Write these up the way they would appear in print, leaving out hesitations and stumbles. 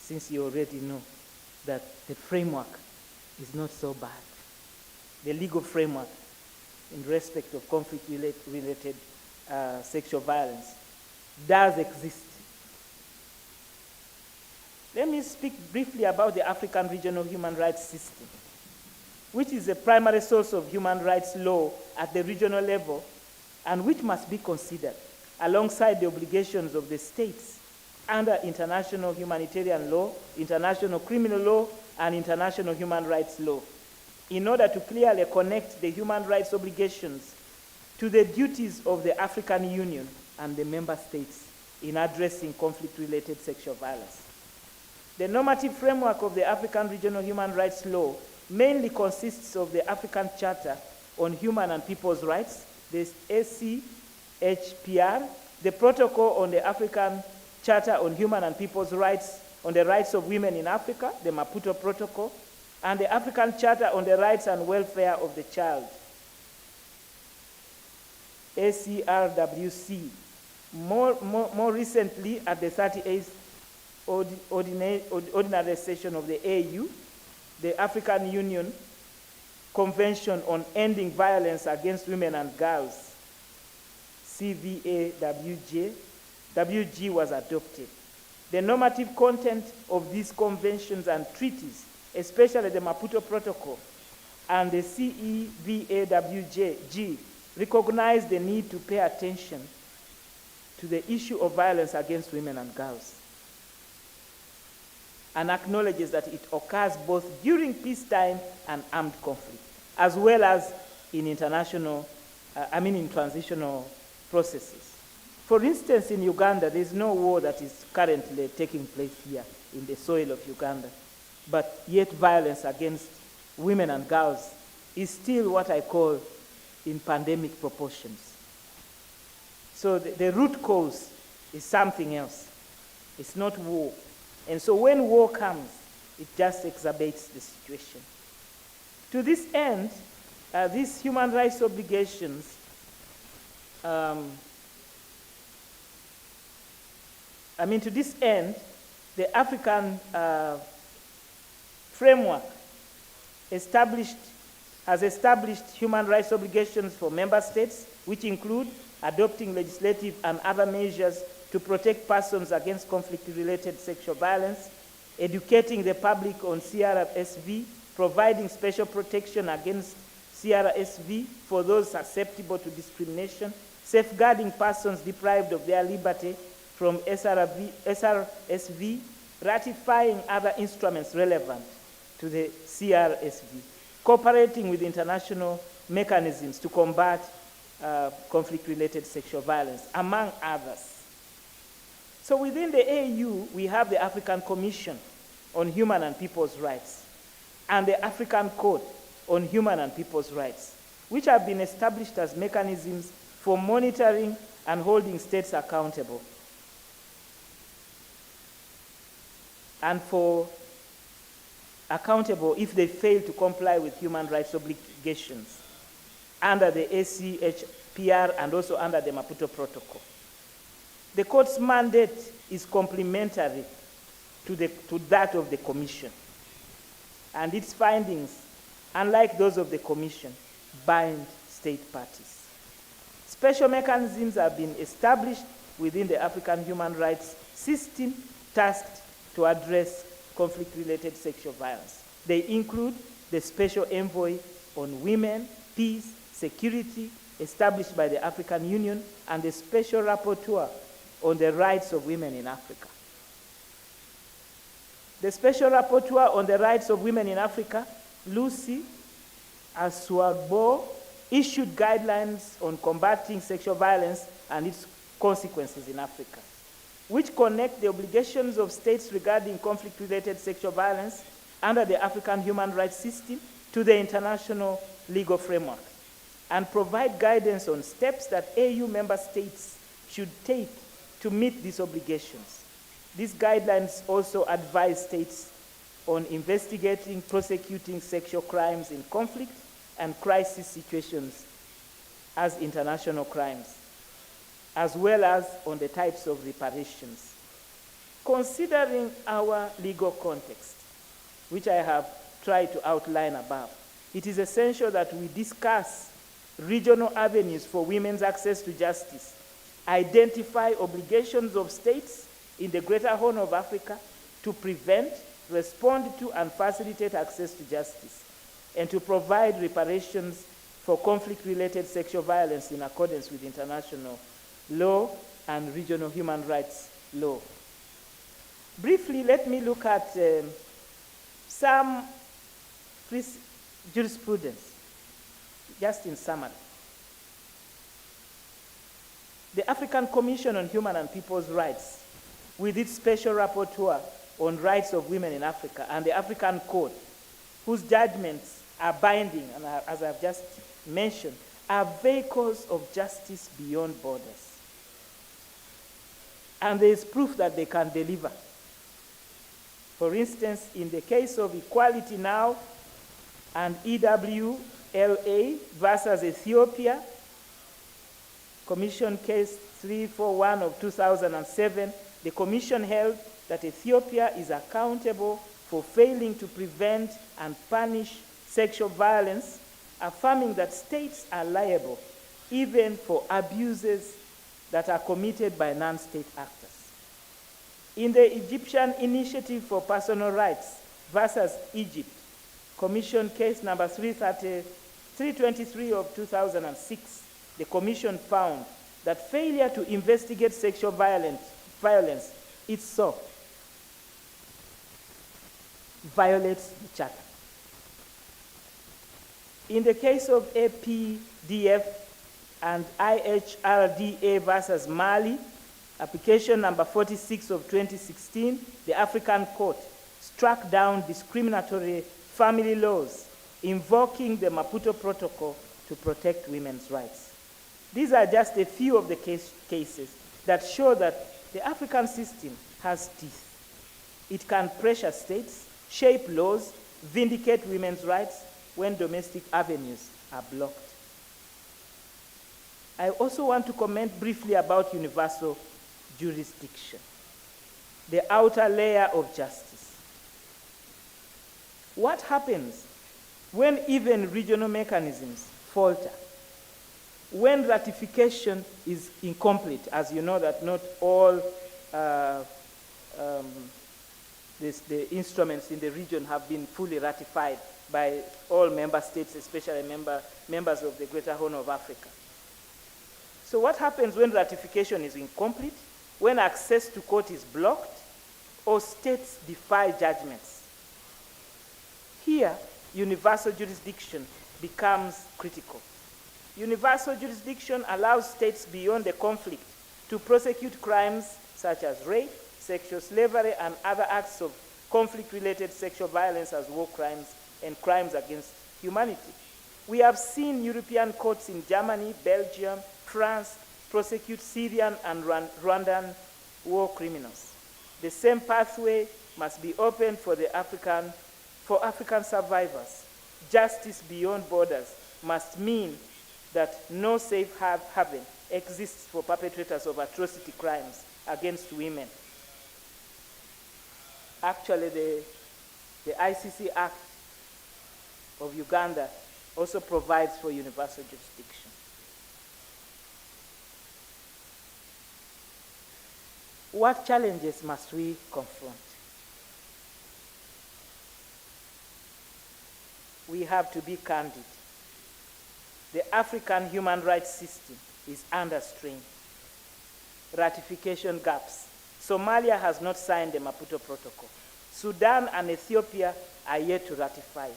since you already know that the framework is not so bad. The legal framework in respect of conflict-related sexual violence does exist. Let me speak briefly about the African Regional Human Rights System, which is a primary source of human rights law at the regional level and which must be considered alongside the obligations of the states under international humanitarian law, international criminal law, and international human rights law, in order to clearly connect the human rights obligations to the duties of the African Union and the member states in addressing conflict-related sexual violence. The normative framework of the African Regional Human Rights Law mainly consists of the African Charter on Human and People's Rights, the ACHPR, the Protocol on the African Charter on Human and People's Rights on the Rights of Women in Africa, the Maputo Protocol, and the African Charter on the Rights and Welfare of the Child, ACRWC. More recently, at the 38th Ordinary Session of the AU, the African Union Convention on Ending Violence Against Women and Girls, CVAWG, was adopted. The normative content of these conventions and treaties, especially the Maputo Protocol and the CEVAWG, recognize the need to pay attention to the issue of violence against women and girls, and acknowledges that it occurs both during peacetime and armed conflict, as well as in in transitional processes. For instance, in Uganda, there is no war that is currently taking place here in the soil of Uganda, but yet violence against women and girls is still what I call in pandemic proportions. So the root cause is something else. It's not war. And so when war comes, it just exacerbates the situation. To this end, these human rights obligations to this end, the African framework has established human rights obligations for member states, which include adopting legislative and other measures to protect persons against conflict-related sexual violence, educating the public on CRSV, providing special protection against CRSV for those susceptible to discrimination, safeguarding persons deprived of their liberty from SRSV, ratifying other instruments relevant to the CRSV, cooperating with international mechanisms to combat conflict-related sexual violence, among others. So within the AU, we have the African Commission on Human and People's Rights and the African Court on Human and People's Rights, which have been established as mechanisms for monitoring and holding states accountable, and for accountable if they fail to comply with human rights obligations under the ACHPR and also under the Maputo Protocol. The court's mandate is complementary to that of the Commission, and its findings, unlike those of the Commission, bind state parties. Special mechanisms have been established within the African human rights system tasked to address conflict-related sexual violence. They include the Special Envoy on Women, Peace, Security, established by the African Union, and the Special Rapporteur on the Rights of Women in Africa. The Special Rapporteur on the Rights of Women in Africa, Lucy Asuagbo, issued guidelines on combating sexual violence and its consequences in Africa, which connect the obligations of states regarding conflict-related sexual violence under the African human rights system to the international legal framework, and provide guidance on steps that AU member states should take to meet these obligations. These guidelines also advise states on investigating, prosecuting sexual crimes in conflict and crisis situations as international crimes, as well as on the types of reparations. Considering our legal context, which I have tried to outline above, it is essential that we discuss regional avenues for women's access to justice, identify obligations of states in the Greater Horn of Africa to prevent, respond to, and facilitate access to justice, and to provide reparations for conflict-related sexual violence in accordance with international law and regional human rights law. Briefly, let me look at some jurisprudence, just in summary. The African Commission on Human and People's Rights, with its special rapporteur on rights of women in Africa, and the African Court, whose judgments are binding, and as I've just mentioned, are vehicles of justice beyond borders. And there is proof that they can deliver. For instance, in the case of Equality Now and EWLA versus Ethiopia, Commission Case 341 of 2007, the Commission held that Ethiopia is accountable for failing to prevent and punish sexual violence, affirming that states are liable even for abuses that are committed by non-state actors. In the Egyptian Initiative for Personal Rights versus Egypt, Commission Case number 323 of 2006, the Commission found that failure to investigate sexual violence itself violates the Charter. In the case of APDF and IHRDA versus Mali, application number 46 of 2016, the African Court struck down discriminatory family laws invoking the Maputo Protocol to protect women's rights. These are just a few of the cases that show that the African system has teeth. It can pressure states, shape laws, vindicate women's rights when domestic avenues are blocked. I also want to comment briefly about universal jurisdiction, the outer layer of justice. What happens when even regional mechanisms falter? When ratification is incomplete, as you know that not all the instruments in the region have been fully ratified by all member states, especially members of the Greater Horn of Africa. So what happens when ratification is incomplete, when access to court is blocked, or states defy judgments? Here, universal jurisdiction becomes critical. Universal jurisdiction allows states beyond the conflict to prosecute crimes such as rape, sexual slavery, and other acts of conflict-related sexual violence as war crimes and crimes against humanity. We have seen European courts in Germany, Belgium, France prosecute Syrian and Rwandan war criminals. The same pathway must be opened for African survivors. Justice beyond borders must mean that no safe haven exists for perpetrators of atrocity crimes against women. Actually, the ICC Act of Uganda also provides for universal jurisdiction. What challenges must we confront? We have to be candid. The African human rights system is under strain. Ratification gaps. Somalia has not signed the Maputo Protocol. Sudan and Ethiopia are yet to ratify.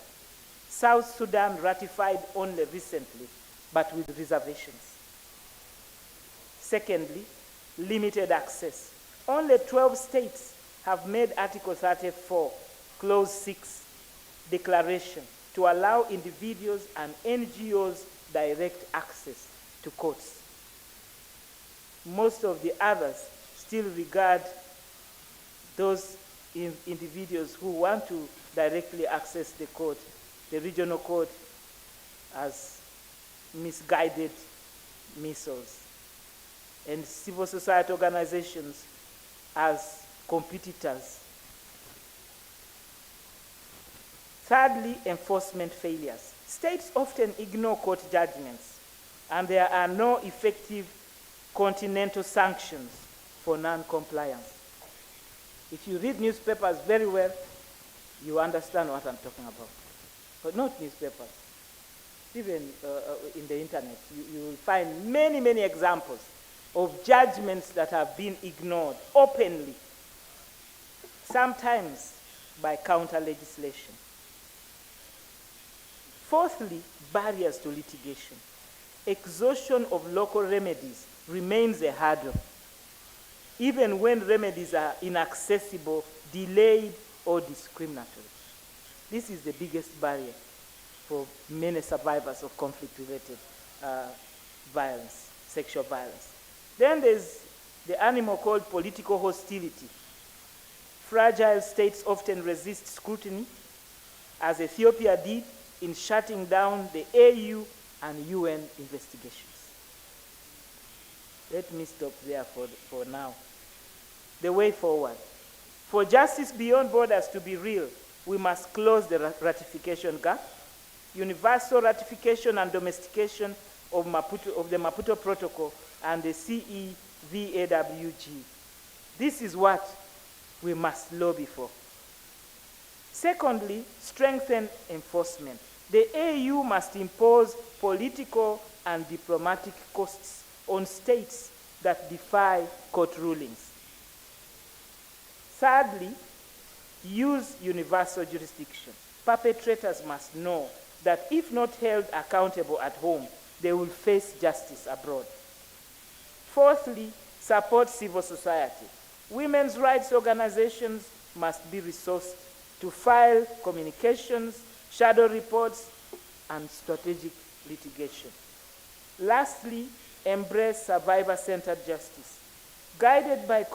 South Sudan ratified only recently, but with reservations. Secondly, limited access. Only 12 states have made Article 34, Clause 6 declaration to allow individuals and NGOs direct access to courts. Most of the others still regard those individuals who want to directly access the court, the regional court, as misguided missiles, and civil society organizations as competitors. Thirdly, enforcement failures. States often ignore court judgments, and there are no effective continental sanctions for non-compliance. If you read newspapers very well, you understand what I'm talking about. But not newspapers. Even in the internet, you will find many, many examples of judgments that have been ignored openly, sometimes by counter legislation. Fourthly, barriers to litigation. Exhaustion of local remedies remains a hurdle, even when remedies are inaccessible, delayed, or discriminatory. This is the biggest barrier for many survivors of conflict-related violence, sexual violence. Then there's the animal called political hostility. Fragile states often resist scrutiny, as Ethiopia did in shutting down the AU and UN investigations. Let me stop there for now. The way forward. For justice beyond borders to be real, we must close the ratification gap. Universal ratification and domestication of the Maputo Protocol and the CEVAWG. This is what we must lobby for. Secondly, strengthen enforcement. The AU must impose political and diplomatic costs on states that defy court rulings. Thirdly, use universal jurisdiction. Perpetrators must know that if not held accountable at home, they will face justice abroad. Fourthly, support civil society. Women's rights organizations must be resourced to file communications, shadow reports, and strategic litigation. Lastly, embrace survivor-centered justice. Guided by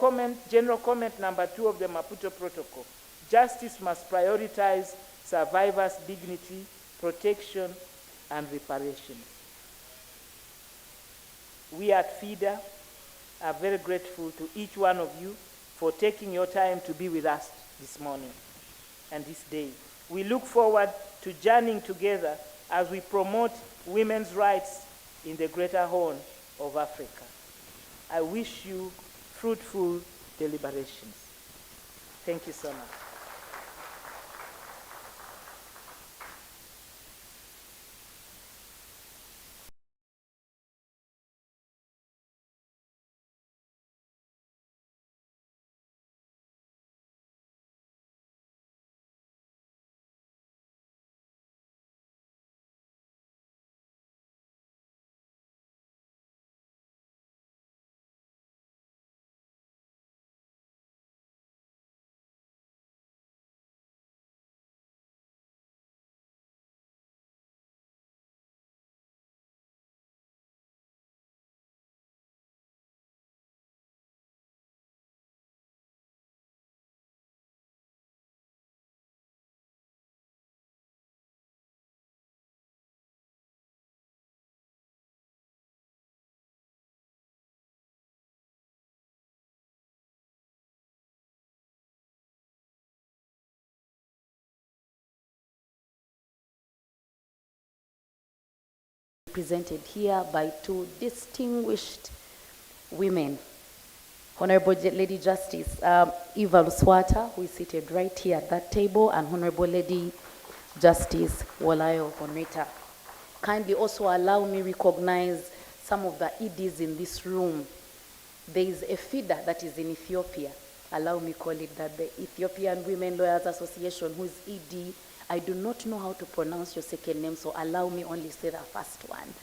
General Comment number 2 of the Maputo Protocol, justice must prioritize survivors' dignity, protection, and reparation. We at FIDA are very grateful to each one of you for taking your time to be with us this morning and this day. We look forward to journeying together as we promote women's rights in the Greater Horn of Africa. I wish you fruitful deliberations. Thank you so much. Presented here by two distinguished women. Honorable Lady Justice Eva Luswata, who is seated right here at that table, and Honorable Lady Justice Walayo Honrita. Kindly also allow me recognize some of the EDs in this room. There is a FIDA that is in Ethiopia. Allow me call it that, the Ethiopian Women Lawyers Association, who is ED. I do not know how to pronounce your second name, so allow me only say the first one.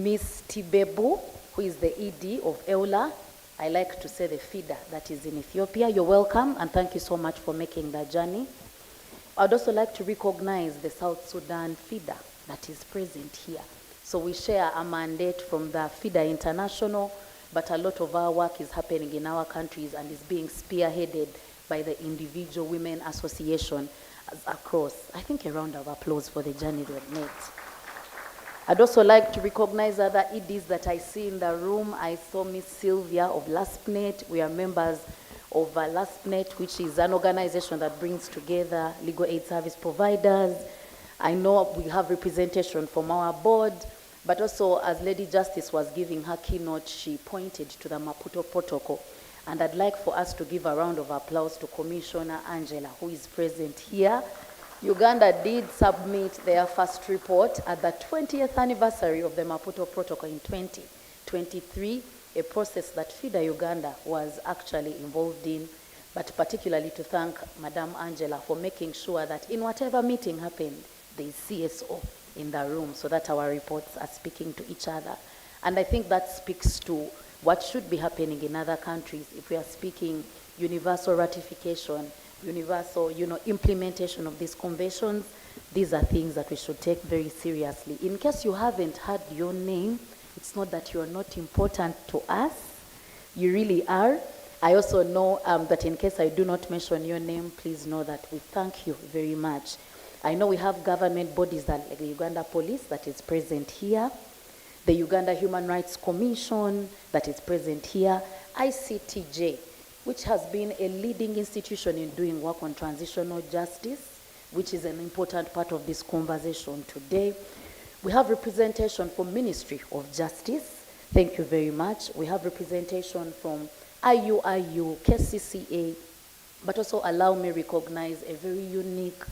Miss Tibebu, who is the ED of EULA. I like to say the FIDA that is in Ethiopia. You're welcome, and thank you so much for making that journey. I'd also like to recognize the South Sudan FIDA that is present here. So we share a mandate from the FIDA International, but a lot of our work is happening in our countries and is being spearheaded by the individual women association across. I think a round of applause for the journey they've made. I'd also like to recognize other EDs that I see in the room. I saw Miss Sylvia of LASPNet. We are members of LASPNET, which is an organization that brings together legal aid service providers. I know we have representation from our board, but also as Lady Justice was giving her keynote, she pointed to the Maputo Protocol. And I'd like for us to give a round of applause to Commissioner Angela, who is present here. Uganda did submit their first report at the 20th anniversary of the Maputo Protocol in 2023, a process that FIDA Uganda was actually involved in, but particularly to thank Madam Angela for making sure that in whatever meeting happened, there is CSO in the room so that our reports are speaking to each other. And I think that speaks to what should be happening in other countries if we are speaking universal ratification, universal, implementation of these conventions. These are things that we should take very seriously. In case you haven't heard your name, it's not that you're not important to us. You really are. I also know that in case I do not mention your name, please know that we thank you very much. I know we have government bodies like the Uganda Police that is present here, the Uganda Human Rights Commission that is present here, ICTJ, which has been a leading institution in doing work on transitional justice, which is an important part of this conversation today. We have representation from Ministry of Justice. Thank you very much. We have representation from IUIU, KCCA, but also allow me recognize a very unique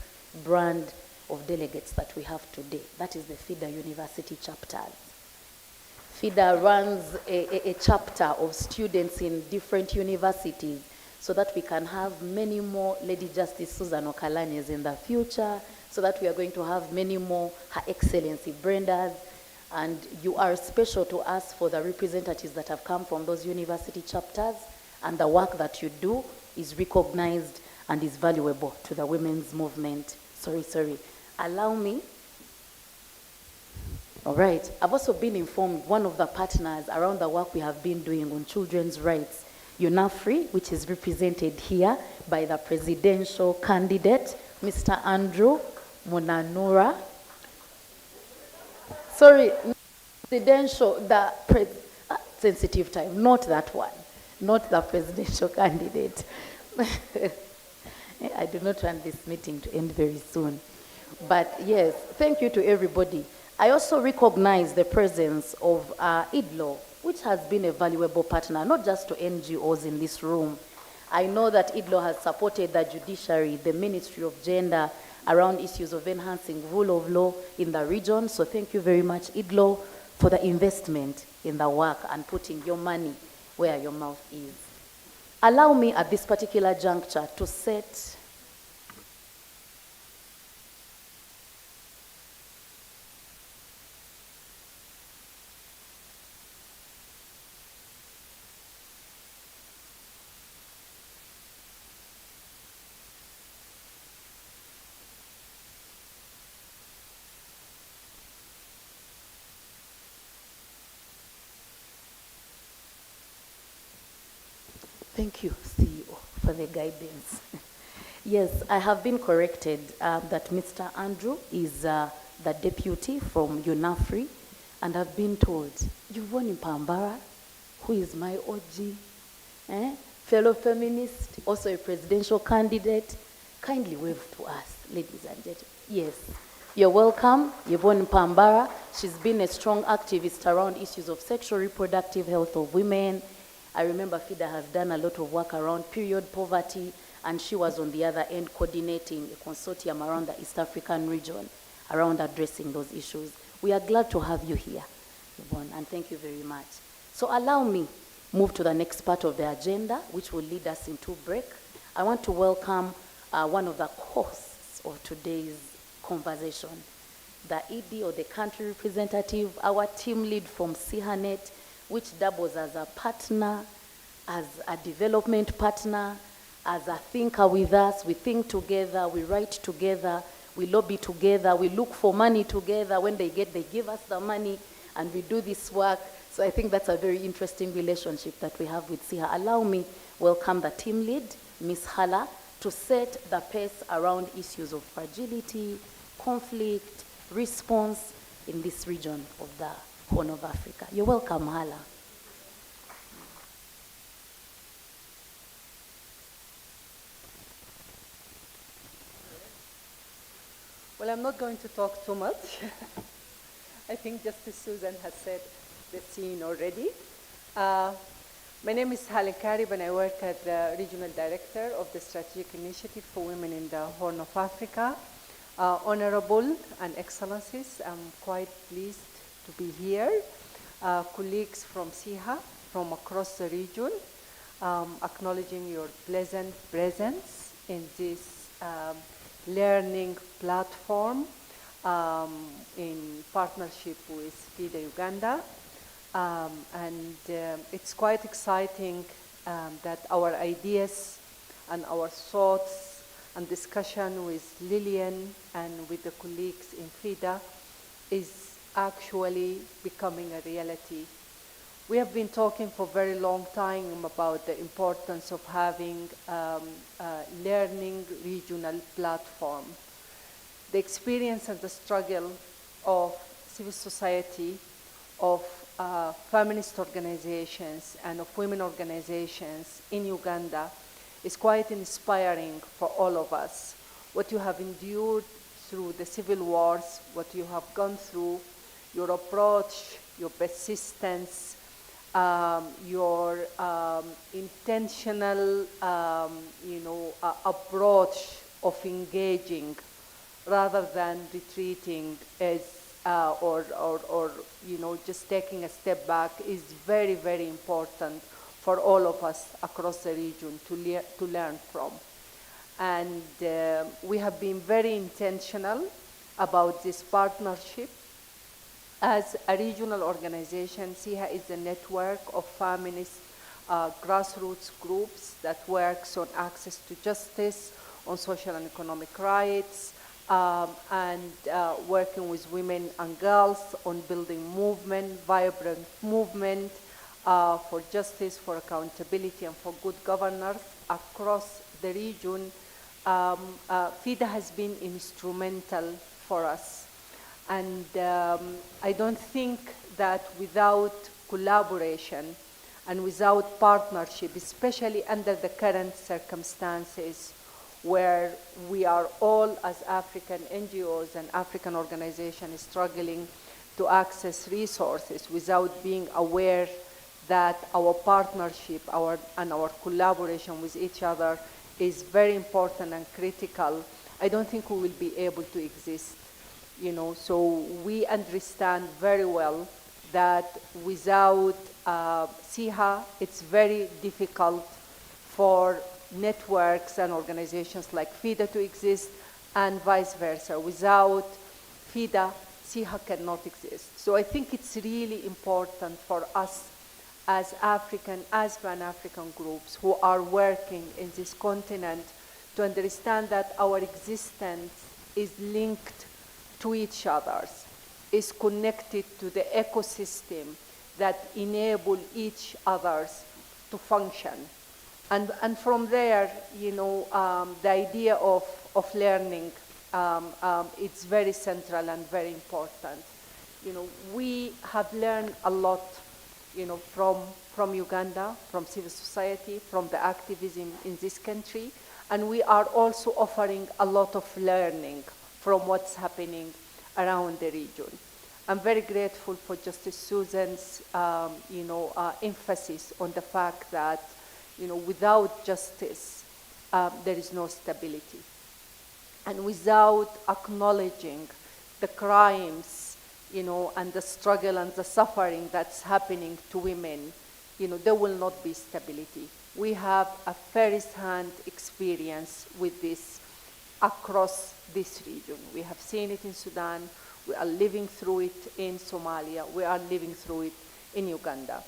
brand of delegates that we have today. That is the FIDA University chapters. FIDA runs a chapter of students in different universities so that we can have many more Lady Justice Susan Okalanyes in the future, so that we are going to have many more Her Excellency Brendas. And you are special to us for the representatives that have come from those university chapters, and the work that you do is recognized and is valuable to the women's movement. Sorry. Allow me. All right. I've also been informed one of the partners around the work we have been doing on children's rights, UNAFRI, which is represented here by the presidential candidate, Mr. Andrew Munanura. Sorry, presidential, sensitive time, not that one, not the presidential candidate. I do not want this meeting to end very soon. But yes, thank you to everybody. I also recognize the presence of IDLO, which has been a valuable partner, not just to NGOs in this room. I know that IDLO has supported the judiciary, the Ministry of Gender, around issues of enhancing rule of law in the region. So thank you very much, IDLO, for the investment in the work and putting your money where your mouth is. Allow me at this particular juncture to set Thank you, CEO, for the guidance. Yes, I have been corrected that Mr. Andrew is the deputy from UNAFRI, and I've been told, Yvonne Mpambara, who is my OG, fellow feminist, also a presidential candidate, kindly wave to us, ladies and gentlemen. Yes, you're welcome, Yvonne Mpambara. She's been a strong activist around issues of sexual reproductive health of women. I remember FIDA has done a lot of work around period poverty, and she was on the other end coordinating a consortium around the East African region around addressing those issues. We are glad to have you here, Yvonne, and thank you very much. So allow me move to the next part of the agenda, which will lead us into break. I want to welcome one of the hosts of today's conversation, the ED or the country representative, our team lead from CIHANET, which doubles as a partner, as a development partner, as a thinker with us. We think together, we write together, we lobby together, we look for money together. When they give us the money, and we do this work. So I think that's a very interesting relationship that we have with CIHA. Allow me welcome the team lead, Ms. Hala, to set the pace around issues of fragility, conflict, response in this region of the Horn of Africa. You're welcome, Hala. Well, I'm not going to talk too much. I think Justice Susan has said the scene already. My name is Helen Karib, and I work as the Regional Director of the Strategic Initiative for Women in the Horn of Africa. Honorable and Excellencies, I'm quite pleased to be here. Colleagues from SIHA, from across the region, acknowledging your pleasant presence in this learning platform in partnership with FIDA Uganda. It's quite exciting that our ideas and our thoughts and discussion with Lillian and with the colleagues in FIDA is actually becoming a reality. We have been talking for a very long time about the importance of having a learning regional platform. The experience and the struggle of civil society, of feminist organizations and of women organizations in Uganda is quite inspiring for all of us. What you have endured through the civil wars, what you have gone through, your approach, your persistence, your intentional approach of engaging rather than retreating as or just taking a step back is very, very important for all of us across the region to learn from. And we have been very intentional about this partnership. As a regional organization, SIHA is a network of feminist grassroots groups that works on access to justice, on social and economic rights, and working with women and girls on building movement, vibrant movement for justice, for accountability, and for good governance across the region. FIDA has been instrumental for us. And I don't think that without collaboration and without partnership, especially under the current circumstances where we are all as African NGOs and African organizations struggling to access resources without being aware that our partnership and our collaboration with each other is very important and critical, I don't think we will be able to exist. So we understand very well that without SIHA, it's very difficult for networks and organizations like FIDA to exist, and vice versa. Without FIDA, SIHA cannot exist. So I think it's really important for us as African, as Pan-African groups who are working in this continent to understand that our existence is linked to each other's, is connected to the ecosystem that enable each other's to function. And from there, the idea of learning, it's very central and very important. We have learned a lot, from Uganda, from civil society, from the activism in this country, and we are also offering a lot of learning from what's happening around the region. I'm very grateful for Justice Susan's, emphasis on the fact that, without justice, there is no stability. And without acknowledging the crimes, and the struggle and the suffering that's happening to women, there will not be stability. We have a first-hand experience with this across this region. We have seen it in Sudan. We are living through it in Somalia. We are living through it in Uganda.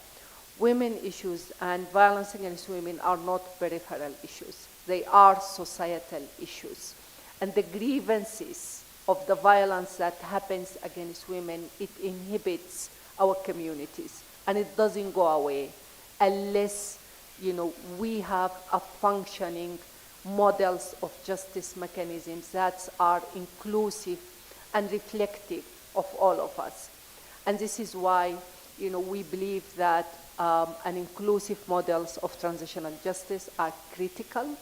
Women issues and violence against women are not peripheral issues. They are societal issues. And the grievances of the violence that happens against women, it inhibits our communities. And it doesn't go away unless, we have a functioning models of justice mechanisms that are inclusive and reflective of all of us. And this is why, we believe that an inclusive models of transitional justice are critical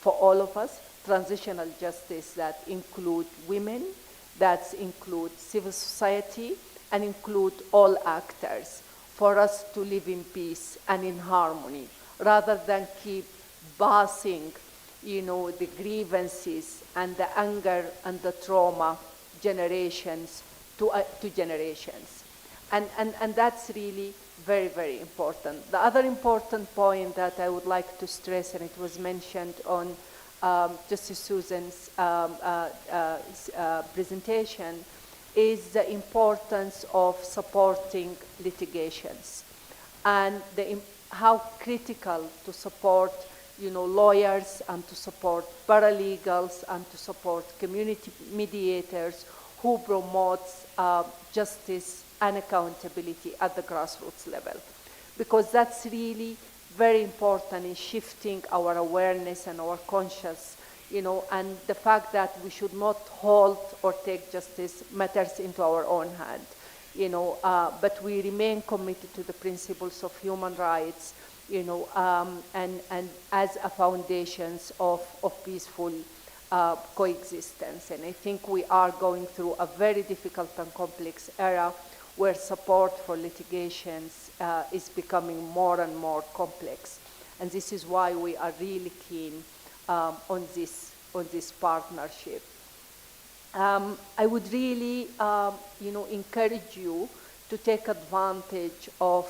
for all of us. transitional justice that include women, that include civil society, and include all actors for us to live in peace and in harmony, rather than keep passing, the grievances and the anger and the trauma generations to generations. And that's really very, very important. The other important point that I would like to stress, and it was mentioned on Justice Susan's presentation, is the importance of supporting litigations and how critical to support lawyers and to support paralegals and to support community mediators who promotes justice and accountability at the grassroots level. Because that's really very important in shifting our awareness and our conscious, and the fact that we should not halt or take justice matters into our own hand, but we remain committed to the principles of human rights, and as a foundations of peaceful coexistence. And I think we are going through a very difficult and complex era where support for litigations is becoming more and more complex. And this is why we are really keen on this partnership. I would really, encourage you to take advantage of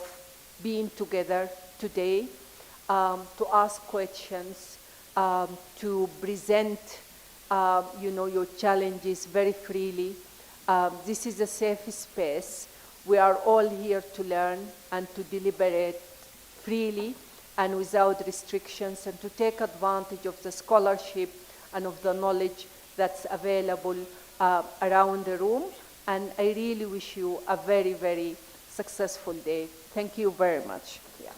being together today, to ask questions, to present, your challenges very freely. This is a safe space. We are all here to learn and to deliberate freely and without restrictions, and to take advantage of the scholarship and of the knowledge that's available around the room. And I really wish you a very, very successful day. Thank you very much. Yeah.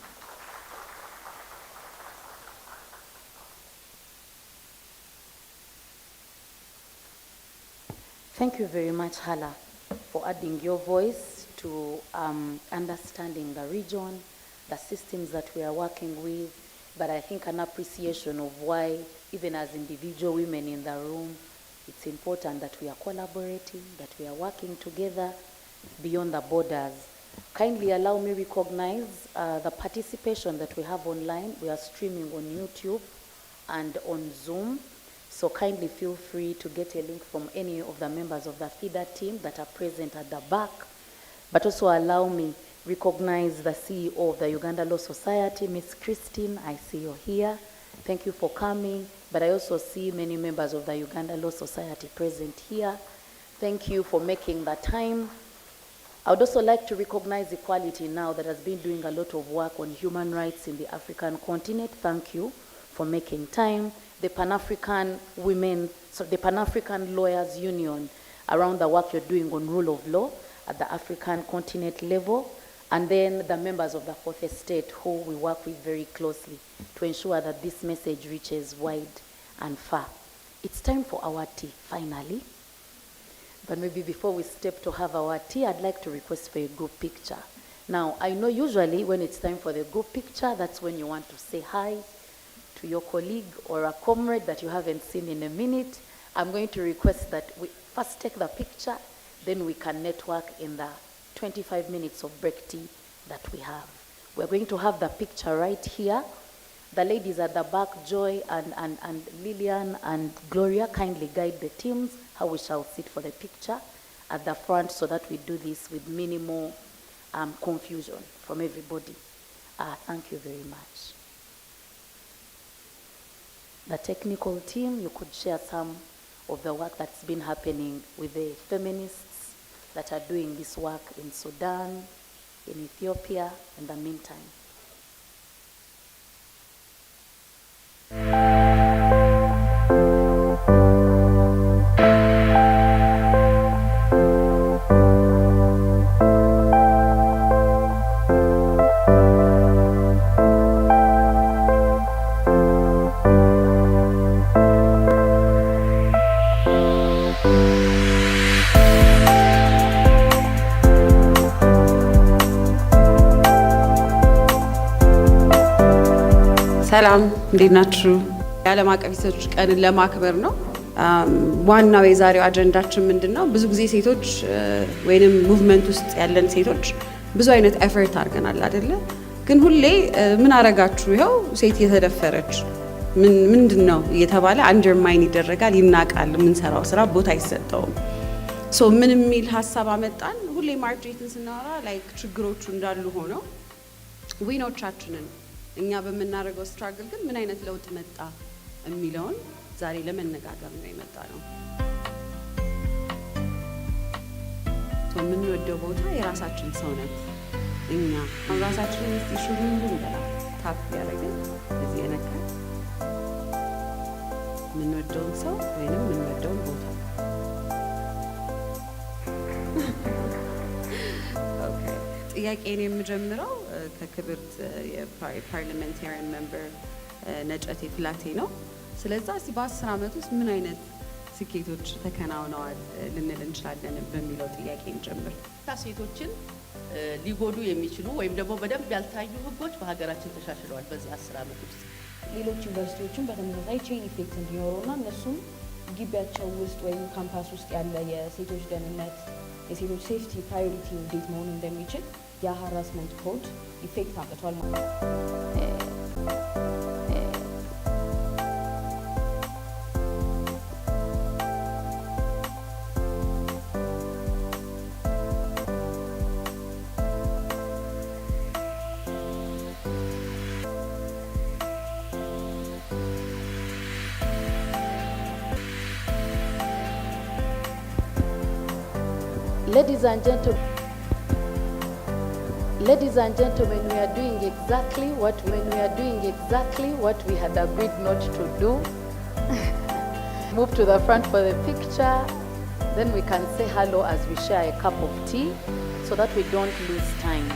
Thank you very much, Hala, for adding your voice to understanding the region, the systems that we are working with, but I think an appreciation of why, even as individual women in the room, it's important that we are collaborating, that we are working together beyond the borders. Kindly allow me recognize the participation that we have online. We are streaming on YouTube and on Zoom. So kindly feel free to get a link from any of the members of the feeder team that are present at the back. But also allow me recognize the CEO of the Uganda Law Society, Ms. Christine. I see you here. Thank you for coming. But I also see many members of the Uganda Law Society present here. Thank you for making the time. I would also like to recognize Equality Now that has been doing a lot of work on human rights in the African continent. Thank you for making time. The Pan-African the Pan-African Lawyers Union, around the work you're doing on rule of law at the African continent level, and then the members of the Fourth Estate who we work with very closely to ensure that this message reaches wide and far. It's time for our tea, finally. But maybe before we step to have our tea, I'd like to request for a group picture. Now, I know usually when it's time for the group picture, that's when you want to say hi to your colleague or a comrade that you haven't seen in a minute. I'm going to request that we first take the picture, then we can network in the 25 minutes of break tea that we have. We're going to have the picture right here. The ladies at the back, Joy and Lillian and Gloria, kindly guide the teams how we shall sit for the picture at the front so that we do this with minimal confusion from everybody. Thank you very much. The technical team, you could share some of the work that's been happening with the feminists that are doing this work in Sudan, in Ethiopia, in the meantime. ሰላም እንዴት ናችሁ? የዓለም አቀፍ ሴቶች ቀንን ለማክበር ነው። ዋናው የዛሬው አጀንዳችን ምንድነው? ብዙ ጊዜ ሴቶች ወይንም ሙቭመንት ውስጥ ያለን ሴቶች ብዙ አይነት ኤፈርት አድርገናል አይደለ? ግን ሁሌ ምን አረጋችሁ ይኸው ሴት የተደፈረች ምንድነው እየተባለ አንደርማይን ይደረጋል፣ ይናቃል፣ የምንሰራው ስራ ቦታ አይሰጠውም። ሶ ምን የሚል ሀሳብ አመጣን? ሁሌ ማርጅሬትን ስናወራ ላይክ ችግሮቹ እንዳሉ ሆነው ዊኖቻችንን እኛ በምናደርገው ስትራግል ግን ምን አይነት ለውጥ መጣ የሚለውን ዛሬ ለመነጋገር ነው የመጣ ነው። የምንወደው ቦታ የራሳችን ሰውነት እኛ ራሳችንን እስቲ ሹሩ እንበላ ታፕ ያደረግን እዚህ የነካ የምንወደውን ሰው ወይንም የምንወደውን ቦታ ጥያቄን የምጀምረው ከክብርት የፓርላሜንታሪያን ሜምበር ነጨቴ ፍላቴ ነው። ስለዚህ እስቲ በ10 ዓመት ውስጥ ምን አይነት ስኬቶች ተከናውነዋል ልንል እንችላለን በሚለው ጥያቄ እንጀምር። ሴቶችን ሊጎዱ የሚችሉ ወይም ደግሞ በደንብ ያልታዩ ህጎች በሀገራችን ተሻሽለዋል በዚህ 10 ዓመት ውስጥ። ሌሎች ዩኒቨርሲቲዎችን በተመሳሳይ ቼን ኢፌክት እንዲኖረውና እነሱም ግቢያቸው ውስጥ ወይም ካምፓስ ውስጥ ያለ የሴቶች ደህንነት የሴቶች ሴፍቲ ፕራዮሪቲ እንዴት መሆን እንደሚችል የሃራስመንት ኮድ ኢፌክት አምጥቷል ማለት ነው። Ladies and gentlemen, we are doing exactly what we had agreed not to do. Move to the front for the picture. Then we can say hello as we share a cup of tea so that we don't lose time.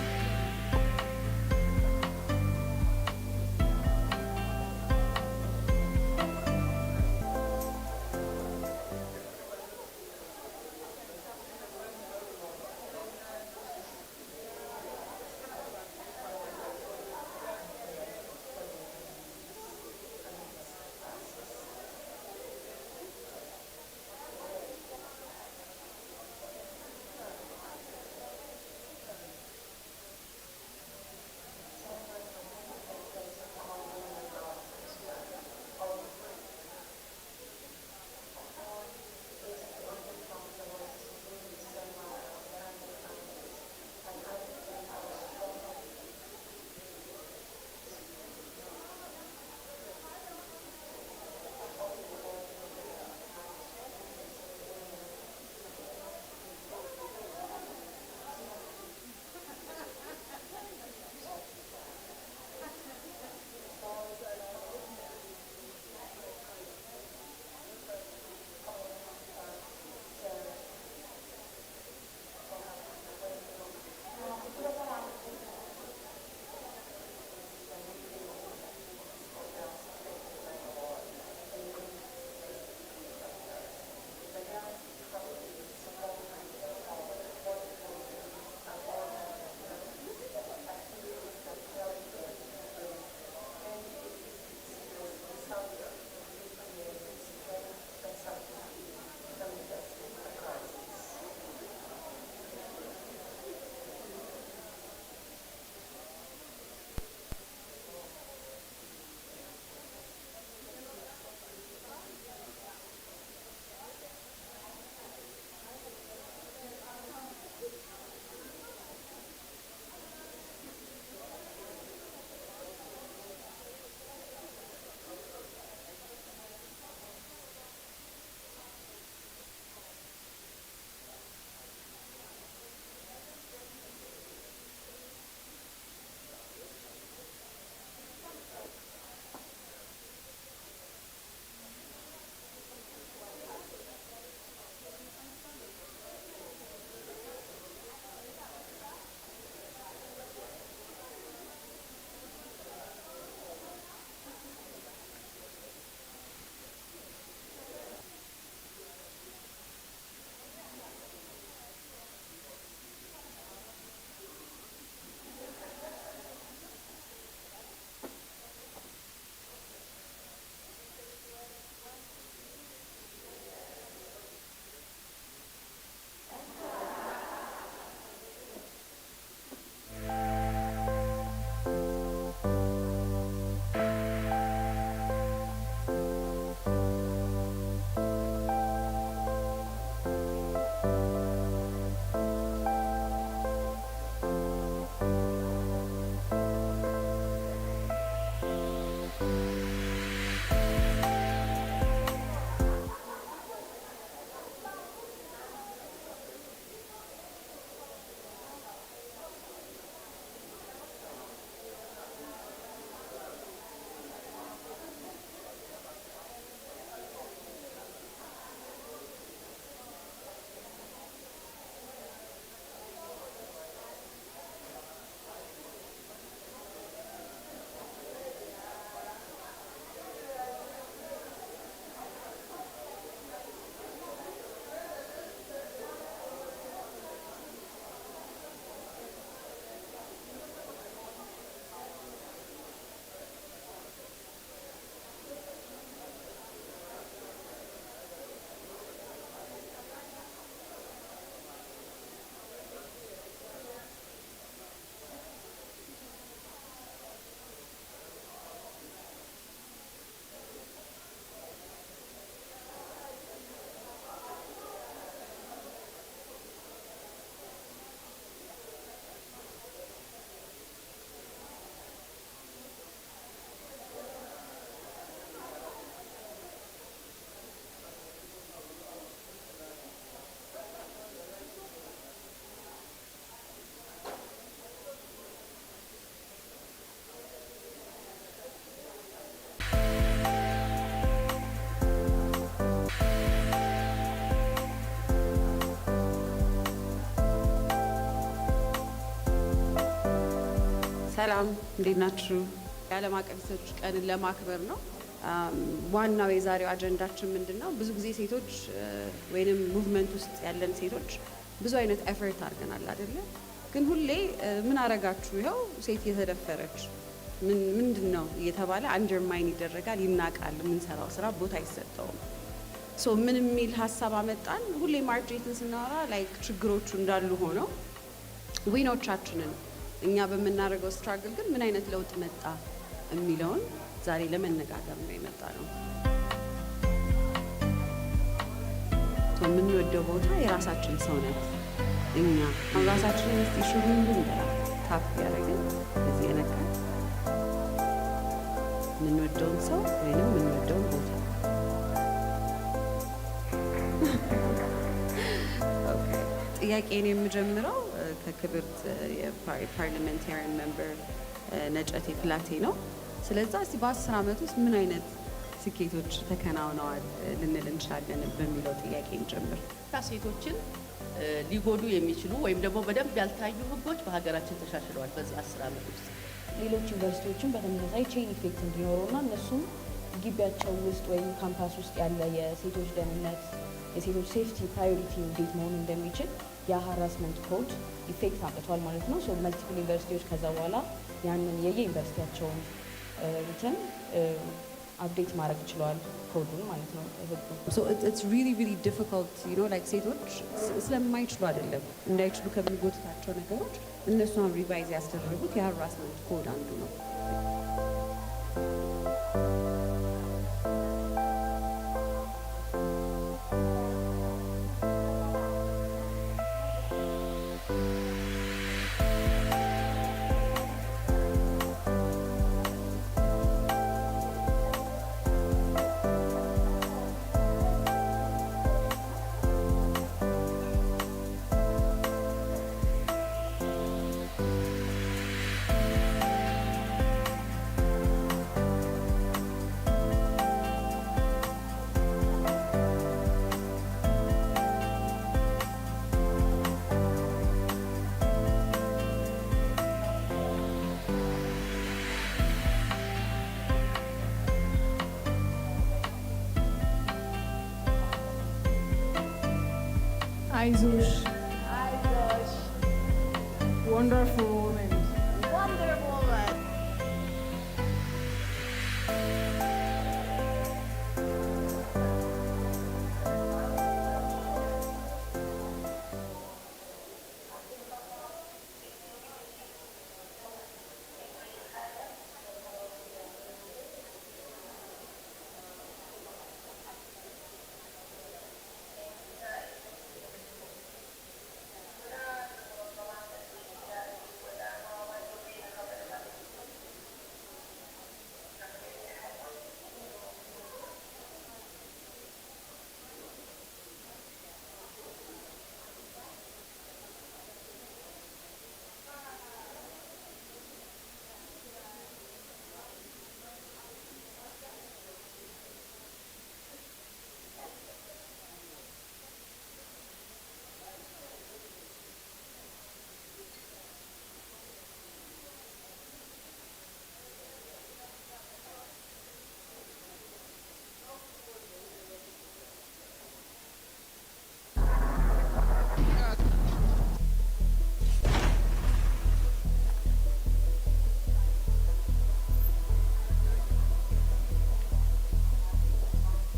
ሰላም እንዴት ናችሁ? የዓለም አቀፍ ሴቶች ቀንን ለማክበር ነው። ዋናው የዛሬው አጀንዳችን ምንድን ነው? ብዙ ጊዜ ሴቶች ወይንም ሙቭመንት ውስጥ ያለን ሴቶች ብዙ አይነት ኤፈርት አድርገናል አይደለ? ግን ሁሌ ምን አረጋችሁ ይኸው ሴት የተደፈረች ምንድን ነው እየተባለ አንደርማይን ይደረጋል፣ ይናቃል። የምንሰራው ስራ ቦታ አይሰጠውም። ሶ ምን የሚል ሀሳብ አመጣን? ሁሌ ማርጅሬትን ስናወራ ላይክ ችግሮቹ እንዳሉ ሆነው ዊኖቻችንን እኛ በምናደርገው ስትራግል ግን ምን አይነት ለውጥ መጣ የሚለውን ዛሬ ለመነጋገር ነው የመጣ ነው። የምንወደው ቦታ የራሳችን ሰውነት እኛ ራሳችንን እስቲ ሹሩ እንድንበላ ታፕ ያደረግን እዚህ የነካ የምንወደውን ሰው ወይንም የምንወደውን ቦታ ጥያቄን የምጀምረው ከክብርት የፓርላሜንታሪያን ሜምበር ነጨቴ ፍላቴ ነው። ስለዚህ እስቲ በ10 ዓመት ውስጥ ምን አይነት ስኬቶች ተከናውነዋል ልንል እንችላለን በሚለው ጥያቄ እንጀምር። ሴቶችን ሊጎዱ የሚችሉ ወይም ደግሞ በደንብ ያልታዩ ህጎች በሀገራችን ተሻሽለዋል በዚህ 10 ዓመት ውስጥ። ሌሎች ዩኒቨርሲቲዎችን በተመሳሳይ ቼን ኢፌክት እንዲኖረውና እነሱም ግቢያቸው ውስጥ ወይም ካምፓስ ውስጥ ያለ የሴቶች ደህንነት፣ የሴቶች ሴፍቲ ፕራዮሪቲ እንዴት መሆን እንደሚችል የሀራስመንት ኮድ ኢፌክት አምጥቷል ማለት ነው። መልቲፕል ዩኒቨርሲቲዎች ከዛ በኋላ ያንን የየዩኒቨርሲቲያቸውን እንትን አፕዴት ማድረግ ችለዋል ኮዱን ማለት ነው ህጉ። So it's really difficult, you know, like ሴቶች ስለማይችሉ አይደለም እንዳይችሉ ከሚጎትታቸው ነገሮች እነሱን ሪቫይዝ ያስደረጉት የሀራስመንት ኮድ አንዱ ነው። Aizush. Wonderful woman. Wonderful woman.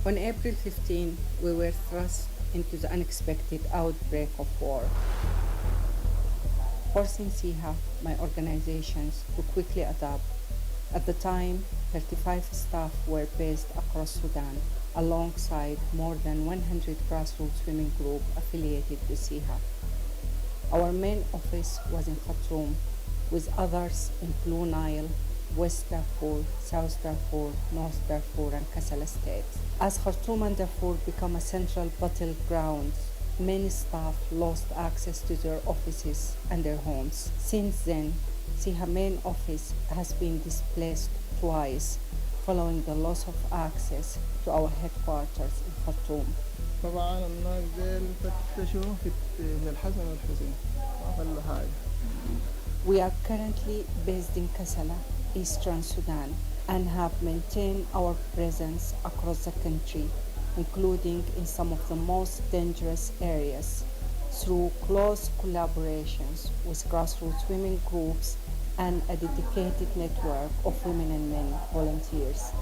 On April 15, we were thrust into the unexpected outbreak of war, forcing SIHA, my organizations, to quickly adapt. At the time, 35 staff were based across Sudan, alongside more than 100 grassroots women groups affiliated with SIHA. Our main office was in Khartoum, with others in Blue Nile, West Darfur, South Darfur, North Darfur, and Kassala states. As Khartoum and Darfur become a central battleground, many staff lost access to their offices and their homes. Since then, SIHA main office has been displaced twice, following the loss of access to our headquarters in Khartoum. طبعا الناس ديل فتشوا في الحسن والحسين ما خلوا حاجة We are currently based in Kassala, Eastern Sudan, and have maintained our presence across the country, including in some of the most dangerous areas, through close collaborations with grassroots women groups and a dedicated network of women and men volunteers.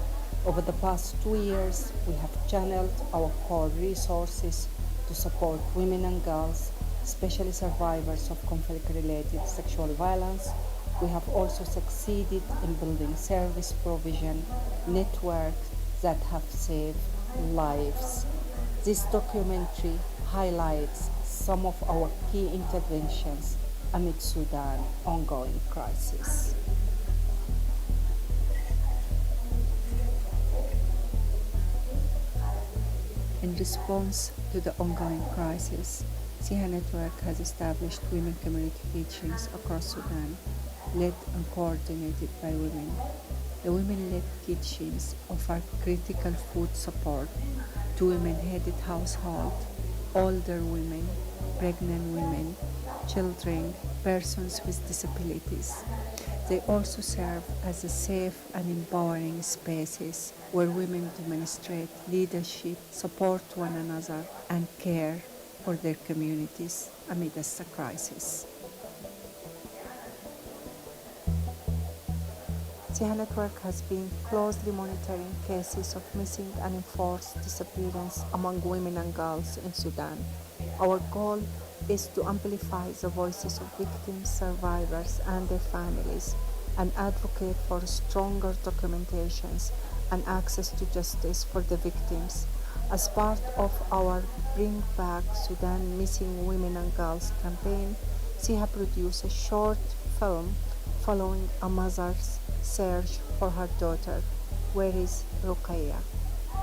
Over the past 2 years, we have channeled our core resources to support women and girls, especially survivors of conflict-related sexual violence. We have also succeeded in building service provision networks that have saved lives. This documentary highlights some of our key interventions amid Sudan's ongoing crisis. In response to the ongoing crisis, SIHA Network has established women community kitchens across Sudan, led and coordinated by women. The women-led kitchens offer critical food support to women-headed households, older women, pregnant women, children, persons with disabilities. They also serve as a safe and empowering spaces where women demonstrate leadership, support one another, and care for their communities amidst a crisis. SIHA Network has been closely monitoring cases of missing and enforced disappearance among women and girls in Sudan. Our goal is to amplify the voices of victims, survivors, and their families, and advocate for stronger documentations and access to justice for the victims. As part of our Bring Back Sudan Missing Women and Girls campaign, SIHA produced a short film following a mother's search for her daughter. Where is Ruqayya?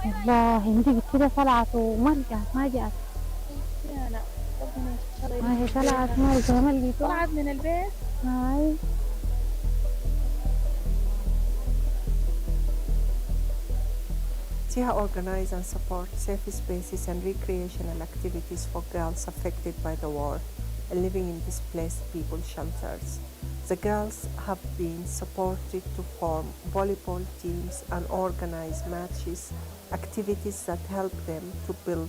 والله انت كده طلعت وما رجعت ما جات. لا ربنا يستر. ما هي طلعت ما رجعت ما لقيتوها. طلعت من البيت. هاي. SIHA organizes and supports safe spaces and recreational activities for girls affected by the war and living in displaced people shelters. The girls have been supported to form volleyball teams and organize matches, activities that help them to build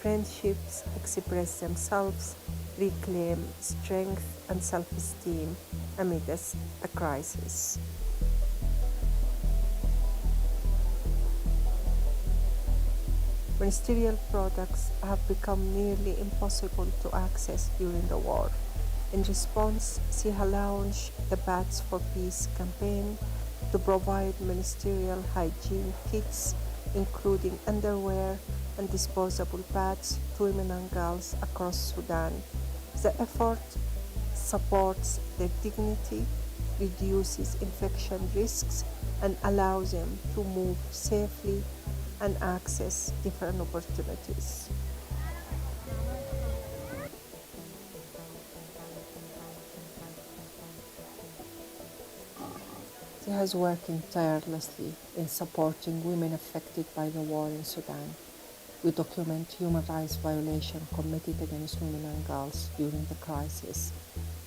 friendships, express themselves, reclaim strength and self-esteem amidst a crisis. Ministerial products have become nearly impossible to access during the war. In response, SIHA launched the Bats for Peace campaign to provide ministerial hygiene kits, including underwear and disposable pads, to women and girls across Sudan. The effort supports their dignity, reduces infection risks, and allows them to move safely and access different opportunities. SIHA is working tirelessly in supporting women affected by the war in Sudan. We document human rights violations committed against women and girls during the crisis,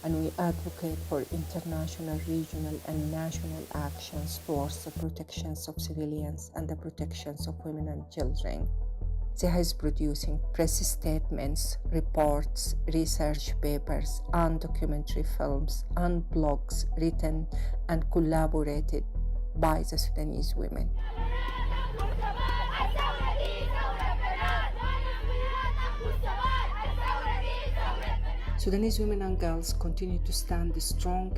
and we advocate for international, regional, and national actions towards the protections of civilians and the protections of women and children. SIHA is producing press statements, reports, research papers, and documentary films and blogs written and collaborated by the Sudanese women. Sudanese women and girls continue to stand strong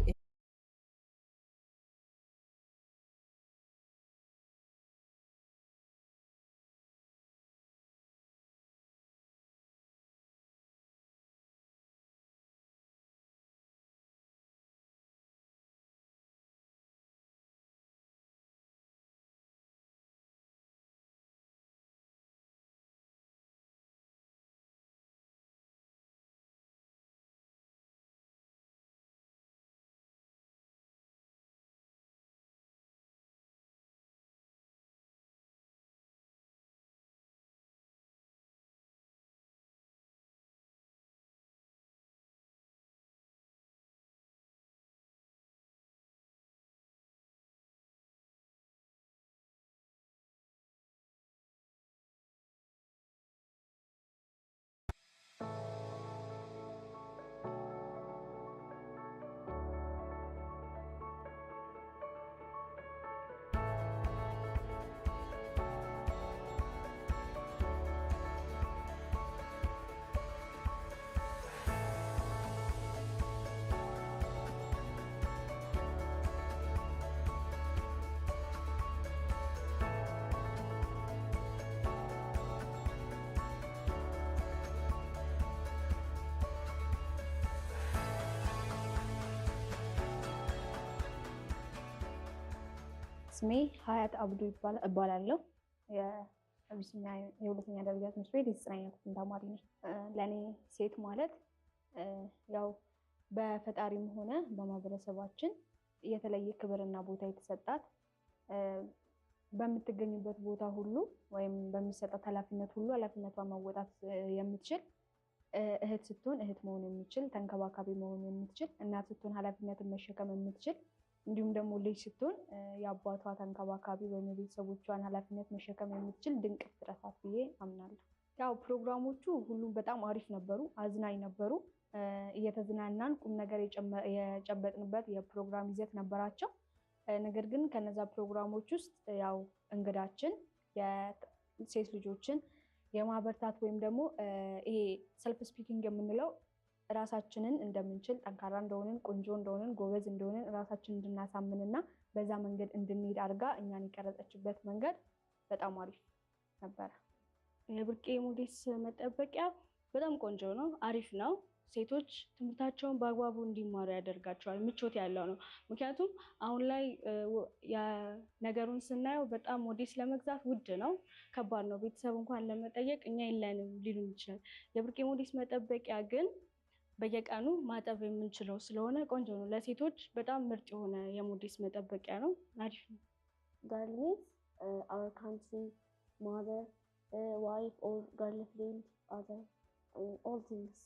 ስሜ ሀያት አብዱ እባላለሁ። የአቢሲኒያ የሁለተኛ ደረጃ ትምህርት ቤት የዘጠነኛ ክፍል ተማሪ ነኝ። ለእኔ ሴት ማለት ያው በፈጣሪም ሆነ በማህበረሰባችን የተለየ ክብርና ቦታ የተሰጣት በምትገኝበት ቦታ ሁሉ ወይም በሚሰጣት ኃላፊነት ሁሉ ኃላፊነቷን መወጣት የምትችል እህት ስትሆን እህት መሆን የምትችል ተንከባካቢ መሆን የምትችል እናት ስትሆን ኃላፊነትን መሸከም የምትችል እንዲሁም ደግሞ ልጅ ስትሆን የአባቷ ተንከባካቢ ወይም የቤተሰቦቿን ኃላፊነት መሸከም የምትችል ድንቅ ፍጥረት ናት ብዬ አምናለሁ። ያው ፕሮግራሞቹ ሁሉም በጣም አሪፍ ነበሩ፣ አዝናኝ ነበሩ። እየተዝናናን ቁም ነገር የጨበጥንበት የፕሮግራም ይዘት ነበራቸው። ነገር ግን ከነዛ ፕሮግራሞች ውስጥ ያው እንግዳችን የሴት ልጆችን የማበርታት ወይም ደግሞ ይሄ ሰልፍ ስፒኪንግ የምንለው ራሳችንን እንደምንችል ጠንካራ እንደሆንን ቆንጆ እንደሆንን ጎበዝ እንደሆንን ራሳችንን እንድናሳምንና በዛ መንገድ እንድንሄድ አድርጋ እኛን የቀረጸችበት መንገድ በጣም አሪፍ ነበረ። የብርቄ ሞዴስ መጠበቂያ በጣም ቆንጆ ነው፣ አሪፍ ነው። ሴቶች ትምህርታቸውን በአግባቡ እንዲማሩ ያደርጋቸዋል፣ ምቾት ያለው ነው። ምክንያቱም አሁን ላይ ነገሩን ስናየው በጣም ሞዴስ ለመግዛት ውድ ነው፣ ከባድ ነው። ቤተሰብ እንኳን ለመጠየቅ እኛ የለንም ሊሉን ይችላል። የብርቄ ሞዴስ መጠበቂያ ግን በየቀኑ ማጠብ የምንችለው ስለሆነ ቆንጆ ነው። ለሴቶች በጣም ምርጥ የሆነ የሞዴስ መጠበቂያ ነው፣ አሪፍ ነው። ጋርልስ our country mother wife or girlfriend other all things.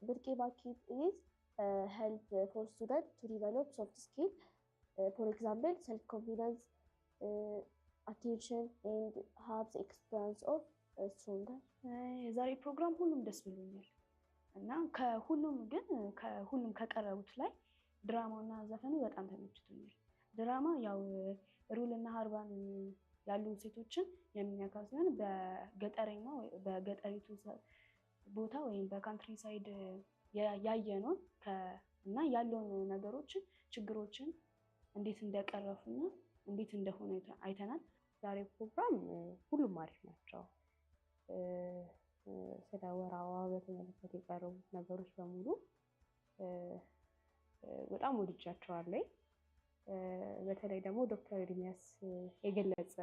Birke Bakit is help for students to develop soft skill, for example self-confidence, attention and have the experience of stronger. የዛሬ ፕሮግራም ሁሉም ደስ ብሎኛል እና ከሁሉም ከቀረቡት ላይ ድራማውና ዘፈኑ በጣም ተመችቶኛል። ድራማ ያው ሩል እና ሀርባን ያሉ ሴቶችን የሚያካ ሲሆን በገጠሪቱ ቦታ ወይም በካንትሪ ሳይድ ያየነውን እና ያለውን ነገሮችን ችግሮችን እንዴት እንደቀረፉና እንዴት እንደሆነ አይተናል። ዛሬ ፕሮግራም ሁሉም አሪፍ ናቸው። ስለ ወር አበባ በተመለከተ የቀረቡት ነገሮች በሙሉ በጣም ወድጃቸዋለሁ። በተለይ ደግሞ ዶክተር ኤርሚያስ ገለጻ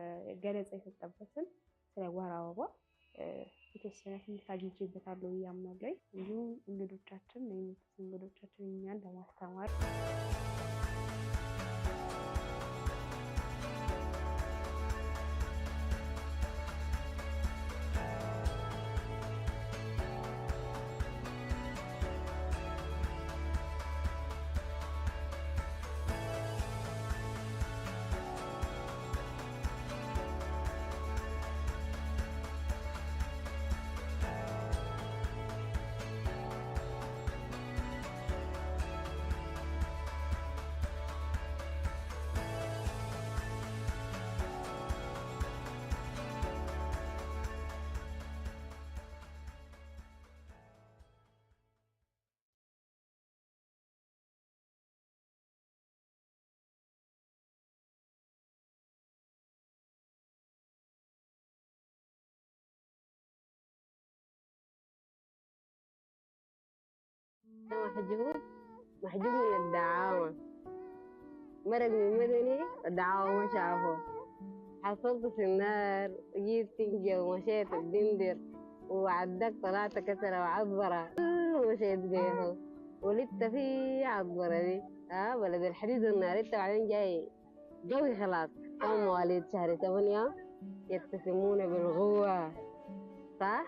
የሰጠበትን ስለ ወር አበባ የተወሰነ ትምህርት አግኝቼበታለሁ ብዬ አምናለሁ። እንዲሁም እንግዶቻችን እኛን ለማስተማር محجوب من الدعاوى مرق من مدني الدعاوى ما شافه حصلت في النار جيت تنجي ومشيت الدندر وعدك طلعت كسرة وعبرة ومشيت بيه ولدت في عبرة دي بلد الحديد النار انت بعدين جاي قوي خلاص كم مواليد شهر 8 يتسمون بالغوة صح؟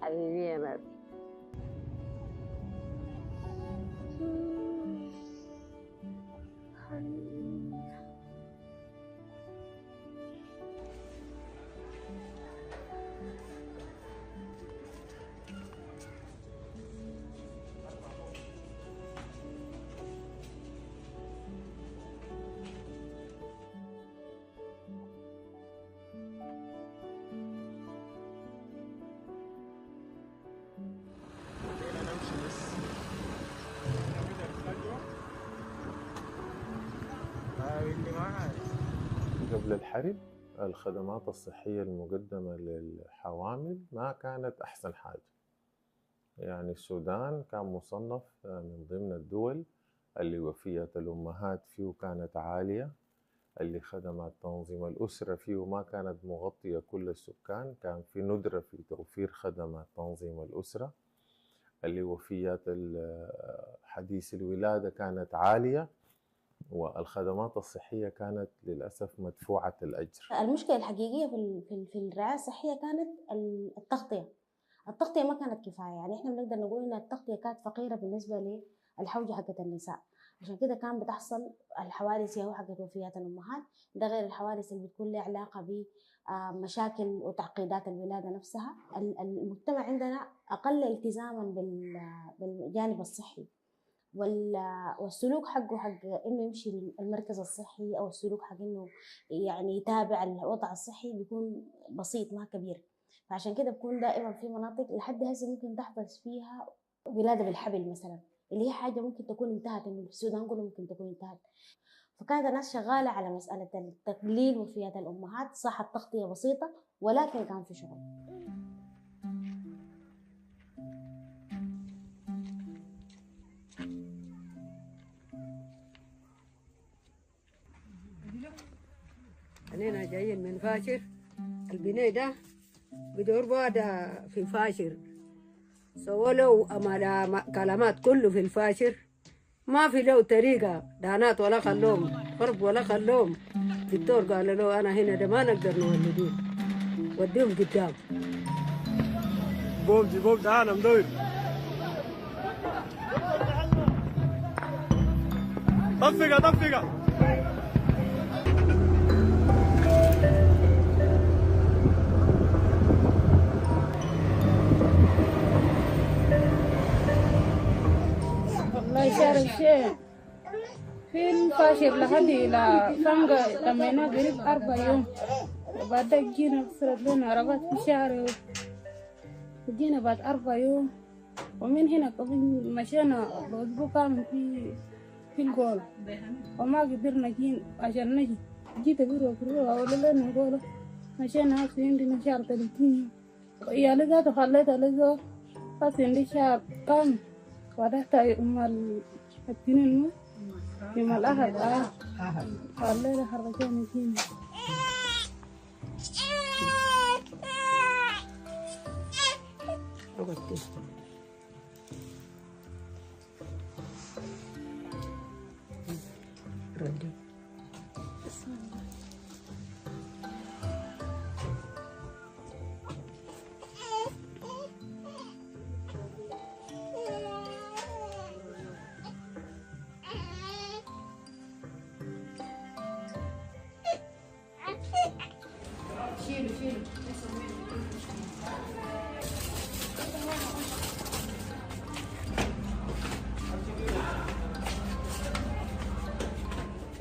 حبيبي يا ناس قبل الحرب الخدمات الصحية المقدمة للحوامل ما كانت أحسن حاجة. يعني السودان كان مصنف من ضمن الدول اللي وفيات الأمهات فيه كانت عالية، اللي خدمات تنظيم الأسرة فيه ما كانت مغطية كل السكان، كان في ندرة في توفير خدمات تنظيم الأسرة، اللي وفيات حديث الولادة كانت عالية، والخدمات الصحية كانت للأسف مدفوعة الأجر. المشكلة الحقيقية في الرعاية الصحية كانت التغطية ما كانت كفاية. يعني احنا بنقدر نقول ان التغطية كانت فقيرة بالنسبة للحوجة حقت النساء، عشان كده كان بتحصل الحوادث هي حقت وفيات الأمهات، ده غير الحوادث اللي بتكون لها علاقة بمشاكل وتعقيدات الولادة نفسها. المجتمع عندنا أقل التزاما بالجانب الصحي، والسلوك حقه حق انه يمشي المركز الصحي، او السلوك حق انه يعني يتابع الوضع الصحي بيكون بسيط ما كبير. فعشان كده بكون دائما في مناطق لحد هسه ممكن تحدث فيها ولادة بالحبل مثلا، اللي هي حاجة ممكن تكون انتهت، انه في السودان كله ممكن تكون انتهت. فكانت الناس شغالة على مسألة تقليل وفيات الأمهات، صح التغطية بسيطة ولكن كان في شغل. علينا جايين من فاشر، البناء ده بدور بعد في فاشر، سووا له كلمات كله في الفاشر، ما في له طريقة دانات ولا خلوهم خرب ولا خلوهم. الدكتور قال له أنا هنا ده ما نقدر نولدين، وديهم قدام. بوم جيبوم تعال مدور طفقة والله شهر الشيء في الفاشر لحد إلى فانقا تمينا قريب 4 يوم، وبعدك جينا صرت لنا عربات في الشهر، وجينا بعد 4 يوم، ومن هنا قبل مشينا الأسبوع كامل في الجول، وما قدرنا جين عشان نجي. جيت بيروح ولا لنا نقول مشينا هسه عندنا شهر 30 يوم، ويا ذاته خليتها لزو هسه عندي شهر كامل، ودحت التنين يوم الأحد خليتها خرجاني جينا.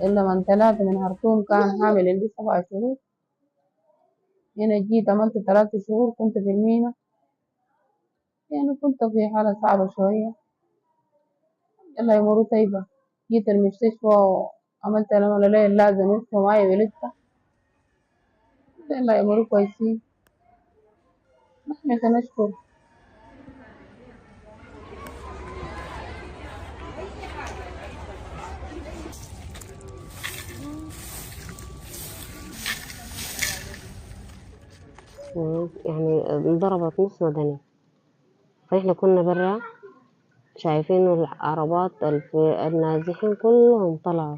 إلا من 3 من خرطوم كان حامل عندي 7 شهور. هنا جيت عملت 3 شهور كنت في المينا، يعني كنت في حالة صعبة شوية. يلا يمروا طيبة، جيت المستشفى وعملت العملية اللازم يسمى معي ولدتها، يلا يمروا كويسين، نحن نشكر. يعني انضربت نص مدني، فإحنا كنا برا شايفين العربات النازحين كلهم طلعوا،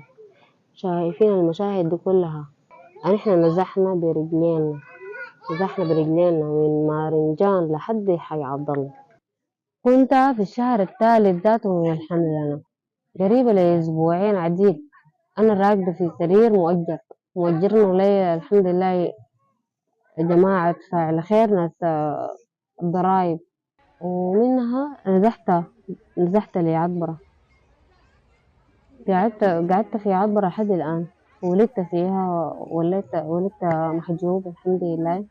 شايفين المشاهد دي كلها. يعني إحنا نزحنا برجلينا من مارنجان لحد حي عبد الله. كنت في الشهر الثالث ذاته من الحمل، أنا قريبة لأسبوعين عديل. أنا راقدة في سرير مؤجرنا لي الحمد لله جماعة فاعل خير، ناس الضرايب، ومنها نزحت لعطبرة. قعدت في عطبرة لحد الآن، ولدت فيها، ولدت محجوب الحمد لله.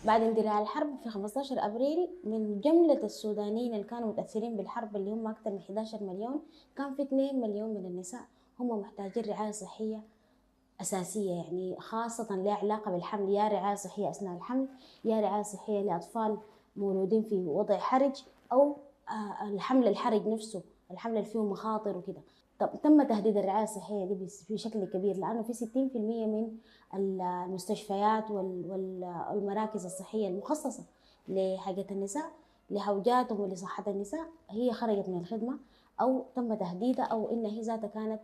بعد اندلاع الحرب في 15 أبريل، من جملة السودانيين اللي كانوا متأثرين بالحرب اللي هم أكثر من 11 مليون، كان في 2 مليون من النساء هم محتاجين رعاية صحية أساسية، يعني خاصة لها علاقة بالحمل، يا رعاية صحية أثناء الحمل، يا رعاية صحية لأطفال مولودين في وضع حرج، أو الحمل الحرج نفسه، الحمل اللي فيه مخاطر وكده. تم تهديد الرعاية الصحية دي بشكل كبير، لأنه في 60% من المستشفيات والمراكز الصحية المخصصة لحاجة النساء لحوجاتهم ولصحة النساء هي خرجت من الخدمة أو تم تهديدها، أو إن هي ذاتها كانت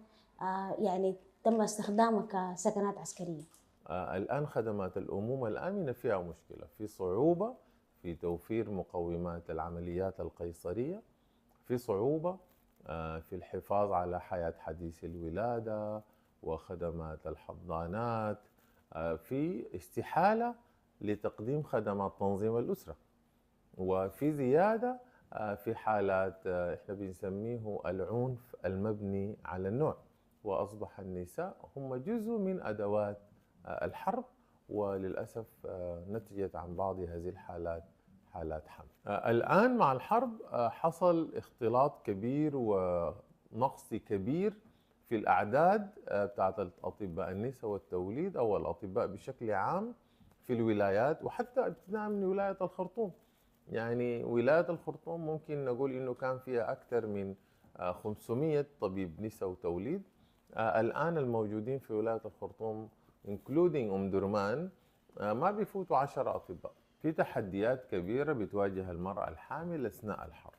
يعني تم استخدامها كسكنات عسكرية. الآن خدمات الأمومة الآمنة فيها مشكلة، في صعوبة في توفير مقومات العمليات القيصرية، في صعوبة في الحفاظ على حياة حديث الولادة وخدمات الحضانات، في استحالة لتقديم خدمات تنظيم الأسرة، وفي زيادة في حالات احنا بنسميه العنف المبني على النوع، وأصبح النساء هم جزء من أدوات الحرب، وللأسف نتجت عن بعض هذه الحالات حالات حمل. الآن مع الحرب حصل اختلاط كبير ونقص كبير في الأعداد بتاعت الأطباء النساء والتوليد أو الأطباء بشكل عام في الولايات، وحتى ابتداء من ولاية الخرطوم. يعني ولاية الخرطوم ممكن نقول إنه كان فيها أكثر من 500 طبيب نساء وتوليد. الآن الموجودين في ولاية الخرطوم including درمان ما بيفوتوا 10 أطباء. في تحديات كبيرة بتواجه المرأة الحامل أثناء الحرب.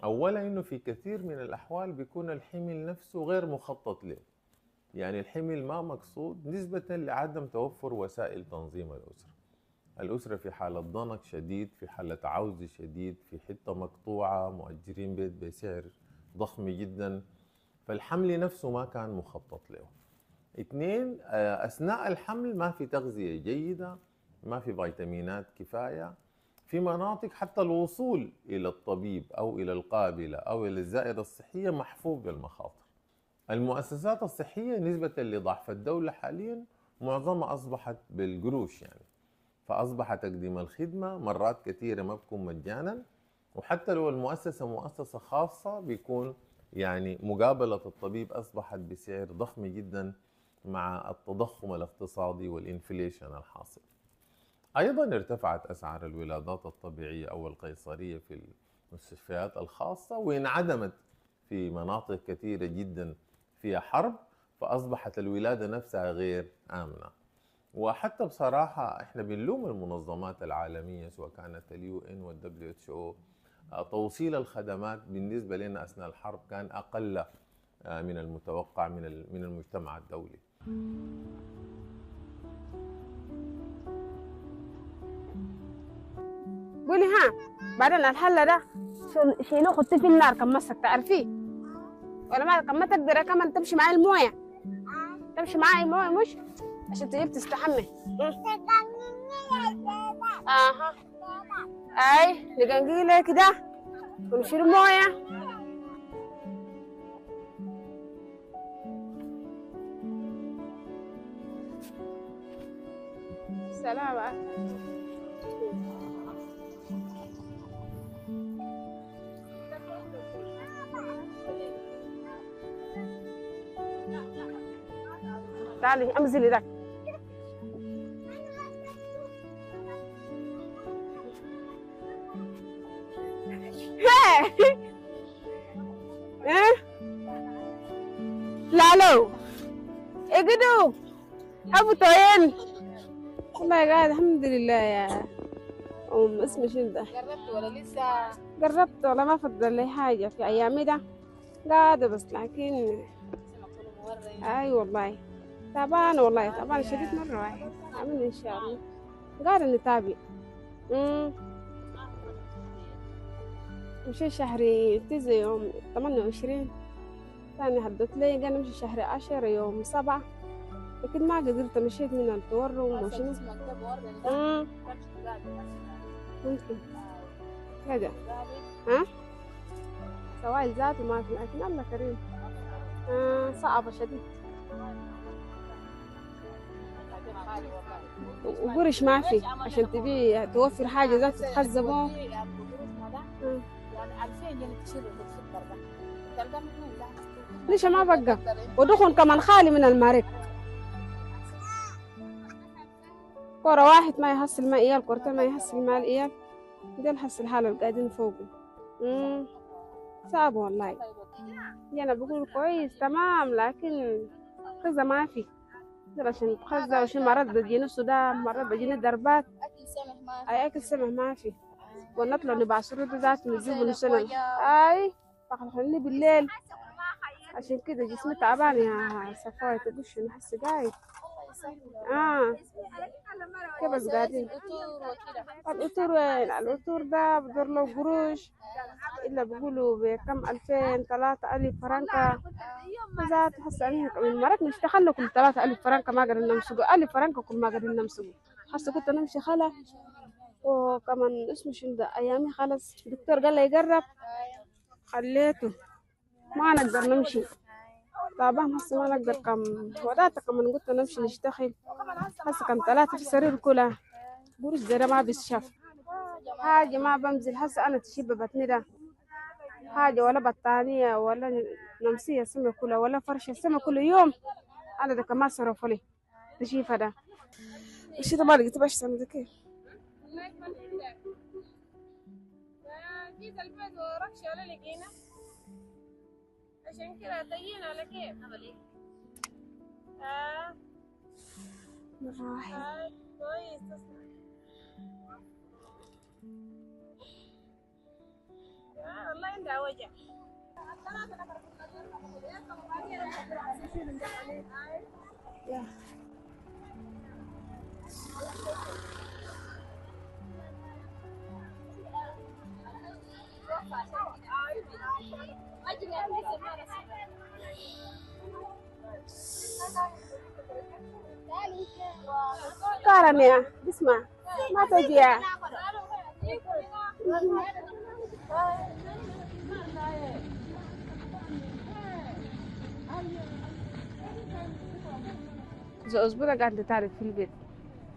أولا إنه في كثير من الأحوال بيكون الحمل نفسه غير مخطط له، يعني الحمل ما مقصود نسبة لعدم توفر وسائل تنظيم الأسرة. الأسرة في حالة ضنك شديد، في حالة عوز شديد، في حتة مقطوعة، مؤجرين بيت بسعر ضخم جدا، فالحمل نفسه ما كان مخطط له. اثنين، أثناء الحمل ما في تغذية جيدة، ما في فيتامينات كفاية، في مناطق حتى الوصول إلى الطبيب أو إلى القابلة أو إلى الزائرة الصحية محفوف بالمخاطر. المؤسسات الصحية نسبة لضعف الدولة حاليا معظمها أصبحت بالقروش، يعني فأصبح تقديم الخدمة مرات كثيرة ما بكون مجانا، وحتى لو المؤسسة مؤسسة خاصة بيكون يعني مقابلة الطبيب أصبحت بسعر ضخم جدا مع التضخم الاقتصادي والإنفليشن الحاصل. أيضا ارتفعت أسعار الولادات الطبيعية أو القيصرية في المستشفيات الخاصة، وانعدمت في مناطق كثيرة جدا فيها حرب، فأصبحت الولادة نفسها غير آمنة. وحتى بصراحة احنا بنلوم المنظمات العالمية سواء كانت الUN والWHO، توصيل الخدمات بالنسبة لنا أثناء الحرب كان أقل من المتوقع من المجتمع الدولي. قولي ها بعدين الحل ده شيلوه خدتيه في النار كم مسك تعرفيه ولا ما تقدري كمان تمشي معايا المويه، تمشي معايا المويه مش عشان تجيب تستحمي. اها اي نقنقيله كده ونشيل المويه. سلام. تعالي انزلي ده. لالو اجدو ابو طويل والله قاعد الحمد لله يا اسمي شنو ده. جربت ولا لسه؟ جربت ولا ما فضل لي حاجه في ايامي ده، قاعده بس لكن اي والله تعبانه، والله تعبانه شديد مره واحد. عامل ان شاء الله قاعده نتابع. مشي شهري تيزي يوم 28، ثاني حددت لي قال نمشي شهر 10 يوم 7، لكن ما قدرت مشيت من التورم وشنو. ممكن كده ها سوائل ذاته ما في، لكن الله كريم صعبة شديد. وقرش ما في عشان تبي توفر حاجة ذات تتخزبه. ليش ما بقى ودخل كمان خالي من المرق كورة واحد ما يحصل مع إيال، كورتين ما يحصل مع الإيال، ده نحصل حالة القاعدين فوقه. صعب والله. أنا بقول كويس تمام، لكن خزة ما في. عشان تخزة وشي مرات بجيني الصداع، مرات بجيني دربات. أكل سمح ما في. أي أكل سمح ما في. ونطلع نبعصر ذات نجيبه نسنا. أي فخليني بالليل. عشان كده جسمي تعبان يا صفاية، تقول شنو نحس قاعد. كيف بس قاعدين؟ الأطور وين؟ الأطور ده بدور له قروش، إلا بقولوا بكم 2000 3000 فرنكة. ذات حس عليهم من مرات نشتغل كل 3000 فرنكة ما قدرنا نمسكوا، 1000 فرنكة كل ما قدرنا نمسكوا. حس كنت نمشي خلا، وكمان اسمه شنو ده أيامي خلص الدكتور قال لي يقرب، خليته ما نقدر نمشي. طبعا هسه ما نقدر كم وداتا كمان قلت نمشي نشتغل. هسه كم 3 في السرير كلها قروش زي ده ما بيتشاف حاجة، ما بنزل. هسه أنا تشيب بطني ده حاجة ولا بطانية ولا نمسية سمة كلها ولا فرشة سمة كل يوم. أنا ده كمان صرف لي تشيفها ده الشي ده ما لقيت باش سمة ده كيف. جيت البيت وركشة ولا لقينا عشان كده طينا ولا كيف؟ مرة كويس تصنع. والله عندها وجع. كارم يا اسمع ما تجيع. إذا أسبوع قاعدة تعرف في البيت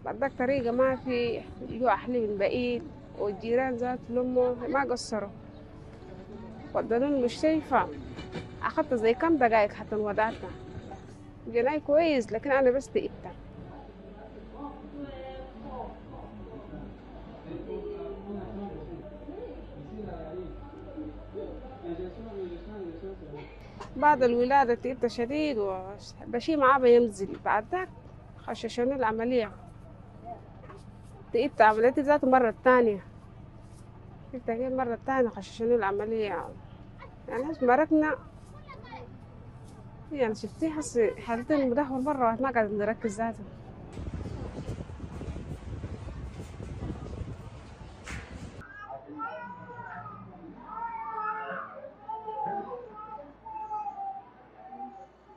بعدك طريقة ما في، يجوا أهلي من بعيد والجيران ذات لمه ما قصروا ودوني المستشفى. أخذت زي كم دقايق حتى ودعتنا جناي كويس، لكن أنا بس تعبت. بعد الولادة تعبت شديد وبشي معاه بينزل. بعد ذاك خششوني العملية، تعبت عمليتي ذات مرة الثانية. شفت كيف المرة الثانية خششوني العملية. يعني هس مركنا يعني شفتي حس حالتين مدهور مرة واحد ما قاعد نركز ذاته.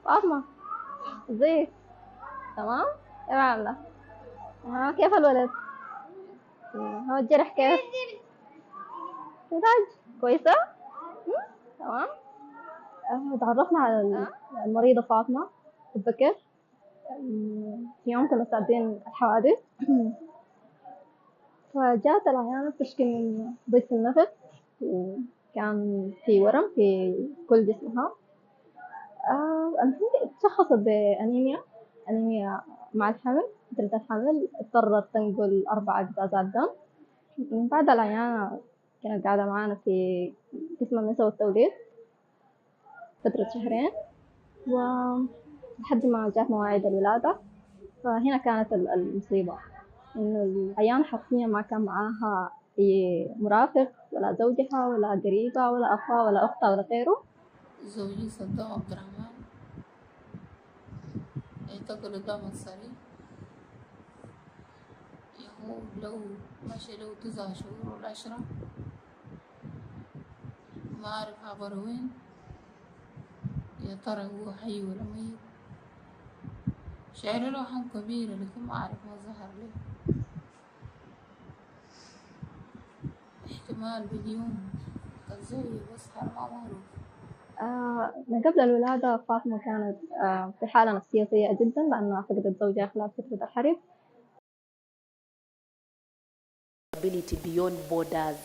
فاطمة ازيك؟ تمام؟ ايه عاملة؟ كيف الولد؟ هو الجرح كيف؟ تدعج كويسة؟ تمام؟ تعرفنا على المريضة فاطمة بكر. في يوم كنا ساعدين الحوادث فجاءت العيانة بتشكي من ضيق النفس، وكان في ورم في كل جسمها. تشخصت بأنيميا مع الحمل. فترة الحمل اضطرت تنقل 4 قزازات دم. من بعد العيانة كانت قاعدة معانا في قسم النساء والتوليد فترة 2 شهر، ولحد ما جات مواعيد الولادة. فهنا كانت المصيبة إنه العيانة حرفيا ما كان معاها أي مرافق ولا زوجها ولا قريبة ولا أخوها ولا أختها ولا غيره. زوجي صدام عبد الرحمن يعتقل قدام الصريح. هو لو مشي له 9 شهور ولا 10 ما أعرف عبره وين، يا ترى هو حي ولا ميت. شايله له حم كبيرة لكن ما أعرف ما ظهر له. احتمال باليوم كان زوجي بس حال ما معروف. من قبل الولادة فاطمة كانت في حالة نفسية سيئة جدا لأنها فقدت زوجها خلال فترة الحرب. Beyond borders,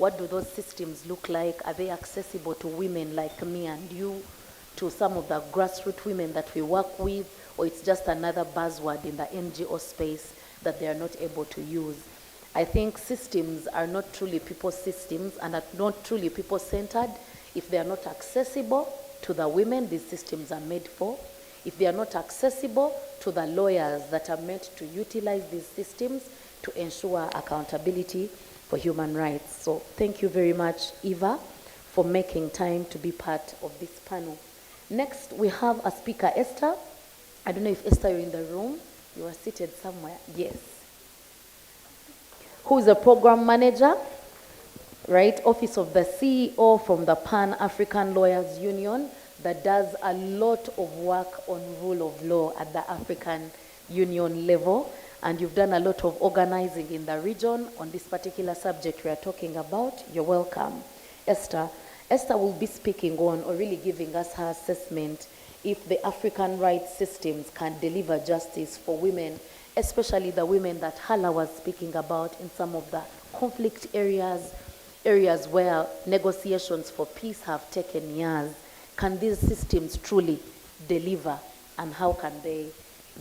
what do those systems look like? Are they accessible to women like me and you, to some of the grassroots women that we work with, or it's just another buzzword in the NGO space that they are not able to use. I think systems are not truly people systems and are not truly people-centered if they are not accessible to the women these systems are made for, if they are not accessible to the lawyers that are meant to utilize these systems to ensure accountability for human rights. So thank you very much, Eva, for making time to be part of this panel. Next, we have a speaker, Esther. I don't know if Esther, you're in the room. You are seated somewhere. Yes. Who is a program manager, right? Office of the CEO from the Pan-African Lawyers Union that does a lot of work on rule of law at the African Union level. And you've done a lot of organizing in the region on this particular subject we are talking about. You're welcome, Esther. Esther will be speaking on, or really giving us her assessment, if the African rights systems can deliver justice for women, especially the women that Hala was speaking about in some of the conflict areas where negotiations for peace have taken years. Can these systems truly deliver, and how can they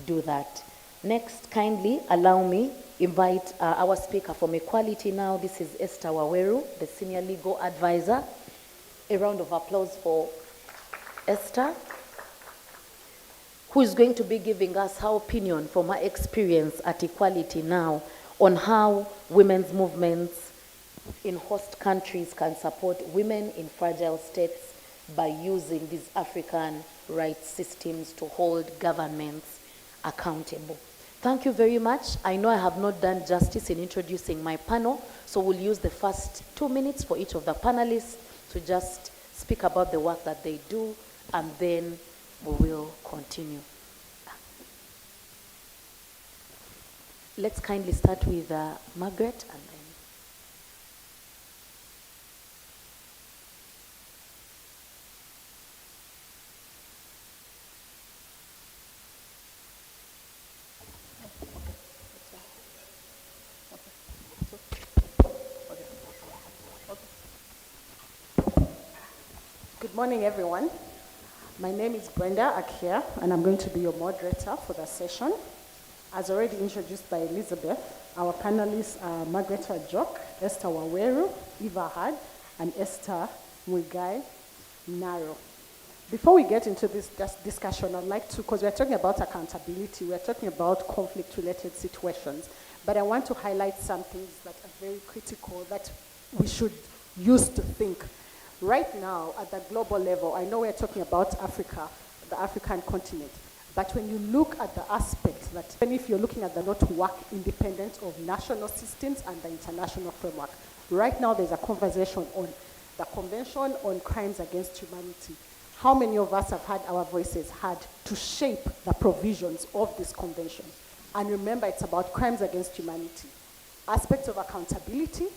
do that? Next, kindly allow me invite our speaker from Equality now. This is Esther Waweru, the Senior Legal Advisor. A round of applause for Esther, who is going to be giving us her opinion from her experience at Equality now on how women's movements in host countries can support women in fragile states by using these African rights systems to hold governments accountable. Thank you very much. I know I have not done justice in introducing my panel, so we'll use the first 2 minutes for each of the panelists to just speak about the work that they do, and then we will continue. Let's kindly start with Margaret, and then Good morning, everyone. My name is Brenda Akia, and I'm going to be your moderator for the session. As already introduced by Elizabeth, our panelists are Margaret Ajok, Esther Waweru, Eva Had, and Esther Muigai Naro. Before we get into this discussion, I'd like to, because we're talking about accountability, we're talking about conflict-related situations, but I want to highlight some things that are very critical that we should use to think. Right now, at the global level, I know we're talking about Africa, the African continent, but when you look at the aspects that, even if you're looking at the law to work independent of national systems and the international framework, right now there's a conversation on the Convention on Crimes Against Humanity. How many of us have had our voices heard to shape the provisions of this convention? And remember, it's about crimes against humanity. Aspects of accountability,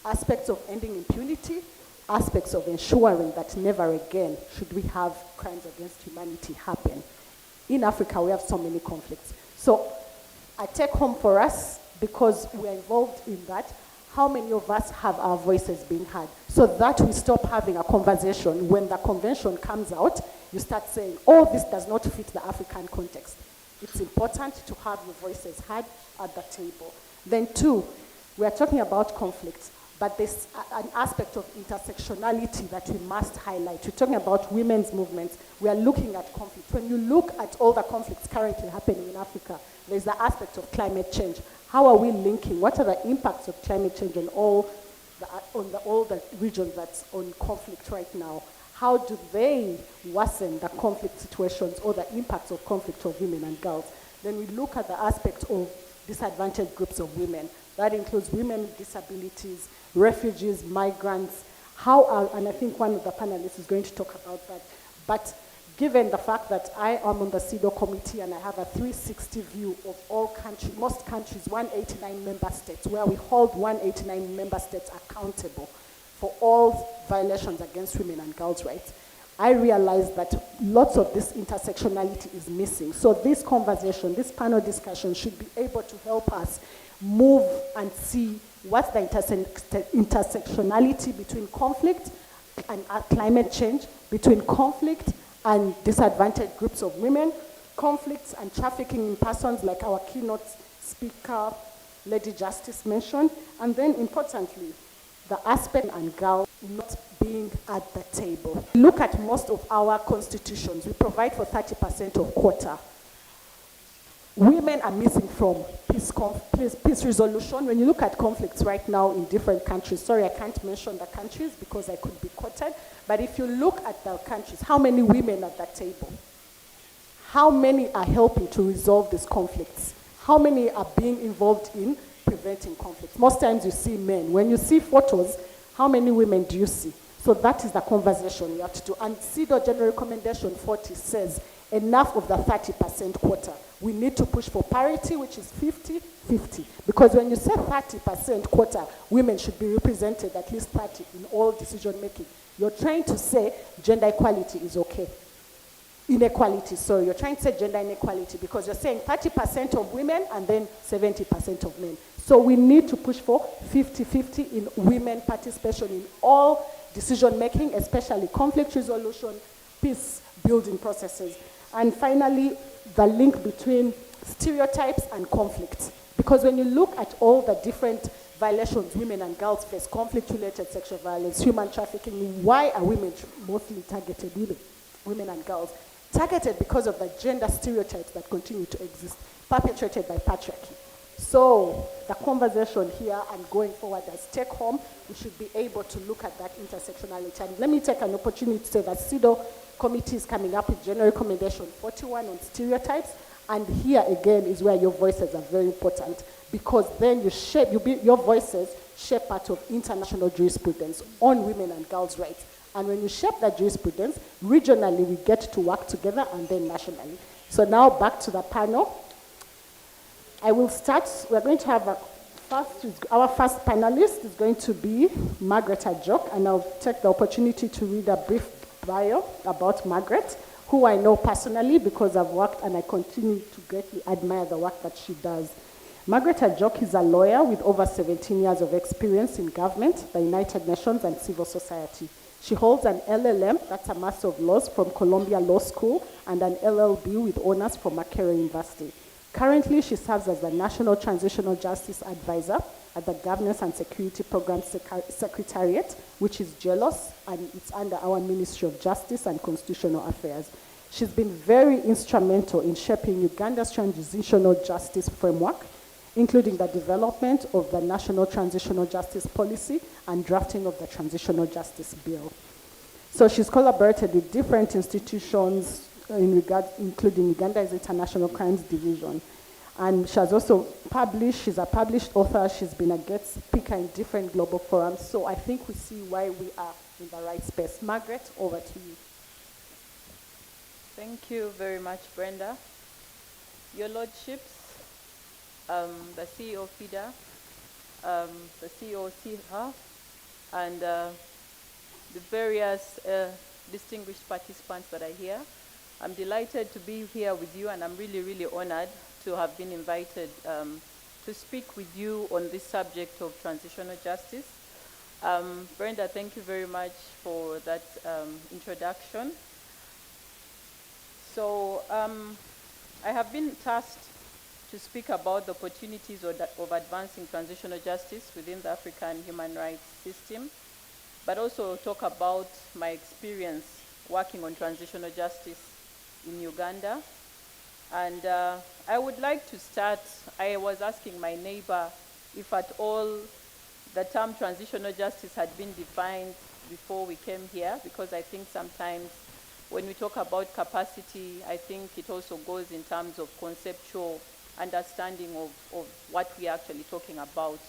aspects of ending impunity, aspects of ensuring that never again should we have crimes against humanity happen. In Africa, we have so many conflicts. So a take home for us, because we're involved in that, how many of us have our voices being heard? So that we stop having a conversation. When the convention comes out, you start saying, oh, this does not fit the African context. It's important to have your voices heard at the table. Then two, we are talking about conflicts, but there's an aspect of intersectionality that we must highlight. We're talking about women's movements. We are looking at conflict. When you look at all the conflicts currently happening in Africa, there's the aspect of climate change. How are we linking? What are the impacts of climate change on all the regions that's on conflict right now? How do they worsen the conflict situations or the impacts of conflict of women and girls? Then we look at the aspect of disadvantaged groups of women. That includes women with disabilities, refugees, migrants. And I think one of the panelists is going to talk about that. But given the fact that I am on the CEDAW committee and I have a 360 view of all countries, most countries, 189 member states, where we hold 189 member states accountable for all violations against women and girls' rights, I realize that lots of this intersectionality is missing. So this conversation, this panel discussion should be able to help us move and see what's the intersectionality between conflict and climate change, between conflict and disadvantaged groups of women, conflicts and trafficking in persons, like our keynote Speaker Lady Justice mentioned, and then importantly, the aspect and girl not being at the table. Look at most of our constitutions. We provide for 30% of quota. Women are missing from peace resolution. When you look at conflicts right now in different countries, sorry, I can't mention the countries because I could be quoted, but if you look at the countries, how many women at that table? How many are helping to resolve these conflicts? How many are being involved in preventing conflicts? Most times you see men. When you see photos, how many women do you see? So that is the conversation we have to do. And CEDAW General Recommendation 40 says enough of the 30% quota. We need to push for parity, which is 50-50. Because when you say 30% quota, women should be represented at least 30 in all decision making. You're trying to say gender equality is okay. Inequality, sorry. You're trying to say gender inequality because you're saying 30% of women and then 70% of men. So we need to push for 50-50 in women participation in all decision making, especially conflict resolution, peace building processes. And finally, the link between stereotypes and conflict. Because when you look at all the different violations women and girls face, conflict-related sexual violence, human trafficking, why are women mostly targeted, women and girls? Targeted because of the gender stereotypes that continue to exist, perpetrated by patriarchy. So the conversation here and going forward as take home, we should be able to look at that intersectionality. And let me take an opportunity to say that CEDAW committee is coming up with General Recommendation 41 on stereotypes. And here again is where your voices are very important because then your voices shape part of international jurisprudence on women and girls' rights. And when you shape that jurisprudence, regionally we get to work together and then nationally. So now back to the panel. I will start, we're going to have our first panelist is going to be Margaret Ajok, and I'll take the opportunity to read a brief bio about Margaret, who I know personally because I've worked and I continue to greatly admire the work that she does. Margaret Ajok is a lawyer with over 17 years of experience in government, the United Nations, and civil society. She holds an LLM, that's a Master of Laws, from Columbia Law School, and an LLB with honors from Makerere University. Currently, she serves as the National Transitional Justice Advisor at the Governance and Security Program Secretariat, which is GELOS, and it's under our Ministry of Justice and Constitutional Affairs. She's been very instrumental in shaping Uganda's transitional justice framework, including the development of the National Transitional Justice Policy and drafting of the Transitional Justice Bill. So she's collaborated with different institutions including Uganda's International Crimes Division. And she has also published, she's a published author, she's been a guest speaker in different global forums. So I think we see why we are in the right space. Margaret, over to you. Thank you very much, Brenda. Your Lordships, the CEO of FIDA, the CEO of CIHA, and the various distinguished participants that are here. I'm delighted to be here with you, and I'm really, really honored to have been invited to speak with you on this subject of transitional justice. Brenda, thank you very much for that introduction. So I have been tasked to speak about the opportunities of advancing transitional justice within the African human rights system, but also talk about my experience working on transitional justice in Uganda. And I would like to start, I was asking my neighbor if at all the term transitional justice had been defined before we came here, because I think sometimes when we talk about capacity, I think it also goes in terms of conceptual understanding of what we're actually talking about.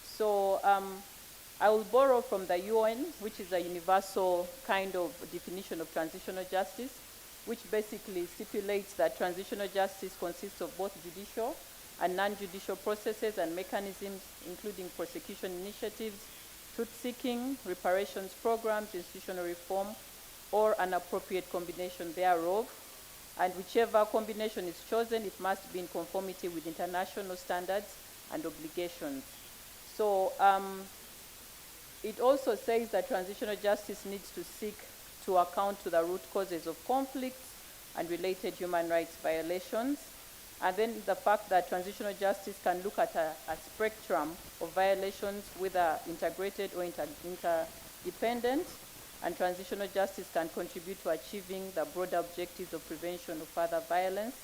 So I will borrow from the UN, which is a universal kind of definition of transitional justice, which basically stipulates that transitional justice consists of both judicial and non-judicial processes and mechanisms, including prosecution initiatives, truth-seeking, reparations programs, institutional reform, or an appropriate combination thereof. And whichever combination is chosen, it must be in conformity with international standards and obligations. So it also says that transitional justice needs to seek to account to the root causes of conflicts and related human rights violations. and then the fact that transitional justice can look at a spectrum of violations, whether integrated or interdependent, and transitional justice can contribute to achieving the broader objectives of prevention of further violence,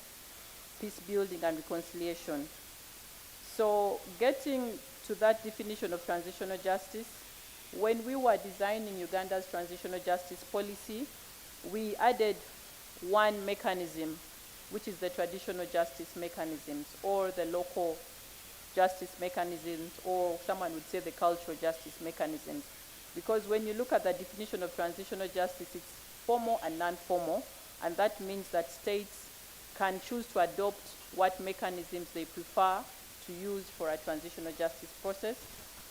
peace building, and reconciliation. So getting to that definition of transitional justice, when we were designing Uganda's transitional justice policy, we added one mechanism, which is the traditional justice mechanisms, or the local justice mechanisms, or someone would say the cultural justice mechanisms. Because when you look at the definition of transitional justice, it's formal and non-formal, and that means that states can choose to adopt what mechanisms they prefer to use for a transitional justice process,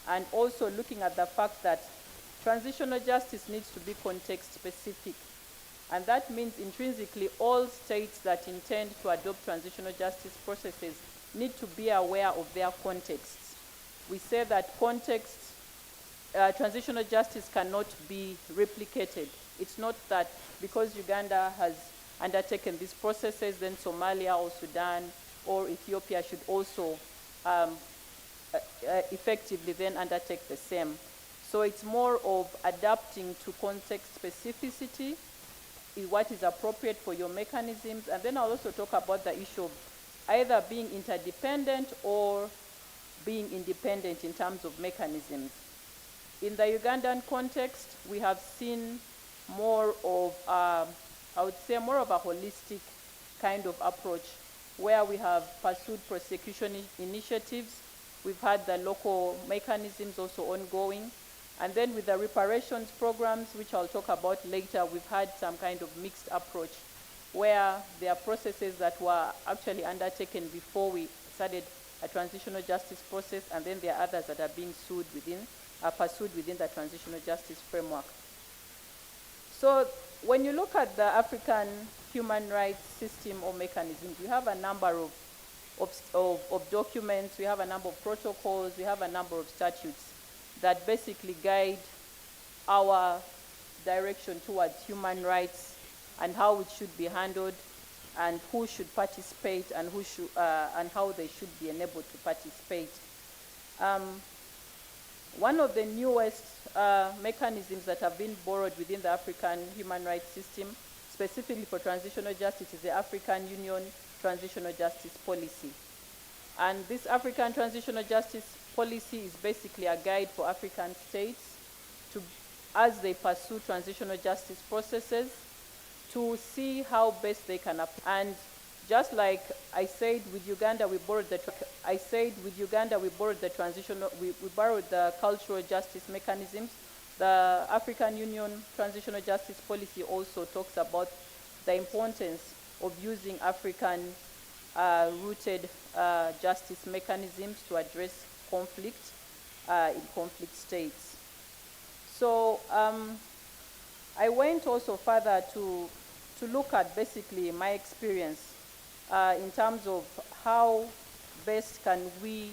and also looking at the fact that transitional justice needs to be context specific. And that means intrinsically all states that intend to adopt transitional justice processes need to be aware of their contexts. We say that transitional justice cannot be replicated. It's not that because Uganda has undertaken these processes, then Somalia or Sudan or Ethiopia should also effectively then undertake the same. So it's more of adapting to context specificity, what is appropriate for your mechanisms, and then I'll also talk about the issue of either being interdependent or being independent in terms of mechanisms. In the Ugandan context, we have seen more of, I would say, more of a holistic kind of approach where we have pursued prosecution initiatives. We've had the local mechanisms also ongoing. And then with the reparations programs, which I'll talk about later, we've had some kind of mixed approach where there are processes that were actually undertaken before we started a transitional justice process, and then there are others that are being pursued within the transitional justice framework. So when you look at the African human rights system or mechanisms, we have a number of documents, we have a number of protocols, we have a number of statutes that basically guide our direction towards human rights and how it should be handled and who should participate and who should and how they should be enabled to participate. One of the newest mechanisms that have been borrowed within the African human rights system, specifically for transitional justice, is the African Union Transitional Justice Policy. And this African Transitional Justice Policy is basically a guide for African states to, as they pursue transitional justice processes, to see how best they can and just like I said with Uganda, we borrowed the we borrowed the cultural justice mechanisms. The African Union Transitional Justice Policy also talks about the importance of using African rooted justice mechanisms to address conflict in conflict states. So I went also further to look at basically my experience in terms of how best can we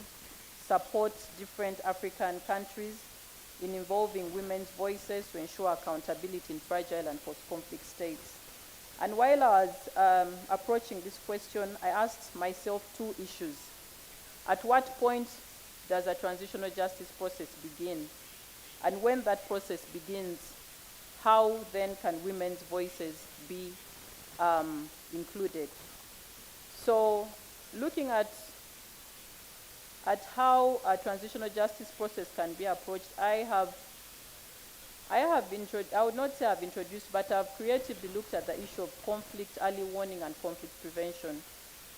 support different African countries in involving women's voices to ensure accountability in fragile and post-conflict states. And while I was approaching this question, I asked myself two issues. At what point does a transitional justice process begin? And when that process begins, how then can women's voices be included? So looking at how a transitional justice process can be approached, I would not say I've introduced, but I've creatively looked at the issue of conflict, early warning, and conflict prevention.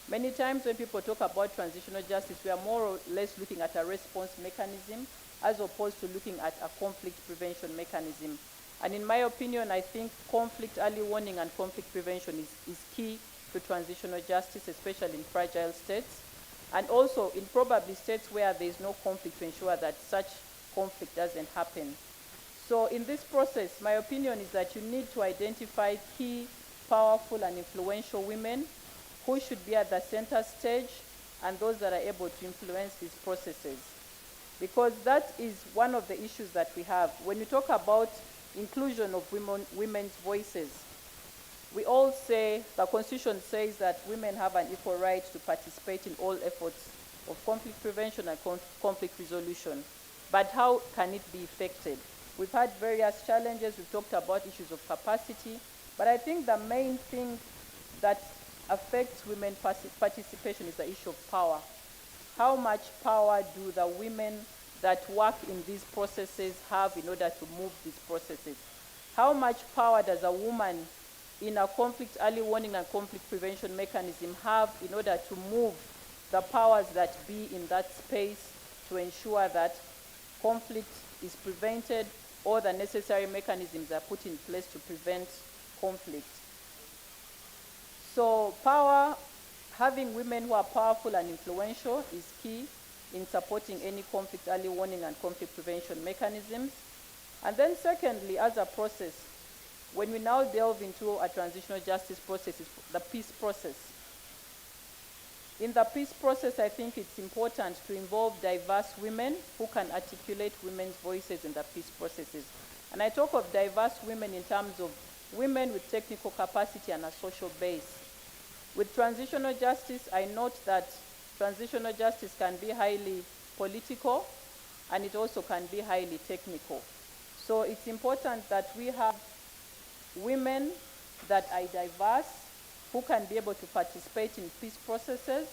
Many times when people talk about transitional justice, we are more or less looking at a response mechanism as opposed to looking at a conflict prevention mechanism. And in my opinion, I think conflict, early warning, and conflict prevention is key to transitional justice, especially in fragile states, and also in probably states where there is no conflict, to ensure that such conflict doesn't happen. So in this process, my opinion is that you need to identify key, powerful, and influential women who should be at the center stage and those that are able to influence these processes. Because that is one of the issues that we have. When you talk about inclusion of women's voices, we all say, the Constitution says that women have an equal right to participate in all efforts of conflict prevention and conflict resolution. But how can it be effected? We've had various challenges. We've talked about issues of capacity. But I think the main thing that affects women's participation is the issue of power. How much power do the women that work in these processes have in order to move these processes? How much power does a woman in a conflict early warning and conflict prevention mechanism have in order to move the powers that be in that space to ensure that conflict is prevented or the necessary mechanisms are put in place to prevent conflict? So power, having women who are powerful and influential is key in supporting any conflict early warning and conflict prevention mechanisms. And then secondly, as a process, when we now delve into a transitional justice process, is the peace process. In the peace process, I think it's important to involve diverse women who can articulate women's voices in the peace processes. And I talk of diverse women in terms of women with technical capacity and a social base. With transitional justice, I note that transitional justice can be highly political and it also can be highly technical. So it's important that we have women that are diverse, who can be able to participate in peace processes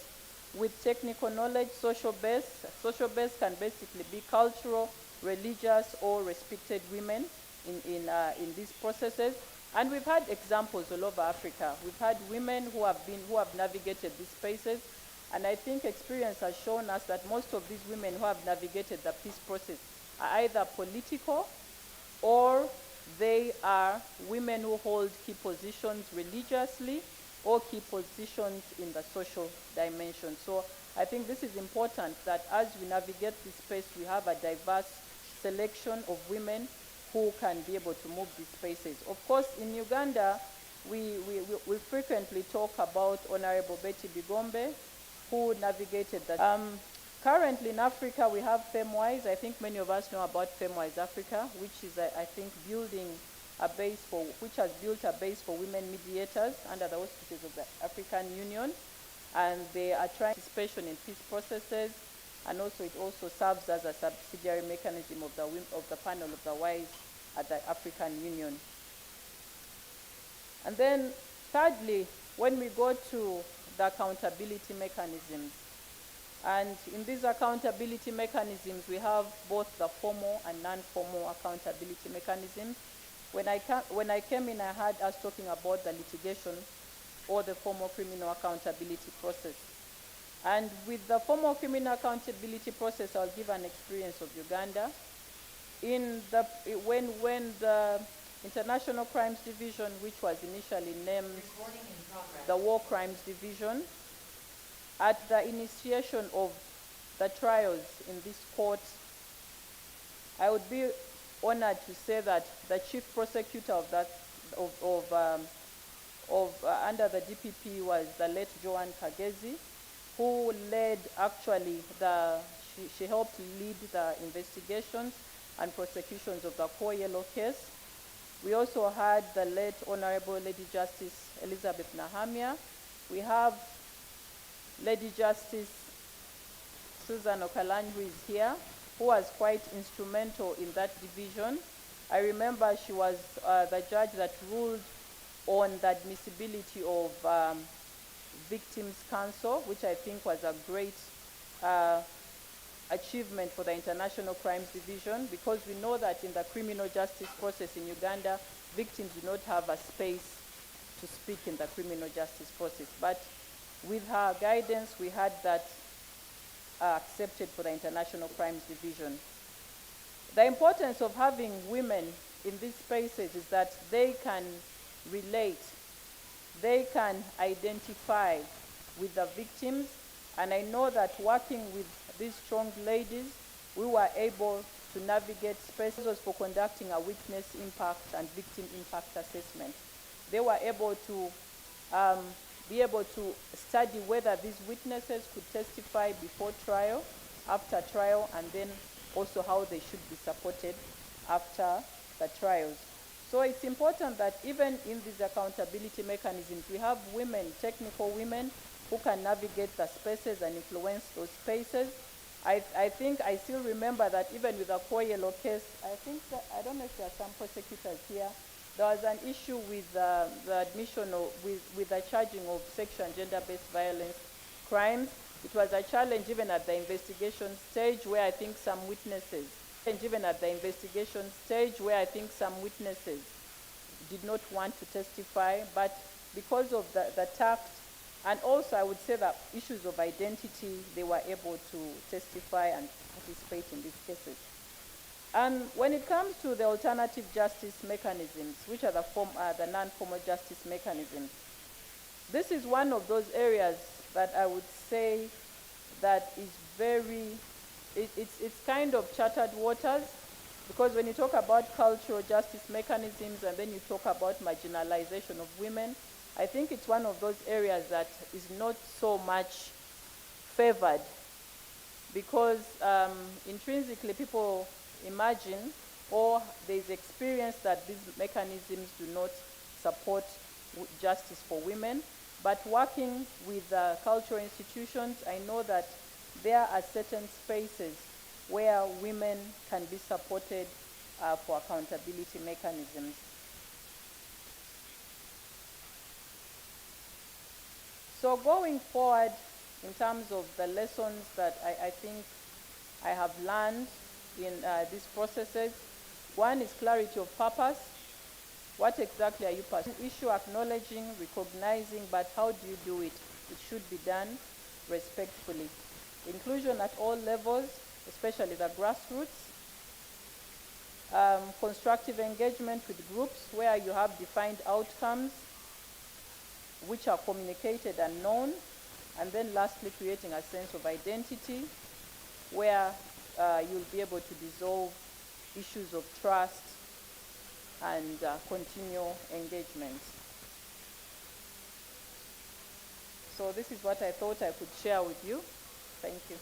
with technical knowledge, social base. Social base can basically be cultural, religious, or respected women in these processes. And we've had examples all over Africa. We've had women who have navigated these spaces, and I think experience has shown us that most of these women who have navigated the peace process are either political or they are women who hold key positions religiously or key positions in the social dimension. So I think this is important that as we navigate this space, we have a diverse selection of women who can be able to move these spaces. Of course, in Uganda, we frequently talk about Honorable Betty Bigombe, who navigated that. Currently in Africa, we have FemWise. I think many of us know about FemWise Africa, which is, I think, which has built a base for women mediators under the auspices of the African Union. And they are trying participation in peace processes, and also it also serves as a subsidiary mechanism of the panel of the WISE at the African Union. And then thirdly, when we go to the accountability mechanisms, and in these accountability mechanisms, we have both the formal and non-formal accountability mechanisms. When I came in, I heard us talking about the litigation or the formal criminal accountability process. And with the formal criminal accountability process, I'll give an experience of Uganda. When the International Crimes Division, which was initially named the War Crimes Division, at the initiation of the trials in this court, I would be honored to say that the chief prosecutor of that under the DPP was the late Joan Kagezi, who led she helped lead the investigations and prosecutions of the Core Yellow case. We also had the late Honorable Lady Justice Elizabeth Nahamia. We have Lady Justice Susan Okalany, who is here, who was quite instrumental in that division. I remember she was the judge that ruled on the admissibility of Victims' Counsel, which I think was a great achievement for the International Crimes Division, because we know that in the criminal justice process in Uganda, victims do not have a space to speak in the criminal justice process. But with her guidance, we had that accepted for the International Crimes Division. The importance of having women in these spaces is that they can relate, they can identify with the victims, and I know that working with these strong ladies, we were able to navigate spaces for conducting a witness impact and victim impact assessment. They were able to study whether these witnesses could testify before trial, after trial, and then also how they should be supported after the trials. So it's important that even in these accountability mechanisms, we have women, technical women, who can navigate the spaces and influence those spaces. I think I still remember that even with the Koyelo case, I don't know if there are some prosecutors here, there was an issue with the admission of, with the charging of sexual and gender-based violence crimes. It was a challenge even at the investigation stage where I think some witnesses, did not want to testify, but because of the tact, and also I would say that issues of identity, they were able to testify and participate in these cases. And when it comes to the alternative justice mechanisms, which are the non-formal justice mechanisms, this is one of those areas that I would say that is it's kind of chartered waters, because when you talk about cultural justice mechanisms and then you talk about marginalization of women, I think it's one of those areas that is not so much favored, because intrinsically people imagine, or there's experience that these mechanisms do not support justice for women. But working with cultural institutions, I know that there are certain spaces where women can be supported for accountability mechanisms. So going forward, in terms of the lessons that I think I have learned in these processes, one is clarity of purpose. What exactly are you pursuing? Issue acknowledging, recognizing, but how do you do it? It should be done respectfully. Inclusion at all levels, especially the grassroots. Constructive engagement with groups where you have defined outcomes which are communicated and known. And then lastly, creating a sense of identity where you'll be able to dissolve issues of trust and continue engagement. So this is what I thought I could share with you. Thank you.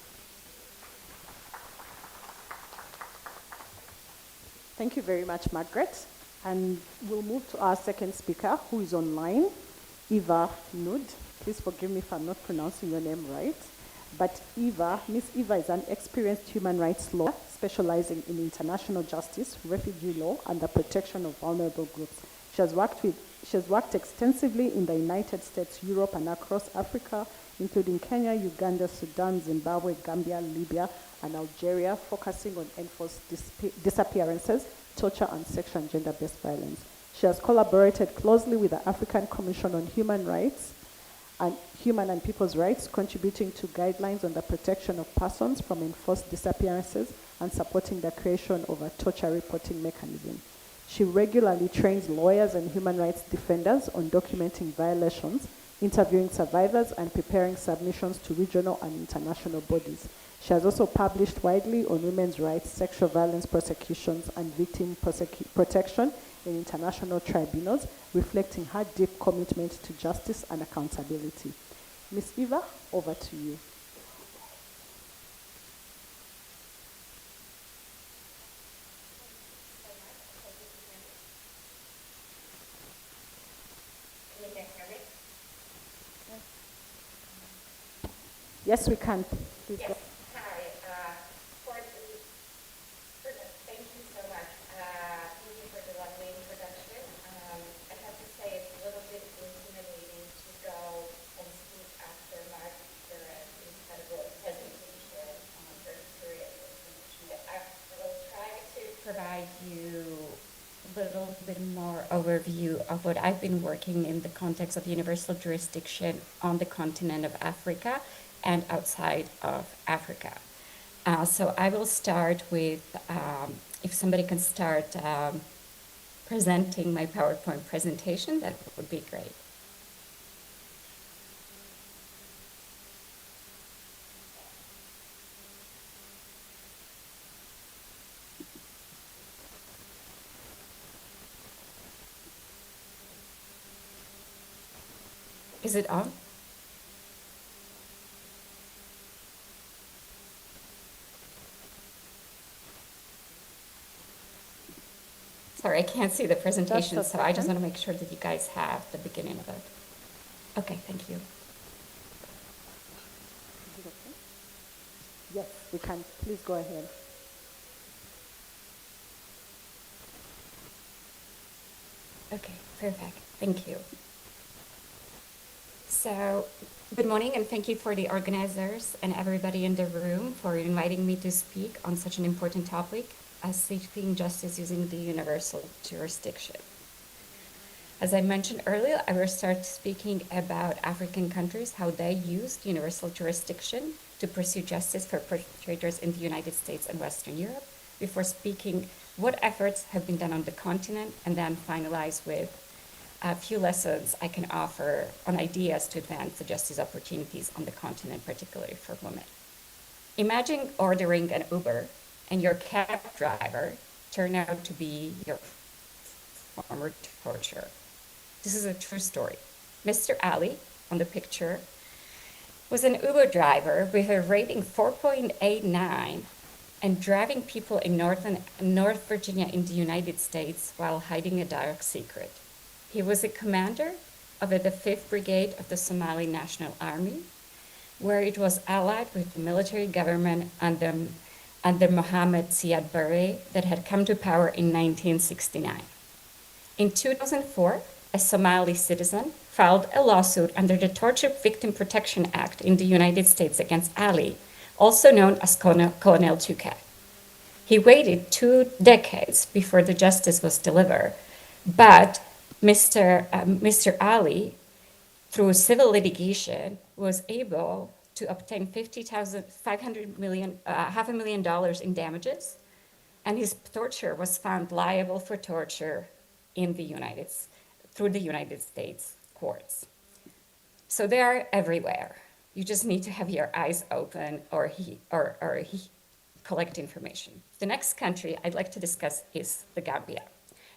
Thank you very much, Margaret. And we'll move to our second speaker, who is online, Eva Nud. Please forgive me if I'm not pronouncing your name right. But Miss Eva is an experienced human rights lawyer specializing in international justice, refugee law, and the protection of vulnerable groups. She has worked extensively in the United States, Europe, and across Africa, including Kenya, Uganda, Sudan, Zimbabwe, Gambia, Libya, and Algeria, focusing on enforced disappearances, torture, and sexual and gender-based violence. She has collaborated closely with the African Commission on Human Rights and Human and People's Rights, contributing to guidelines on the protection of persons from enforced disappearances and supporting the creation of a torture reporting mechanism. She regularly trains lawyers and human rights defenders on documenting violations, interviewing survivors, and preparing submissions to regional and international bodies. She has also published widely on women's rights, sexual violence prosecutions, and victim protection in international tribunals, reflecting her deep commitment to justice and accountability. Ms. Eva, over to you. Yes, we can. Please go. Hi. Thank you so much. Thank you for the lovely introduction. I have to say it's a little bit intimidating to go and speak after Margaret's incredible presentation on her career information. But I will try to provide you a little bit more overview of what I've been working in the context of universal jurisdiction on the continent of Africa and outside of Africa. So I will start with, if somebody can start presenting my PowerPoint presentation, that would be great. Is it on? Sorry, I can't see the presentation, Just a so I just second. want to make sure that you guys have the beginning of it. Okay, thank you. Is it okay? Yes, we can. Please go ahead. Okay, perfect. Thank you. So, good morning, and thank you for the organizers and everybody in the room for inviting me to speak on such an important topic as seeking justice using the universal jurisdiction. As I mentioned earlier, I will start speaking about African countries, how they used universal jurisdiction to pursue justice for perpetrators in the United States and Western Europe, before speaking what efforts have been done on the continent, and then finalize with a few lessons I can offer on ideas to advance the justice opportunities on the continent, particularly for women. Imagine ordering an Uber and your cab driver turned out to be your former torturer. This is a true story. Mr. Ali, on the picture, was an Uber driver with a rating 4.89 and driving people in North Virginia in the United States while hiding a dark secret. He was a commander of the 5th Brigade of the Somali National Army, where it was allied with the military government under Mohammed Siad Barre that had come to power in 1969. In 2004, a Somali citizen filed a lawsuit under the Torture Victim Protection Act in the United States against Ali, also known as Colonel Touquet. He waited 2 decades before the justice was delivered, but Mr. Ali, through civil litigation, was able to obtain $500,000 in damages, and his torturer was found liable for torture in through the United States courts. So they are everywhere. You just need to have your eyes open or collect information. The next country I'd like to discuss is the Gambia.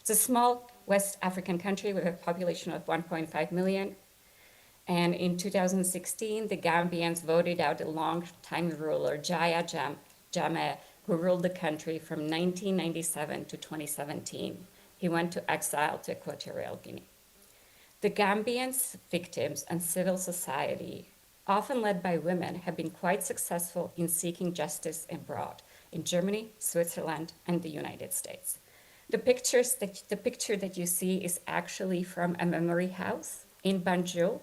It's a small West African country with a population of 1.5 million. And in 2016, the Gambians voted out a long-time ruler, Yahya Jammeh, who ruled the country from 1997 to 2017. He went to exile to Equatorial Guinea. The Gambians' victims and civil society, often led by women, have been quite successful in seeking justice abroad, in Germany, Switzerland, and the United States. The picture that you see is actually from a memory house in Banjul.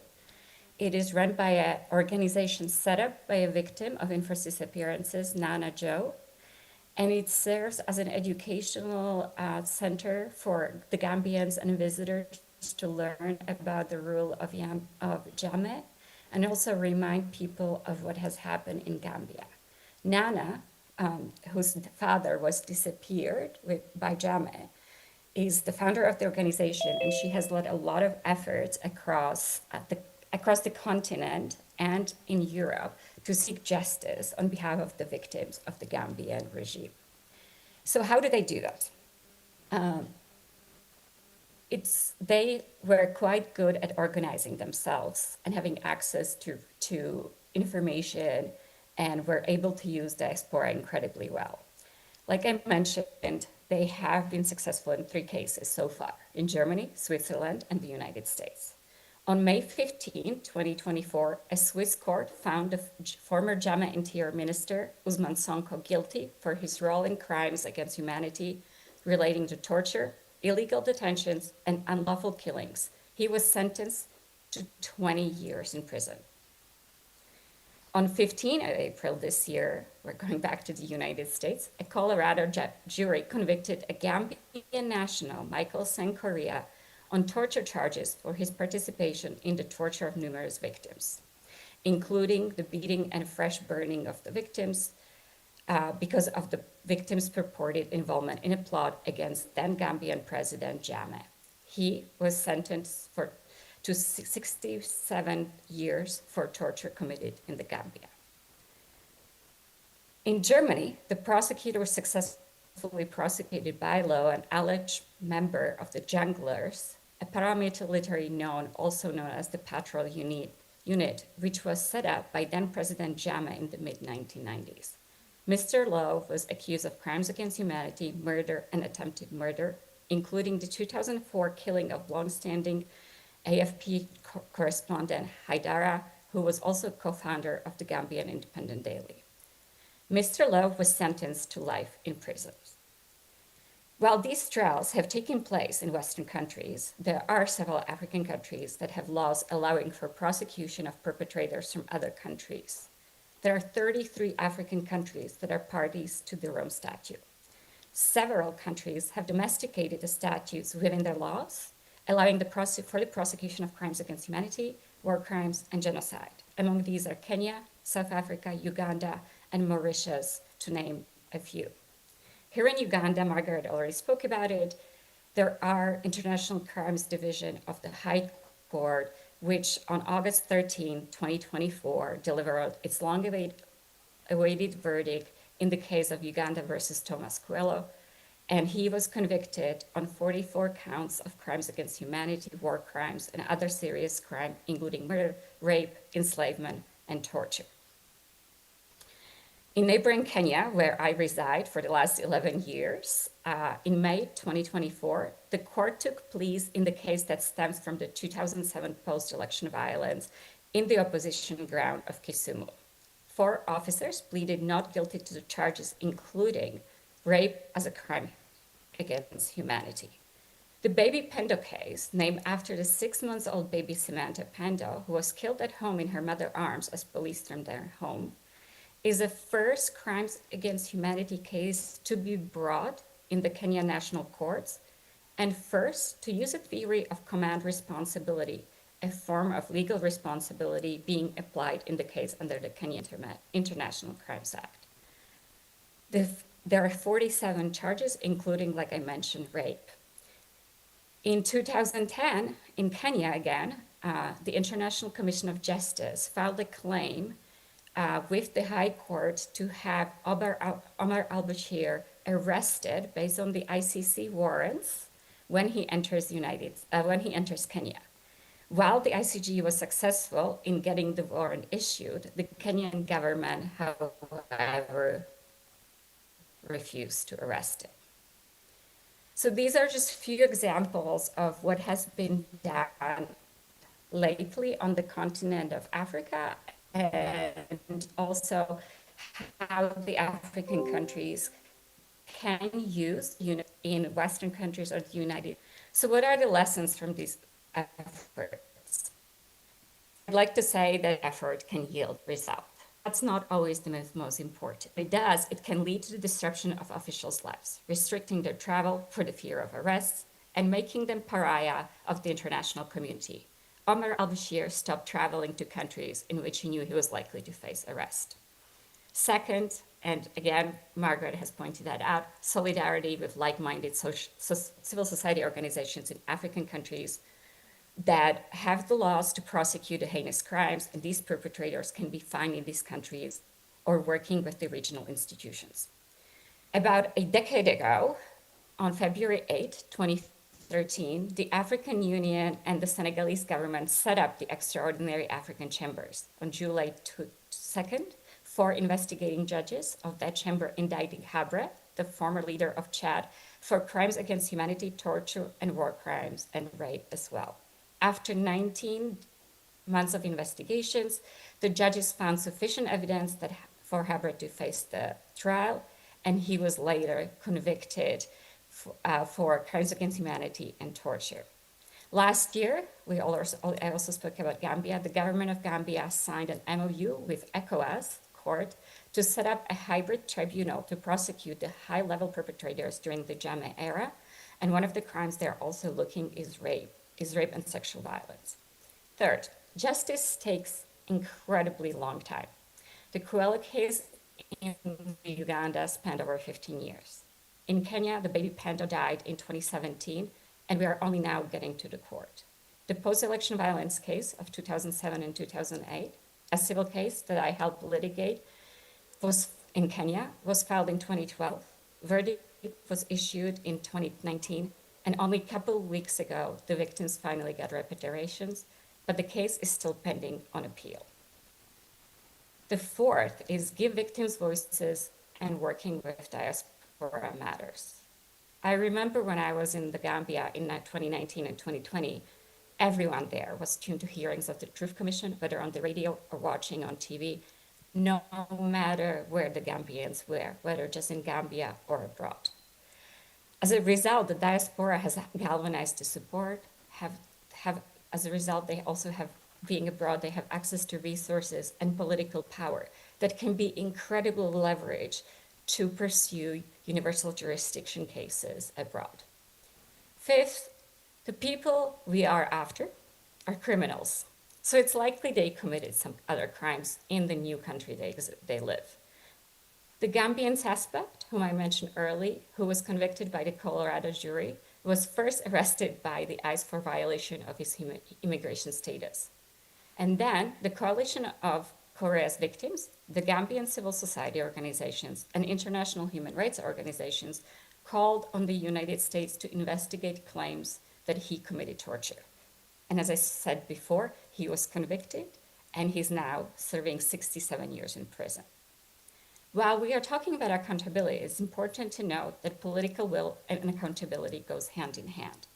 It is run by an organization set up by a victim of enforced disappearances, Nana Joe, and it serves as an educational center for the Gambians and visitors to learn about the rule of Jammeh, and also remind people of what has happened in Gambia. Nana, whose father was disappeared by Jammeh, is the founder of the organization, and she has led a lot of efforts across the continent and in Europe to seek justice on behalf of the victims of the Gambian regime. So how do they do that? They were quite good at organizing themselves and having access to information, and were able to use diaspora incredibly well. Like I mentioned, they have been successful in 3 cases so far, in Germany, Switzerland, and the United States. On May 15, 2024, a Swiss court found the former Jammeh Interior Minister, Ousmane Sonko, guilty for his role in crimes against humanity relating to torture, illegal detentions, and unlawful killings. He was sentenced to 20 years in prison. On 15 April this year, we're going back to the United States, a Colorado jury convicted a Gambian national, Michael Senkoria, on torture charges for his participation in the torture of numerous victims, including the beating and fresh burning of the victims because of the victims' purported involvement in a plot against then Gambian President Jammeh. He was sentenced to 67 years for torture committed in the Gambia. In Germany, the prosecutor was successfully prosecuted by law an alleged member of the Junglers, a paramilitary also known as the Patrol Unit, which was set up by then President Jammeh in the mid-1990s. Mr. Lowe was accused of crimes against humanity, murder, and attempted murder including the 2004 killing of longstanding AFP correspondent Haidara, who was also co-founder of the Gambian Independent Daily. Mr. Lowe was sentenced to life in prison. While these trials have taken place in Western countries, there are several African countries that have laws allowing for prosecution of perpetrators from other countries. There are 33 African countries that are parties to the Rome Statute. Several countries have domesticated the statutes within their laws, allowing for the prosecution of crimes against humanity, war crimes, and genocide. Among these are Kenya, South Africa, Uganda, and Mauritius, to name a few. Here in Uganda, Margaret already spoke about it, there are International Crimes Division of the High Court, which on August 13, 2024, delivered its long-awaited verdict in the case of Uganda versus Thomas Coelho, and he was convicted on 44 counts of crimes against humanity, war crimes, and other serious crimes, including murder, rape, enslavement, and torture. In neighboring Kenya, where I reside for the last 11 years, in May 2024, the court took pleas in the case that stems from the 2007 post-election violence in the opposition ground of Kisumu. 4 officers pleaded not guilty to the charges, including rape as a crime against humanity. The baby Pendo case, named after the 6-month-old baby Samantha Pendo, who was killed at home in her mother's arms as police stormed their home, is the first crimes against humanity case to be brought in the Kenya National Courts, and first to use a theory of command responsibility, a form of legal responsibility being applied in the case under the Kenya International Crimes Act. There are 47 charges, including, like I mentioned, rape. In 2010, in Kenya again, the International Commission of Justice filed a claim with the High Court to have Omar al-Bashir arrested based on the ICC warrants when he enters Kenya. While the ICJ was successful in getting the warrant issued, the Kenyan government, however, refused to arrest him. So these are just few examples of what has been done lately on the continent of Africa, and also how the African countries can use in Western countries or the United. So what are the lessons from these efforts? I'd like to say that effort can yield results. That's not always the most important. It does, it can lead to the disruption of officials' lives, restricting their travel for the fear of arrests, and making them pariah of the international community. Omar al-Bashir stopped traveling to countries in which he knew he was likely to face arrest. Second, and again, Margaret has pointed that out, solidarity with like-minded civil society organizations in African countries that have the laws to prosecute the heinous crimes, and these perpetrators can be found in these countries or working with the regional institutions. About a decade ago, on February 8, 2013, the African Union and the Senegalese government set up the Extraordinary African Chambers. On July 2nd, 4 investigating judges of that chamber indicted Habre, the former leader of Chad, for crimes against humanity, torture, and war crimes, and rape as well. After 19 months of investigations, the judges found sufficient evidence for Habre to face the trial, and he was later convicted for crimes against humanity and torture. Last year, I also spoke about Gambia. The government of Gambia signed an MOU with ECOWAS court to set up a hybrid tribunal to prosecute the high-level perpetrators during the Jammeh era, and one of the crimes they're also looking is rape and sexual violence. Third, justice takes incredibly long time. The Coelho case in Uganda spanned over 15 years. In Kenya, the baby Pendo died in 2017, and we are only now getting to the court. The post-election violence case of 2007 and 2008, a civil case that I helped litigate, was in Kenya, was filed in 2012. Verdict was issued in 2019, and only a couple of weeks ago, the victims finally got reparations, but the case is still pending on appeal. The fourth is give victims voices and working with diaspora matters. I remember when I was in the Gambia in 2019 and 2020, everyone there was tuned to hearings of the Truth Commission, whether on the radio or watching on TV, no matter where the Gambians were, whether just in Gambia or abroad. As a result, the diaspora has galvanized to support, as a result, they also have, being abroad, they have access to resources and political power that can be incredible leverage to pursue universal jurisdiction cases abroad. Fifth, the people we are after are criminals. So it's likely they committed some other crimes in the new country they live. The Gambian suspect, whom I mentioned earlier, who was convicted by the Colorado jury, was first arrested by the ICE for violation of his immigration status. And then the coalition of Korea's victims, the Gambian civil society organizations, and international human rights organizations called on the United States to investigate claims that he committed torture. And as I said before, he was convicted, and he's now serving 67 years in prison. While we are talking about accountability, it's important to note that political will and accountability goes hand in hand.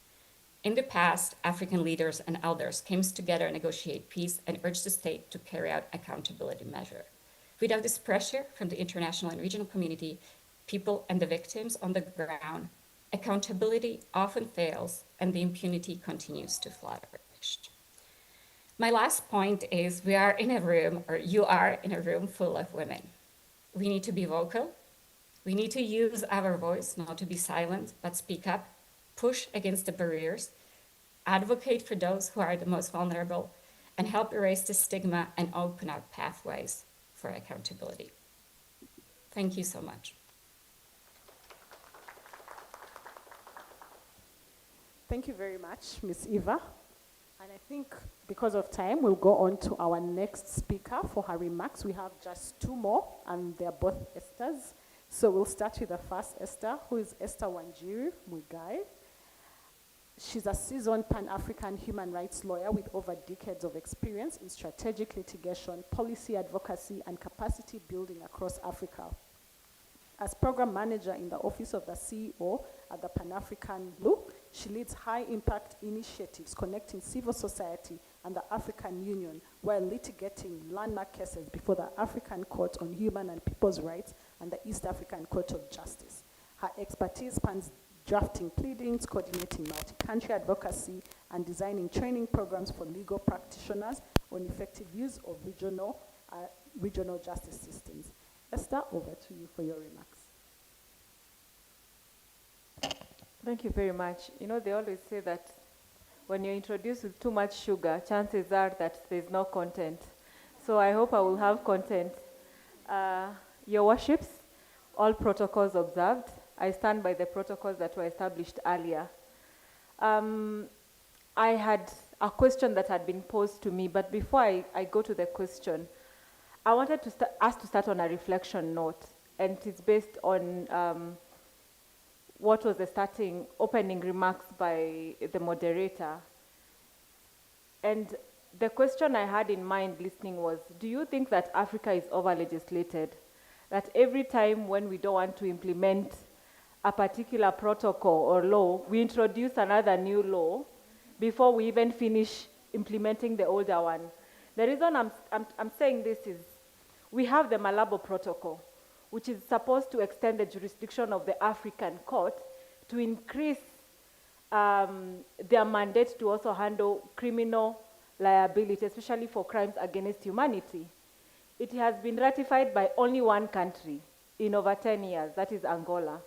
In the past, African leaders and elders came together to negotiate peace and urged the state to carry out accountability measures. Without this pressure from the international and regional community, people and the victims on the ground, accountability often fails and the impunity continues to flourish. My last point is we are in a room, or you are in a room full of women. We need to be vocal. We need to use our voice, not to be silent, but speak up, push against the barriers, advocate for those who are the most vulnerable, and help erase the stigma and open up pathways for accountability. Thank you so much. Thank you very much, Ms. Eva. And I think because of time, we'll go on to our next speaker for her remarks. We have just two more, and they're both Esthers. So we'll start with the first Esther, who is Esther Wanjiru Muigai. She's a seasoned Pan-African human rights lawyer with over decades of experience in strategic litigation, policy advocacy, and capacity building across Africa. As program manager in the office of the CEO at the Pan-African Law, she leads high-impact initiatives connecting civil society and the African Union while litigating landmark cases before the African Court on Human and People's Rights and the East African Court of Justice. Her expertise spans drafting pleadings, coordinating multi-country advocacy, and designing training programs for legal practitioners on effective use of regional justice systems. Esther, over to you for your remarks. Thank you very much. You know, they always say that when you're introduced with too much sugar, chances are that there's no content. So I hope I will have content. Your worships, all protocols observed. I stand by the protocols that were established earlier. I had a question that had been posed to me, but before I go to the question, I wanted to us to start on a reflection note, and it's based on what was the opening remarks by the moderator. And the question I had in mind listening was, do you think that Africa is over-legislated? That every time when we don't want to implement a particular protocol or law, we introduce another new law before we even finish implementing the older one. The reason I'm saying this is we have the Malabo Protocol, which is supposed to extend the jurisdiction of the African Court to increase their mandate to also handle criminal liability, especially for crimes against humanity. It has been ratified by only one country in over 10 years, that is Angola.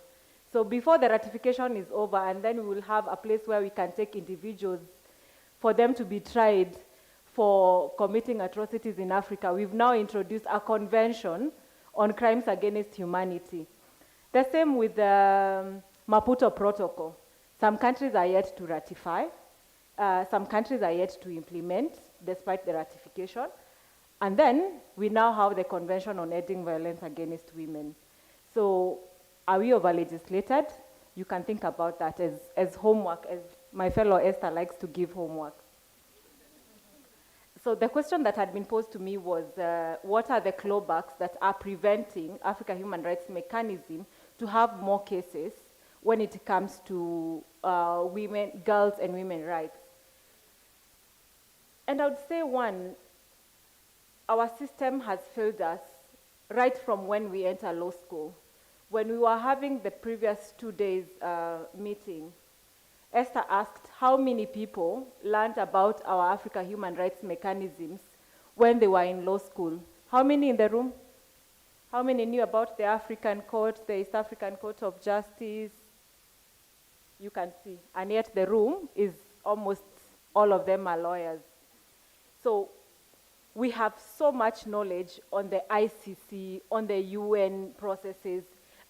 So before the ratification is over, and then we will have a place where we can take individuals for them to be tried for committing atrocities in Africa, we've now introduced a convention on crimes against humanity. The same with the Maputo Protocol. Some countries are yet to ratify. Some countries are yet to implement, despite the ratification. And then we now have the Convention on Ending Violence Against Women. So are we over-legislated? You can think about that as homework, as my fellow Esther likes to give homework. So the question that had been posed to me was, what are the clawbacks that are preventing Africa Human Rights Mechanism to have more cases when it comes to women, girls and women rights. And I would say one, our system has failed us right from when we enter law school. When we were having the previous 2 days meeting, Esther asked how many people learned about our Africa human rights mechanisms when they were in law school. How many in the room? How many knew about the African Court, the East African Court of Justice? You can see. And yet the room is almost all of them are lawyers. So we have so much knowledge on the ICC, on the UN processes,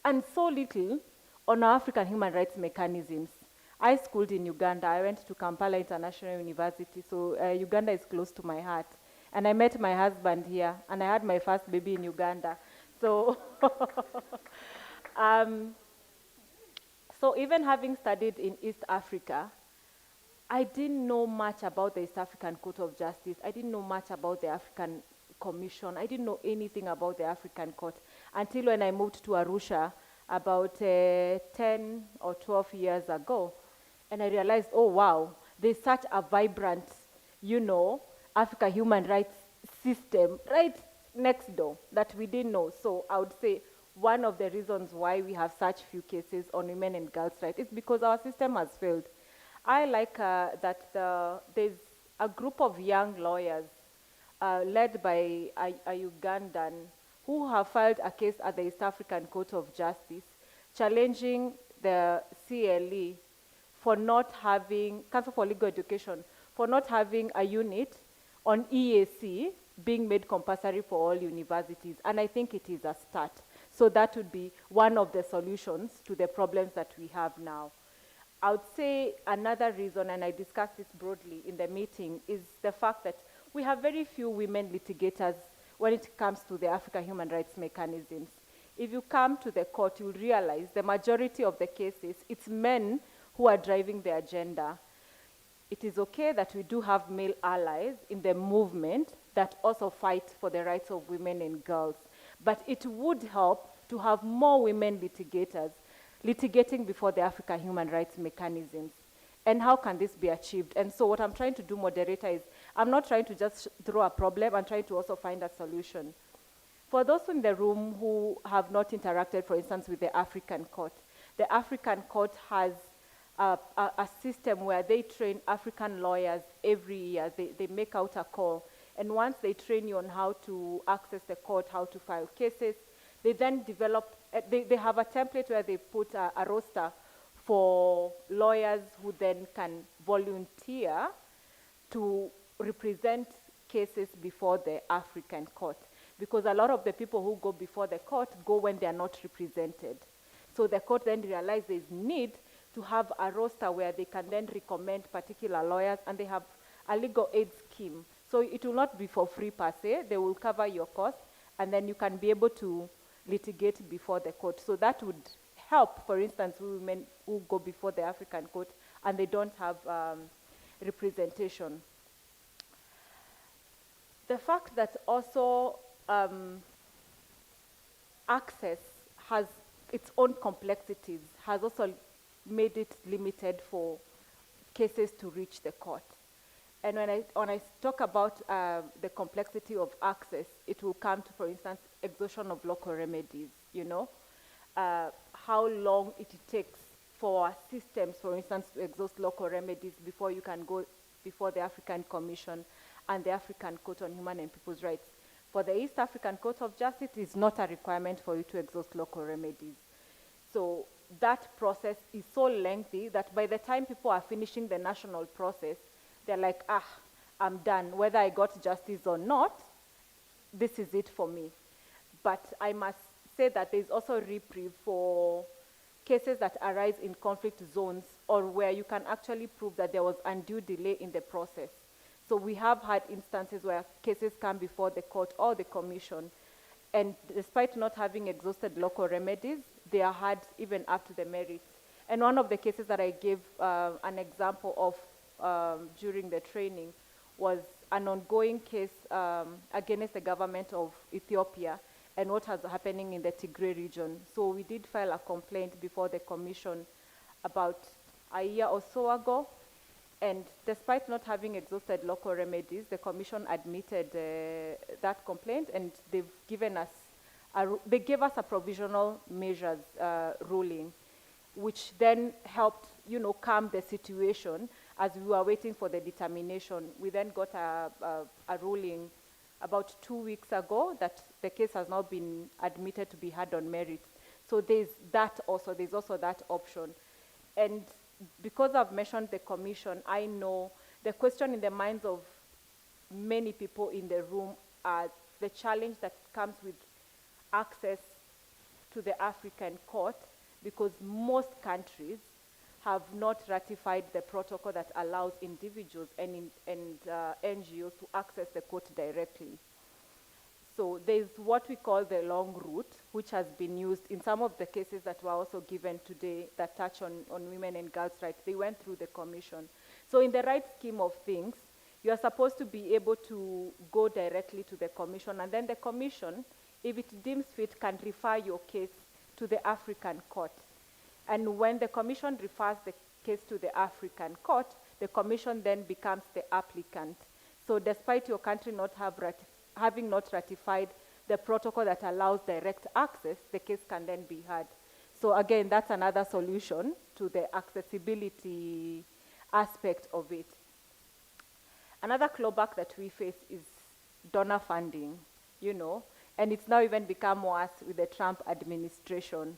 and so little on our African human rights mechanisms. I schooled in Uganda. I went to Kampala International University, so Uganda is close to my heart. And I met my husband here, and I had my first baby in Uganda. So, so even having studied in East Africa, I didn't know much about the East African Court of Justice. I didn't know much about the African Commission. I didn't know anything about the African Court until when I moved to Arusha about 10 or 12 years ago. And I realized, oh, wow, there's such a vibrant, Africa human rights system right next door that we didn't know. So I would say one of the reasons why we have such few cases on women and girls' rights is because our system has failed. I like that there's a group of young lawyers led by a Ugandan who have filed a case at the East African Court of Justice challenging the CLE for not having, Council for Legal Education, for not having a unit on EAC being made compulsory for all universities. And I think it is a start. So that would be one of the solutions to the problems that we have now. I would say another reason, and I discussed this broadly in the meeting, is the fact that we have very few women litigators when it comes to the Africa human rights mechanisms. If you come to the court, you'll realize the majority of the cases, it's men who are driving the agenda. It is okay that we do have male allies in the movement that also fight for the rights of women and girls. But it would help to have more women litigators litigating before the Africa human rights mechanisms. And how can this be achieved? And so what I'm trying to do, moderator, is I'm not trying to just throw a problem, I'm trying to also find a solution. For those in the room who have not interacted, for instance, with the African Court, the African Court has a system where they train African lawyers every year. They make out a call. And once they train you on how to access the court, how to file cases, they then develop, they have a template where they put a roster for lawyers who then can volunteer to represent cases before the African Court. Because a lot of the people who go before the court go when they are not represented. So the court then realizes need to have a roster where they can then recommend particular lawyers, and they have a legal aid scheme. So it will not be for free per se, they will cover your costs, and then you can be able to litigate before the court. So that would help, for instance, women who go before the African Court and they don't have representation. The fact that also access has its own complexities has also made it limited for cases to reach the court. And when I talk about the complexity of access, it will come to, for instance, exhaustion of local remedies, how long it takes for systems, for instance, to exhaust local remedies before you can go before the African Commission and the African Court on Human and People's Rights. For the East African Court of Justice, it is not a requirement for you to exhaust local remedies. So that process is so lengthy that by the time people are finishing the national process, they're like, I'm done. Whether I got justice or not, this is it for me. But I must say that there's also reprieve for cases that arise in conflict zones or where you can actually prove that there was undue delay in the process. So we have had instances where cases come before the court or the commission, and despite not having exhausted local remedies, they are had even up to the merits. And one of the cases that I gave an example of during the training was an ongoing case against the government of Ethiopia and what was happening in the Tigray region. So we did file a complaint before the commission about a year or so ago. And despite not having exhausted local remedies, the Commission admitted that complaint, and they've given us they gave us a provisional measures ruling, which then helped, calm the situation as we were waiting for the determination. We then got a ruling about 2 weeks ago that the case has now been admitted to be heard on merits. So there's also that option. And because I've mentioned the Commission, I know the question in the minds of many people in the room are the challenge that comes with access to the African Court, because most countries have not ratified the protocol that allows individuals and NGOs to access the court directly. So there's what we call the long route, which has been used in some of the cases that were also given today that touch on women and girls' rights. They went through the Commission. So in the right scheme of things, you are supposed to be able to go directly to the Commission, and then the Commission, if it deems fit, can refer your case to the African Court. And when the Commission refers the case to the African Court, the Commission then becomes the applicant. So despite your country not having not ratified the protocol that allows direct access, the case can then be heard. So again, that's another solution to the accessibility aspect of it. Another clawback that we face is donor funding, and it's now even become worse with the Trump administration.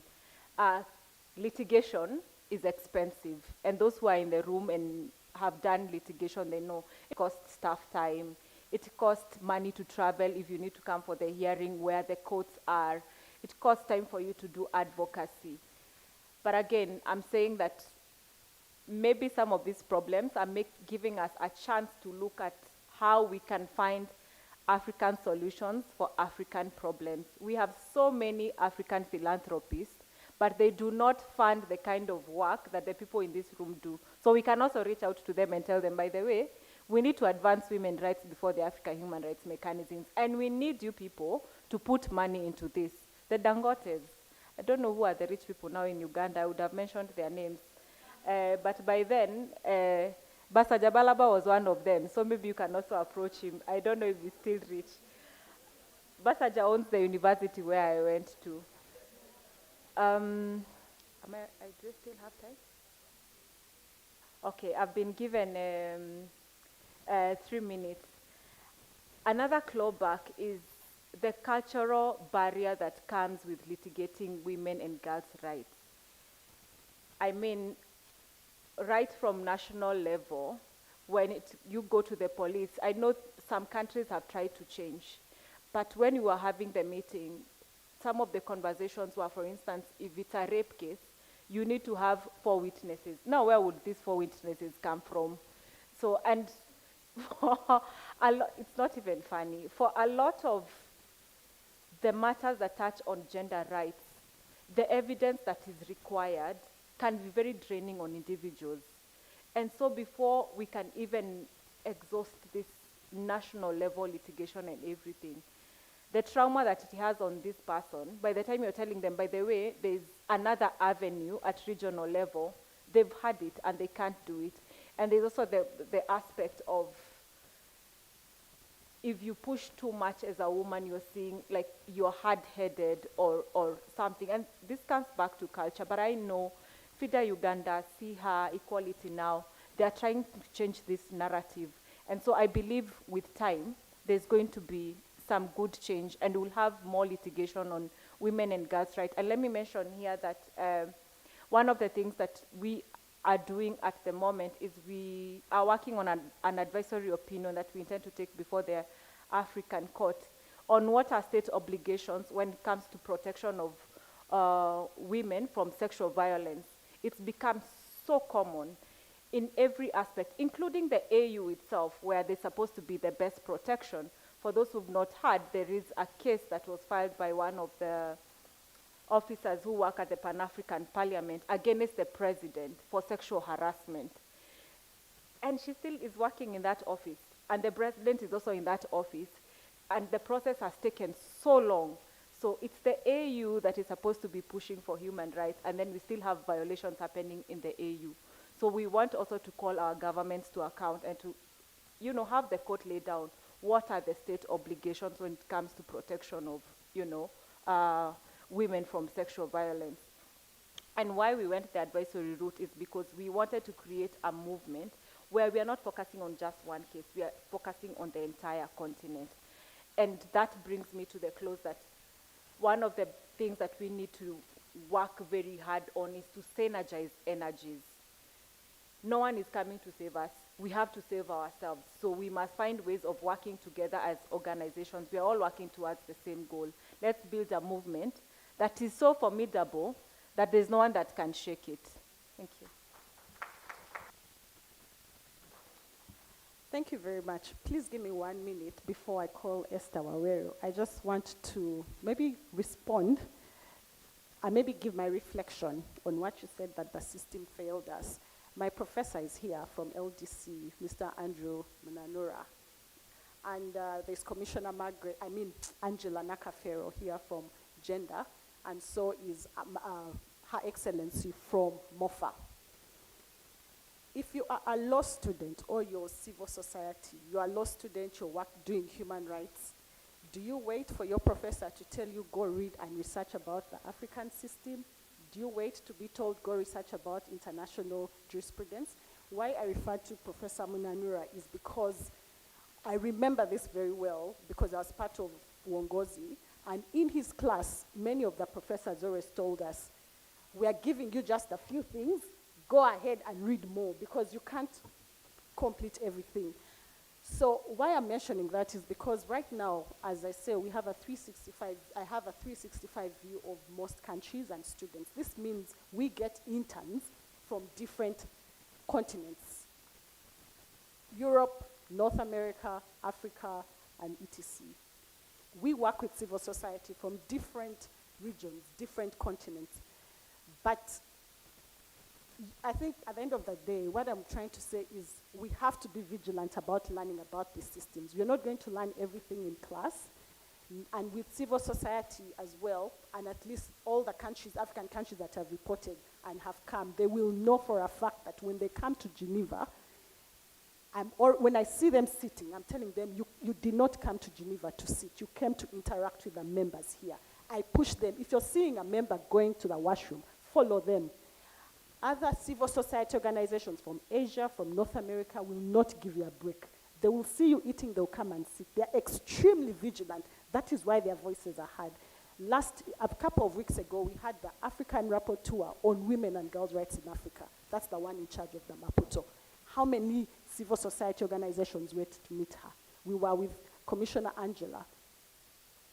Litigation is expensive, and those who are in the room and have done litigation, they know it costs staff time, it costs money to travel if you need to come for the hearing where the courts are, it costs time for you to do advocacy. But again, I'm saying that maybe some of these problems are giving us a chance to look at how we can find African solutions for African problems. We have so many African philanthropists, but they do not fund the kind of work that the people in this room do. So we can also reach out to them and tell them, by the way, we need to advance women's rights before the African human rights mechanisms, and we need you people to put money into this. The Dangotes, I don't know who are the rich people now in Uganda, I would have mentioned their names. But by then, Basa Jabalaba was one of them, so maybe you can also approach him. I don't know if he's still rich. Basaja owns the university where I went to. Do I still have time? Okay, I've been given 3 minutes. Another clawback is the cultural barrier that comes with litigating women and girls' rights. I mean, right from national level, when you go to the police, I know some countries have tried to change, but when you were having the meeting, some of the conversations were, for instance, if it's a rape case, you need to have 4 witnesses. Now, where would these 4 witnesses come from? So, and it's not even funny. For a lot of the matters that touch on gender rights, the evidence that is required can be very draining on individuals. And so before we can even exhaust this national level litigation and everything, the trauma that it has on this person, by the time you're telling them, by the way, there's another avenue at regional level, they've had it and they can't do it. And there's also the aspect of, if you push too much as a woman, you're seeing like you're hard-headed or something. And this comes back to culture, but I know FIDA Uganda, See Her, Equality Now, they're trying to change this narrative. And so I believe with time, there's going to be some good change, and we'll have more litigation on women and girls' rights. And let me mention here that one of the things that we are doing at the moment is we are working on an advisory opinion that we intend to take before the African Court on what are state obligations when it comes to protection of women from sexual violence. It's become so common in every aspect, including the AU itself, where they're supposed to be the best protection. For those who've not heard, there is a case that was filed by one of the officers who work at the Pan-African Parliament against the president for sexual harassment. And she still is working in that office, and the president is also in that office, and the process has taken so long. So it's the AU that is supposed to be pushing for human rights, and then we still have violations happening in the AU. So we want also to call our governments to account and to, you know, have the court lay down what are the state obligations when it comes to protection of, you know, women from sexual violence. And why we went the advisory route is because we wanted to create a movement where we are not focusing on just one case, we are focusing on the entire continent. And that brings me to the close that one of the things that we need to work very hard on is to synergize energies. No one is coming to save us. We have to save ourselves. So we must find ways of working together as organizations. We are all working towards the same goal. Let's build a movement that is so formidable that there's no one that can shake it. Thank you. Thank you very much. Please give me 1 minute before I call Esther Waweru. I just want to maybe respond and maybe give my reflection on what you said that the system failed us. My professor is here from LDC, Mr. Andrew Munanura. And there's Commissioner Angela Nakafero here from Gender, and so is Her Excellency from MOFA. If you are a law student or you're civil society, you are a law student, you work doing human rights, do you wait for your professor to tell you go read and research about the African system? Do you wait to be told go research about international jurisprudence? Why I refer to Professor Munanura is because I remember this very well because I was part of Uongozi, and in his class, many of the professors always told us, we are giving you just a few things, go ahead and read more because you can't complete everything. So why I'm mentioning that is because right now, as I say, we have a 365, I have a 365 view of most countries and students. This means we get interns from different continents. Europe, North America, Africa, and etc. We work with civil society from different regions, different continents. But I think at the end of the day, what I'm trying to say is we have to be vigilant about learning about these systems. We're not going to learn everything in class. And with civil society as well, and at least all the countries, African countries that have reported and have come, they will know for a fact that when they come to Geneva, or when I see them sitting, I'm telling them, you did not come to Geneva to sit. You came to interact with the members here. I push them. If you're seeing a member going to the washroom, follow them. Other civil society organizations from Asia, from North America will not give you a break. They will see you eating, they'll come and sit. They're extremely vigilant. That is why their voices are heard. A couple of weeks ago, we had the African Rapporteur on women and girls' rights in Africa. That's the one in charge of the Maputo. How many civil society organizations went to meet her? We were with Commissioner Angela.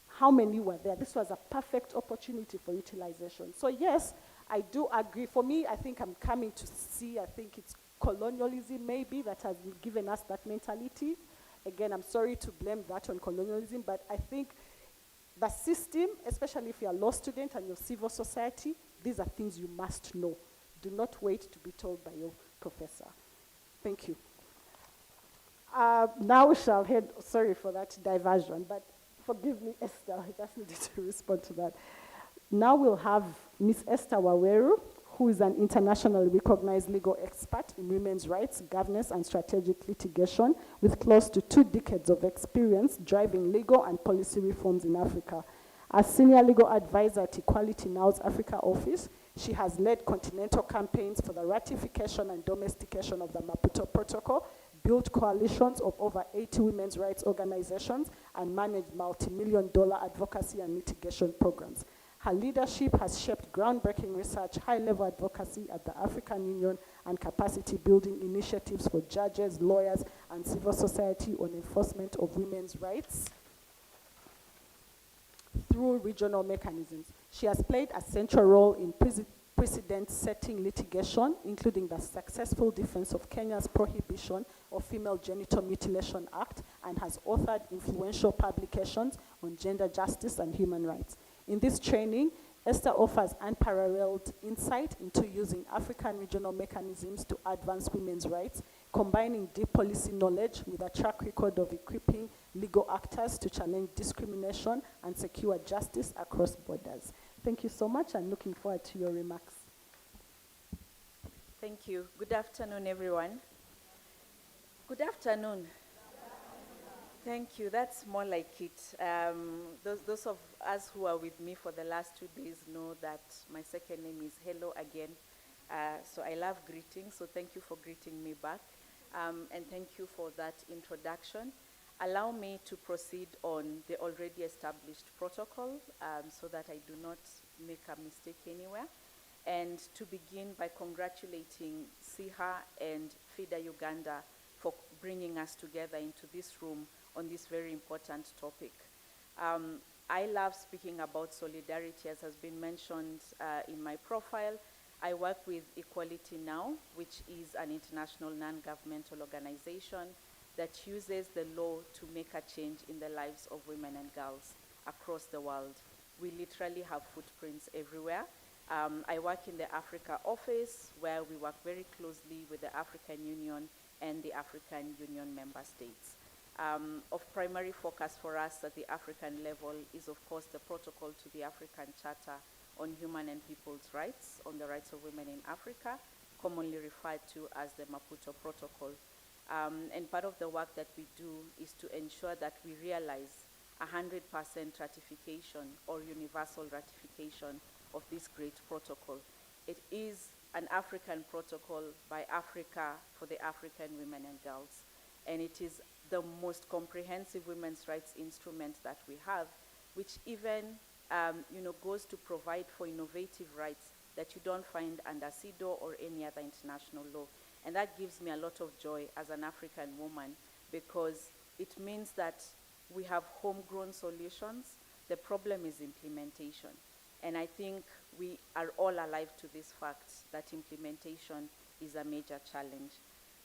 How many were there? This was a perfect opportunity for utilization. So yes, I do agree. For me, I think I'm coming to see, I think it's colonialism maybe that has given us that mentality. Again, I'm sorry to blame that on colonialism, but I think the system, especially if you're a law student and you're civil society, these are things you must know. Do not wait to be told by your professor. Thank you. Now we shall head, sorry for that diversion, but forgive me, Esther, I just needed to respond to that. Now we'll have Ms. Esther Waweru, who is an internationally recognized legal expert in women's rights, governance, and strategic litigation, with close to 2 decades of experience driving legal and policy reforms in Africa. As senior legal advisor at Equality Now's Africa office, she has led continental campaigns for the ratification and domestication of the Maputo Protocol, built coalitions of over 80 women's rights organizations, and managed multi-million-dollar advocacy and litigation programs. Her leadership has shaped groundbreaking research, high-level advocacy at the African Union, and capacity-building initiatives for judges, lawyers, and civil society on enforcement of women's rights through regional mechanisms. She has played a central role in precedent-setting litigation, including the successful defense of Kenya's prohibition of Female Genital Mutilation Act, and has authored influential publications on gender justice and human rights. In this training, Esther offers unparalleled insight into using African regional mechanisms to advance women's rights, combining deep policy knowledge with a track record of equipping legal actors to challenge discrimination and secure justice across borders. Thank you so much, and looking forward to your remarks. Thank you. Good afternoon, everyone. Good afternoon. Thank you. That's more like it. Those of us who are with me for the last 2 days know that my second name is Hello again. So I love greetings, so thank you for greeting me back. And thank you for that introduction. Allow me to proceed on the already established protocol so that I do not make a mistake anywhere. And to begin by congratulating SIHA and FIDA Uganda for bringing us together into this room on this very important topic. I love speaking about solidarity, as has been mentioned in my profile. I work with Equality Now, which is an international non-governmental organization that uses the law to make a change in the lives of women and girls across the world. We literally have footprints everywhere. I work in the Africa office, where we work very closely with the African Union and the African Union member states. Of primary focus for us at the African level is, of course, the protocol to the African Charter on Human and People's Rights, on the rights of women in Africa, commonly referred to as the Maputo Protocol. And part of the work that we do is to ensure that we realize 100% ratification or universal ratification of this great protocol. It is an African protocol by Africa for the African women and girls. And it is the most comprehensive women's rights instrument that we have, which even goes to provide for innovative rights that you don't find under CEDAW or any other international law. And that gives me a lot of joy as an African woman, because it means that we have homegrown solutions. The problem is implementation. And I think we are all alive to this fact that implementation is a major challenge.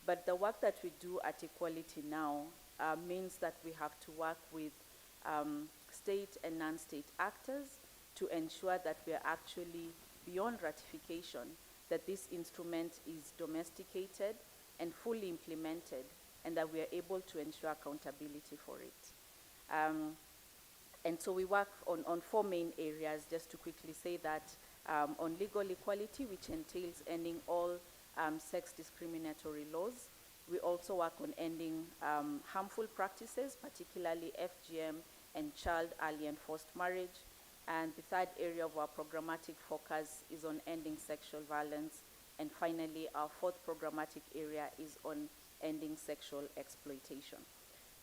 But the work that we do at Equality Now means that we have to work with state and non-state actors to ensure that we are actually beyond ratification, that this instrument is domesticated and fully implemented, and that we are able to ensure accountability for it. And so we work on 4 main areas, just to quickly say that. On legal equality, which entails ending all sex discriminatory laws. We also work on ending harmful practices, particularly FGM and child, early and forced marriage. And the third area of our programmatic focus is on ending sexual violence. And finally, our fourth programmatic area is on ending sexual exploitation.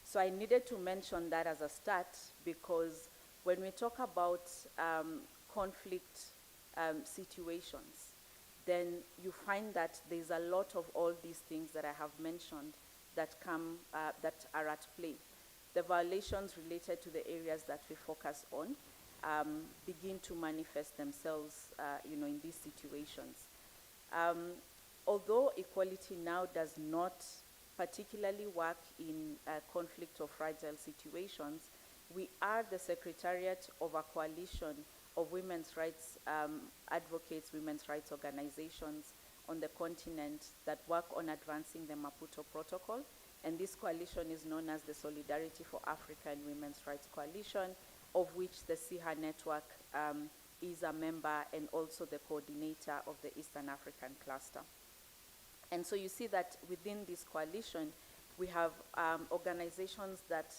So I needed to mention that as a start, because when we talk about conflict situations, then you find that there's a lot of all these things that I have mentioned that that are at play. The violations related to the areas that we focus on begin to manifest themselves, in these situations. Although Equality Now does not particularly work in conflict or fragile situations, we are the Secretariat of a coalition of women's rights advocates, women's rights organizations on the continent that work on advancing the Maputo Protocol. And this coalition is known as the Solidarity for African Women's Rights Coalition, of which the SIHA network is a member and also the coordinator of the Eastern African cluster. And so you see that within this coalition, we have organizations that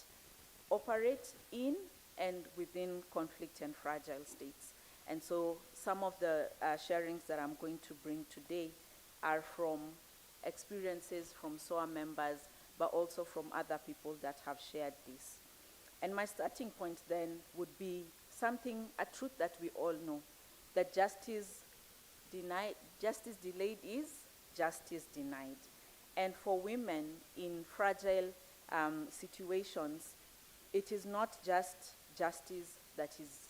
operate in and within conflict and fragile states. And so some of the sharings that I'm going to bring today are from experiences from SOA members, but also from other people that have shared this. And my starting point then would be a truth that we all know, that justice delayed is justice denied. And for women in fragile situations, it is not just justice that is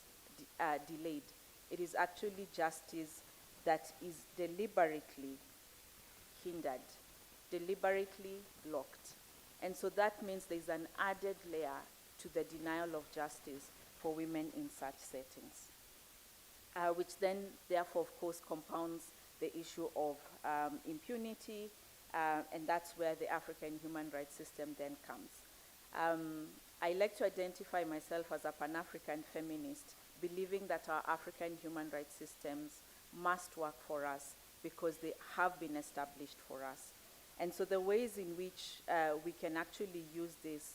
delayed. It is actually justice that is deliberately hindered, deliberately blocked. And so that means there's an added layer to the denial of justice for women in such settings, which then therefore, of course, compounds the issue of impunity and that's where the African human rights system then comes. I like to identify myself as a Pan-African feminist, believing that our African human rights systems must work for us because they have been established for us. And so the ways in which we can actually use this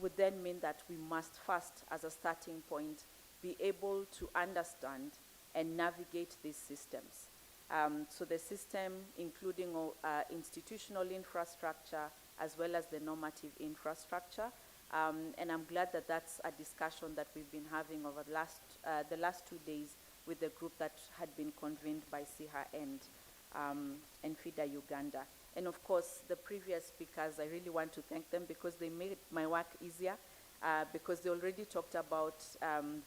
would then mean that we must first, as a starting point, be able to understand and navigate these systems. So the system, including institutional infrastructure, as well as the normative infrastructure. And I'm glad that that's a discussion that we've been having over the last 2 days with the group that had been convened by SIHA and FIDA Uganda. And of course, the previous speakers, I really want to thank them because they made my work easier, because they already talked about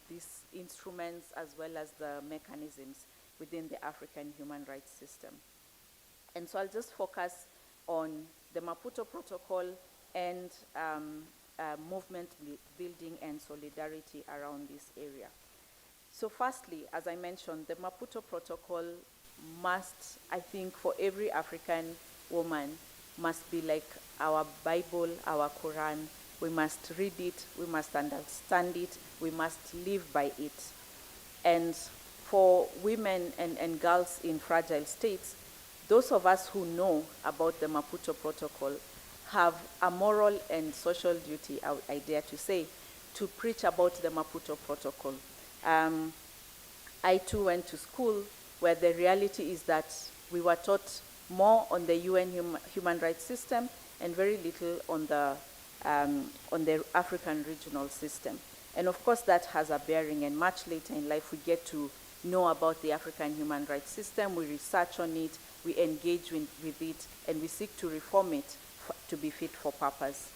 these instruments as well as the mechanisms within the African human rights system. And so I'll just focus on the Maputo Protocol and movement building and solidarity around this area. So firstly, as I mentioned, the Maputo Protocol must, I think, for every African woman, must be like our Bible, our Quran. We must read it, we must understand it, we must live by it. And for women and girls in fragile states, those of us who know about the Maputo Protocol have a moral and social duty, I dare to say, to preach about the Maputo Protocol. I too went to school where the reality is that we were taught more on the UN human rights system and very little on the African regional system. And of course that has a bearing, and much later in life we get to know about the African human rights system, we research on it, we engage with it, and we seek to reform it to be fit for purpose.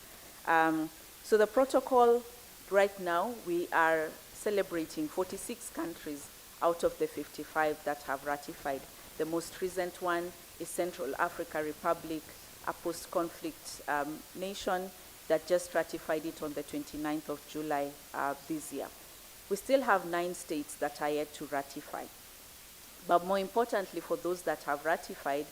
So the protocol, right now, we are celebrating 46 countries out of the 55 that have ratified. The most recent one is Central Africa Republic, a post-conflict nation that just ratified it on the 29th of July this year. We still have 9 states that are yet to ratify. But more importantly, for those that have ratified,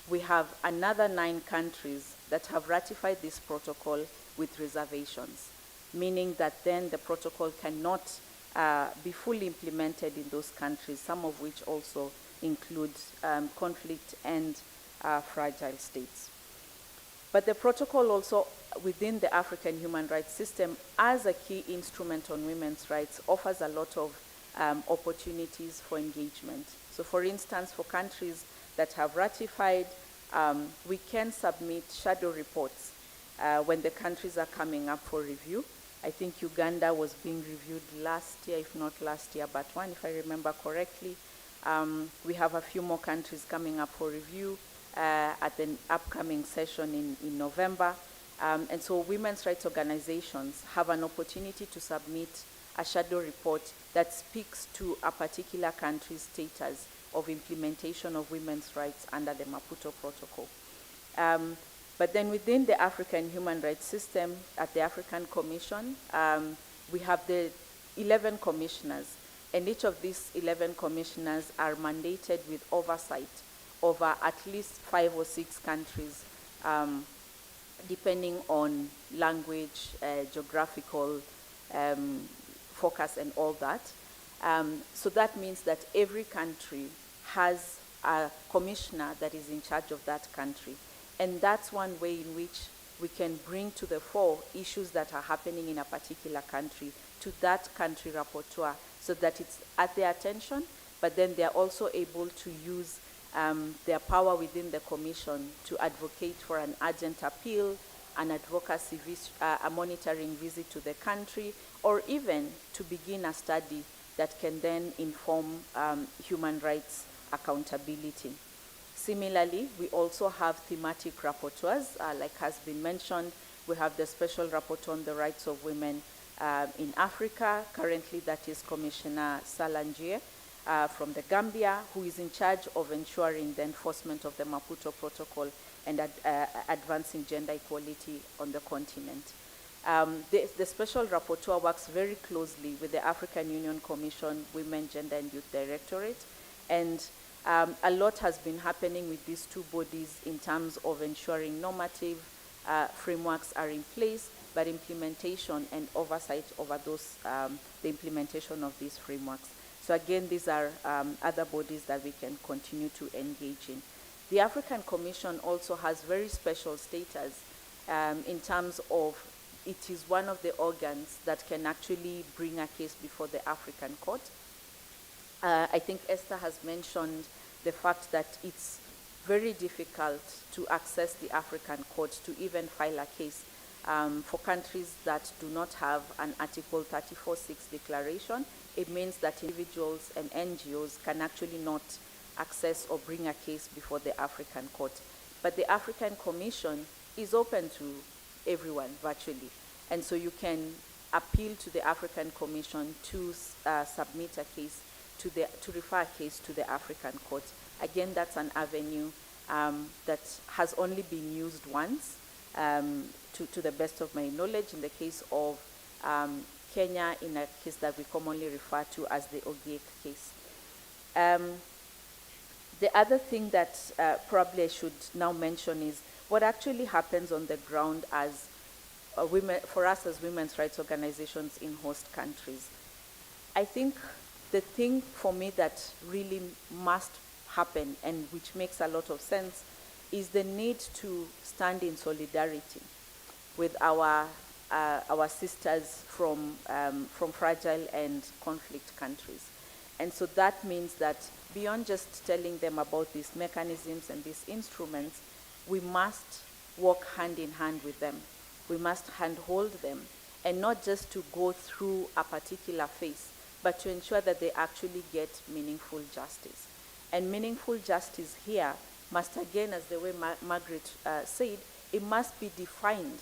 we have another 9 countries that have ratified this protocol with reservations, meaning that then the protocol cannot be fully implemented in those countries, some of which also include conflict and fragile states. But the protocol also, within the African human rights system, as a key instrument on women's rights, offers a lot of opportunities for engagement. So for instance, for countries that have ratified, we can submit shadow reports when the countries are coming up for review. I think Uganda was being reviewed last year, if not last year, but one, if I remember correctly. We have a few more countries coming up for review at the upcoming session in November. And so women's rights organizations have an opportunity to submit a shadow report that speaks to a particular country's status of implementation of women's rights under the Maputo Protocol. But then within the African human rights system, at the African Commission, we have the 11 commissioners, and each of these 11 commissioners are mandated with oversight over at least 5 or 6 countries, depending on language, geographical focus and all that. So that means that every country has a commissioner that is in charge of that country. And that's one way in which we can bring to the fore issues that are happening in a particular country to that country rapporteur, so that it's at their attention, but then they're also able to use their power within the commission to advocate for an urgent appeal, an advocacy, a monitoring visit to the country, or even to begin a study that can then inform human rights accountability. Similarly, we also have thematic rapporteurs. Like has been mentioned, we have the Special Rapporteur on the Rights of Women in Africa. Currently, that is Commissioner Salangier from the Gambia, who is in charge of ensuring the enforcement of the Maputo Protocol and advancing gender equality on the continent. The Special Rapporteur works very closely with the African Union Commission Women, Gender and Youth Directorate, and A lot has been happening with these two bodies in terms of ensuring normative frameworks are in place, but implementation and oversight over those, the implementation of these frameworks. So again, these are other bodies that we can continue to engage in. The African Commission also has very special status in terms of it is one of the organs that can actually bring a case before the African Court. I think Esther has mentioned the fact that it's very difficult to access the African Court to even file a case for countries that do not have an Article 34.6 declaration. It means that individuals and NGOs can actually not access or bring a case before the African Court. But the African Commission is open to everyone virtually. And so you can appeal to the African Commission to submit a case, to refer a case to the African Court. Again, that's an avenue that has only been used once, to the best of my knowledge, in the case of Kenya, in a case that we commonly refer to as the Ogiek case. The other thing that probably I should now mention is what actually happens on the ground as women, for us as women's rights organizations in host countries. I think the thing for me that really must happen and which makes a lot of sense is the need to stand in solidarity with our sisters from fragile and conflict countries. And so that means that beyond just telling them about these mechanisms and these instruments, we must walk hand in hand with them. We must handhold them, and not just to go through a particular phase, but to ensure that they actually get meaningful justice. And meaningful justice here must, again, as the way Margaret said, it must be defined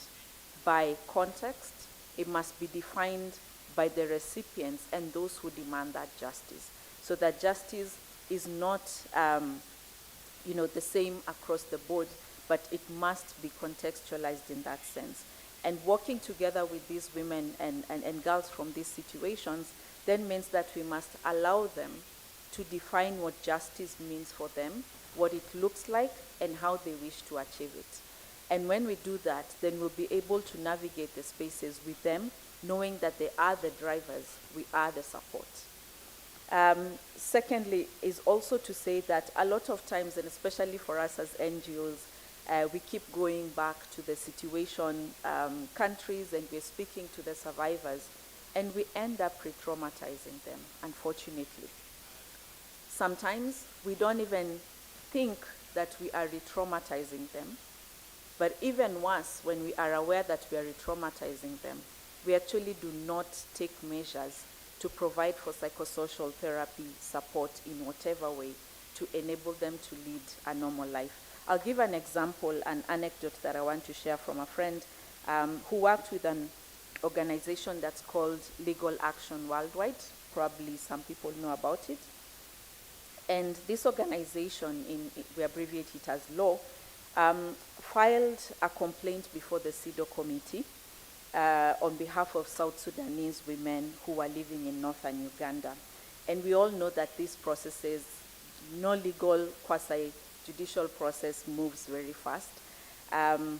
by context, it must be defined by the recipients and those who demand that justice, so that justice is not the same across the board, but it must be contextualized in that sense. And working together with these women and girls from these situations then means that we must allow them to define what justice means for them, what it looks like, and how they wish to achieve it. And when we do that, then we'll be able to navigate the spaces with them, knowing that they are the drivers, we are the support. Secondly, is also to say that a lot of times, and especially for us as NGOs, we keep going back to the situation countries, and we're speaking to the survivors, and we end up re-traumatizing them, unfortunately. Sometimes we don't even think that we are re-traumatizing them, but even worse, when we are aware that we are re-traumatizing them, we actually do not take measures to provide for psychosocial therapy support in whatever way to enable them to lead a normal life. I'll give an example, an anecdote that I want to share from a friend who worked with an organization that's called Legal Action Worldwide. Probably some people know about it. And this organization, we abbreviate it as LAW, filed a complaint before the CEDAW committee on behalf of South Sudanese women who were living in northern Uganda. And we all know that these processes, no legal quasi-judicial process moves very fast. And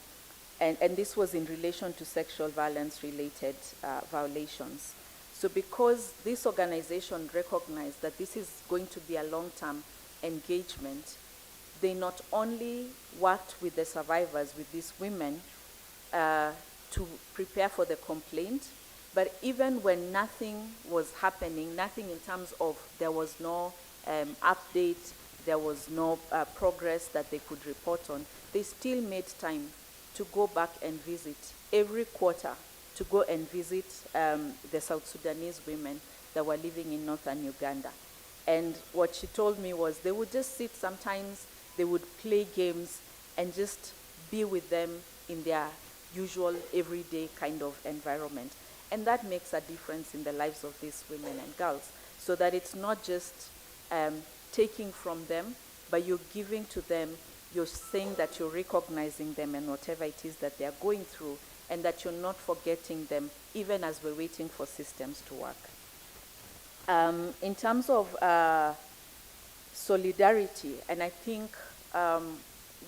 this was in relation to sexual violence-related violations. So because this organization recognized that this is going to be a long-term engagement, they not only worked with the survivors, with these women, to prepare for the complaint, but even when nothing was happening, nothing in terms of there was no update, there was no progress that they could report on, they still made time to go back and visit every quarter, to go and visit the South Sudanese women that were living in northern Uganda. And what she told me was they would just sit sometimes, they would play games and just be with them in their usual everyday kind of environment. And that makes a difference in the lives of these women and girls, so that it's not just taking from them, but you're giving to them, you're saying that you're recognizing them and whatever it is that they're going through, and that you're not forgetting them, even as we're waiting for systems to work. In terms of solidarity. And I think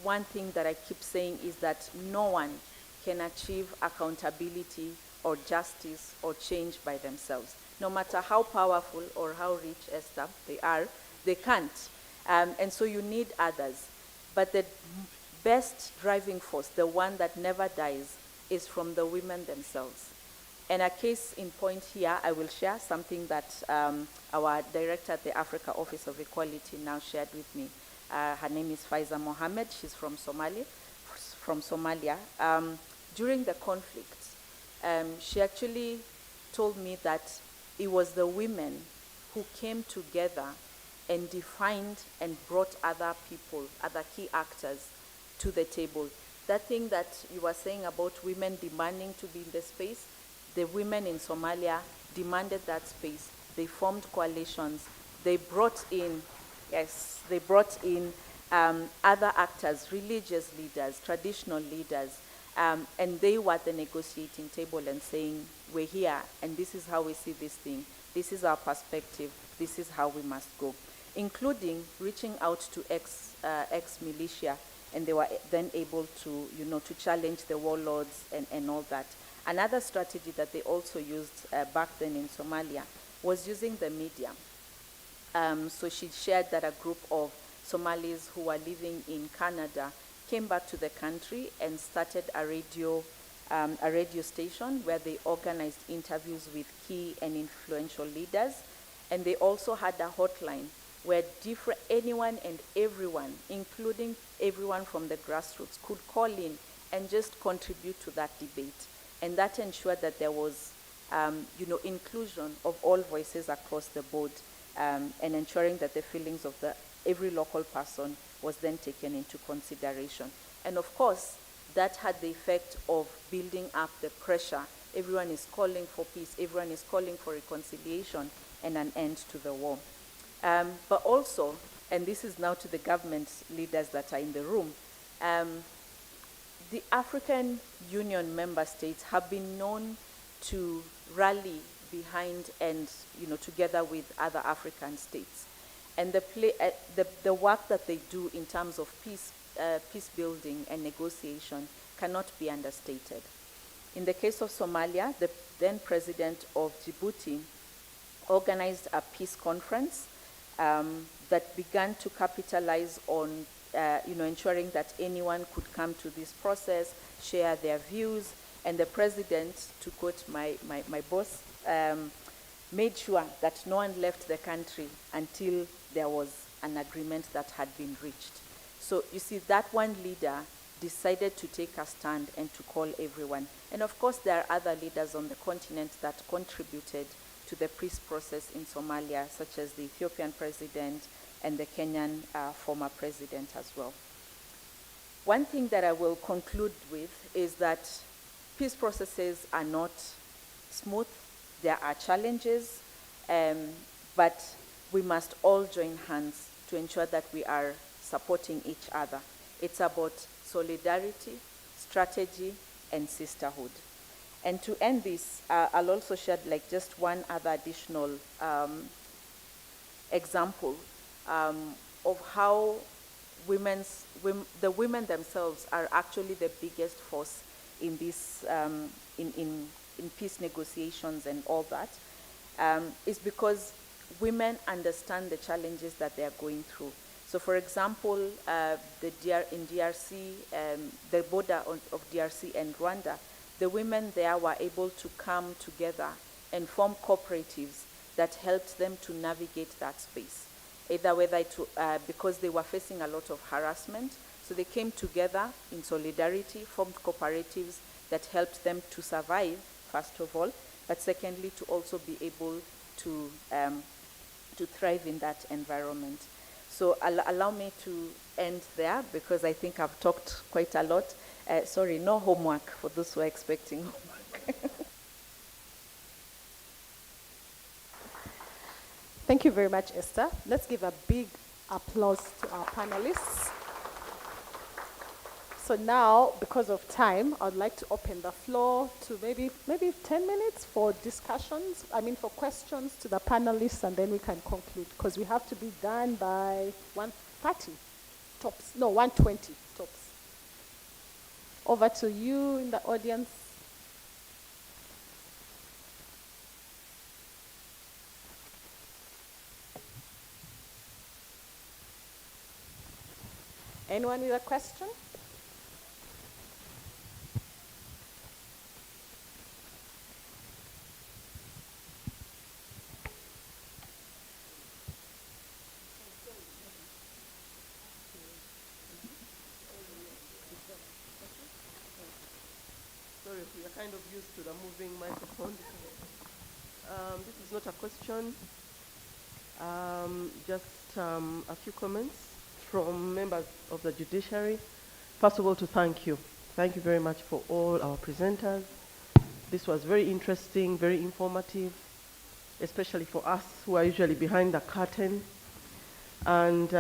one thing that I keep saying is that no one can achieve accountability or justice or change by themselves. No matter how powerful or how rich, Esther, they can't. And so you need others. But the best driving force, the one that never dies, is from the women themselves. And a case in point here, I will share something that our director at the Africa Office of Equality now shared with me. Her name is Faiza Mohammed. She's from Somalia. During the conflict, she actually told me that it was the women who came together and defined and brought other people, other key actors to the table. That thing that you were saying about women demanding to be in the space, the women in Somalia demanded that space. They formed coalitions. They brought in, other actors, religious leaders, traditional leaders, and they were at the negotiating table and saying, we're here, and this is how we see this thing. This is our perspective. This is how we must go, including reaching out to ex-militia, and they were then able to, to challenge the warlords and all that. Another strategy that they also used back then in Somalia was using the media. So she shared that a group of Somalis who were living in Canada came back to the country and started a radio station where they organized interviews with key and influential leaders. And they also had a hotline where anyone and everyone, including everyone from the grassroots, could call in and just contribute to that debate. And that ensured that there was, inclusion of all voices across the board, and ensuring that the feelings of every local person was then taken into consideration. And of course, that had the effect of building up the pressure. Everyone is calling for peace. Everyone is calling for reconciliation and an end to the war. But also, and this is now to the government leaders that are in the room, the African Union member states have been known to rally behind and, together with other African states. And the work that they do in terms of peace building and negotiation cannot be understated. In the case of Somalia, the then president of Djibouti organized a peace conference that began to capitalize on ensuring that anyone could come to this process, share their views, and the president, to quote my boss, made sure that no one left the country until there was an agreement that had been reached. So you see, that one leader decided to take a stand and to call everyone. And of course, there are other leaders on the continent that contributed to the peace process in Somalia, such as the Ethiopian president and the Kenyan former president as well. One thing that I will conclude with is that peace processes are not smooth. There are challenges, but we must all join hands to ensure that we are supporting each other. It's about solidarity, strategy, and sisterhood. And to end this, I'll also share just one other additional example of how the women themselves are actually the biggest force in this in peace negotiations and all that. Is because women understand the challenges that they are going through. So, for example, in DRC, the border of DRC and Rwanda, the women there were able to come together and form cooperatives that helped them to navigate that space. Either because they were facing a lot of harassment, so they came together in solidarity, formed cooperatives that helped them to survive, first of all, but secondly, to also be able to thrive in that environment. So allow me to end there because I think I've talked quite a lot. Sorry, no homework for those who are expecting homework. Thank you very much, Esther. Let's give a big applause to our panelists. So now, because of time, I'd like to open the floor to maybe 10 minutes for discussions, for questions to the panelists, and then we can conclude, because we have to be done by 1:30 tops. No, 1:20 tops. Over to you in the audience. Anyone with a question? Sorry, we are kind of used to the moving microphone. This is not a question, just a few comments from members of the judiciary. First of all, to thank you. Thank you very much for all our presenters. This was very interesting, very informative, especially for us who are usually behind the curtain. And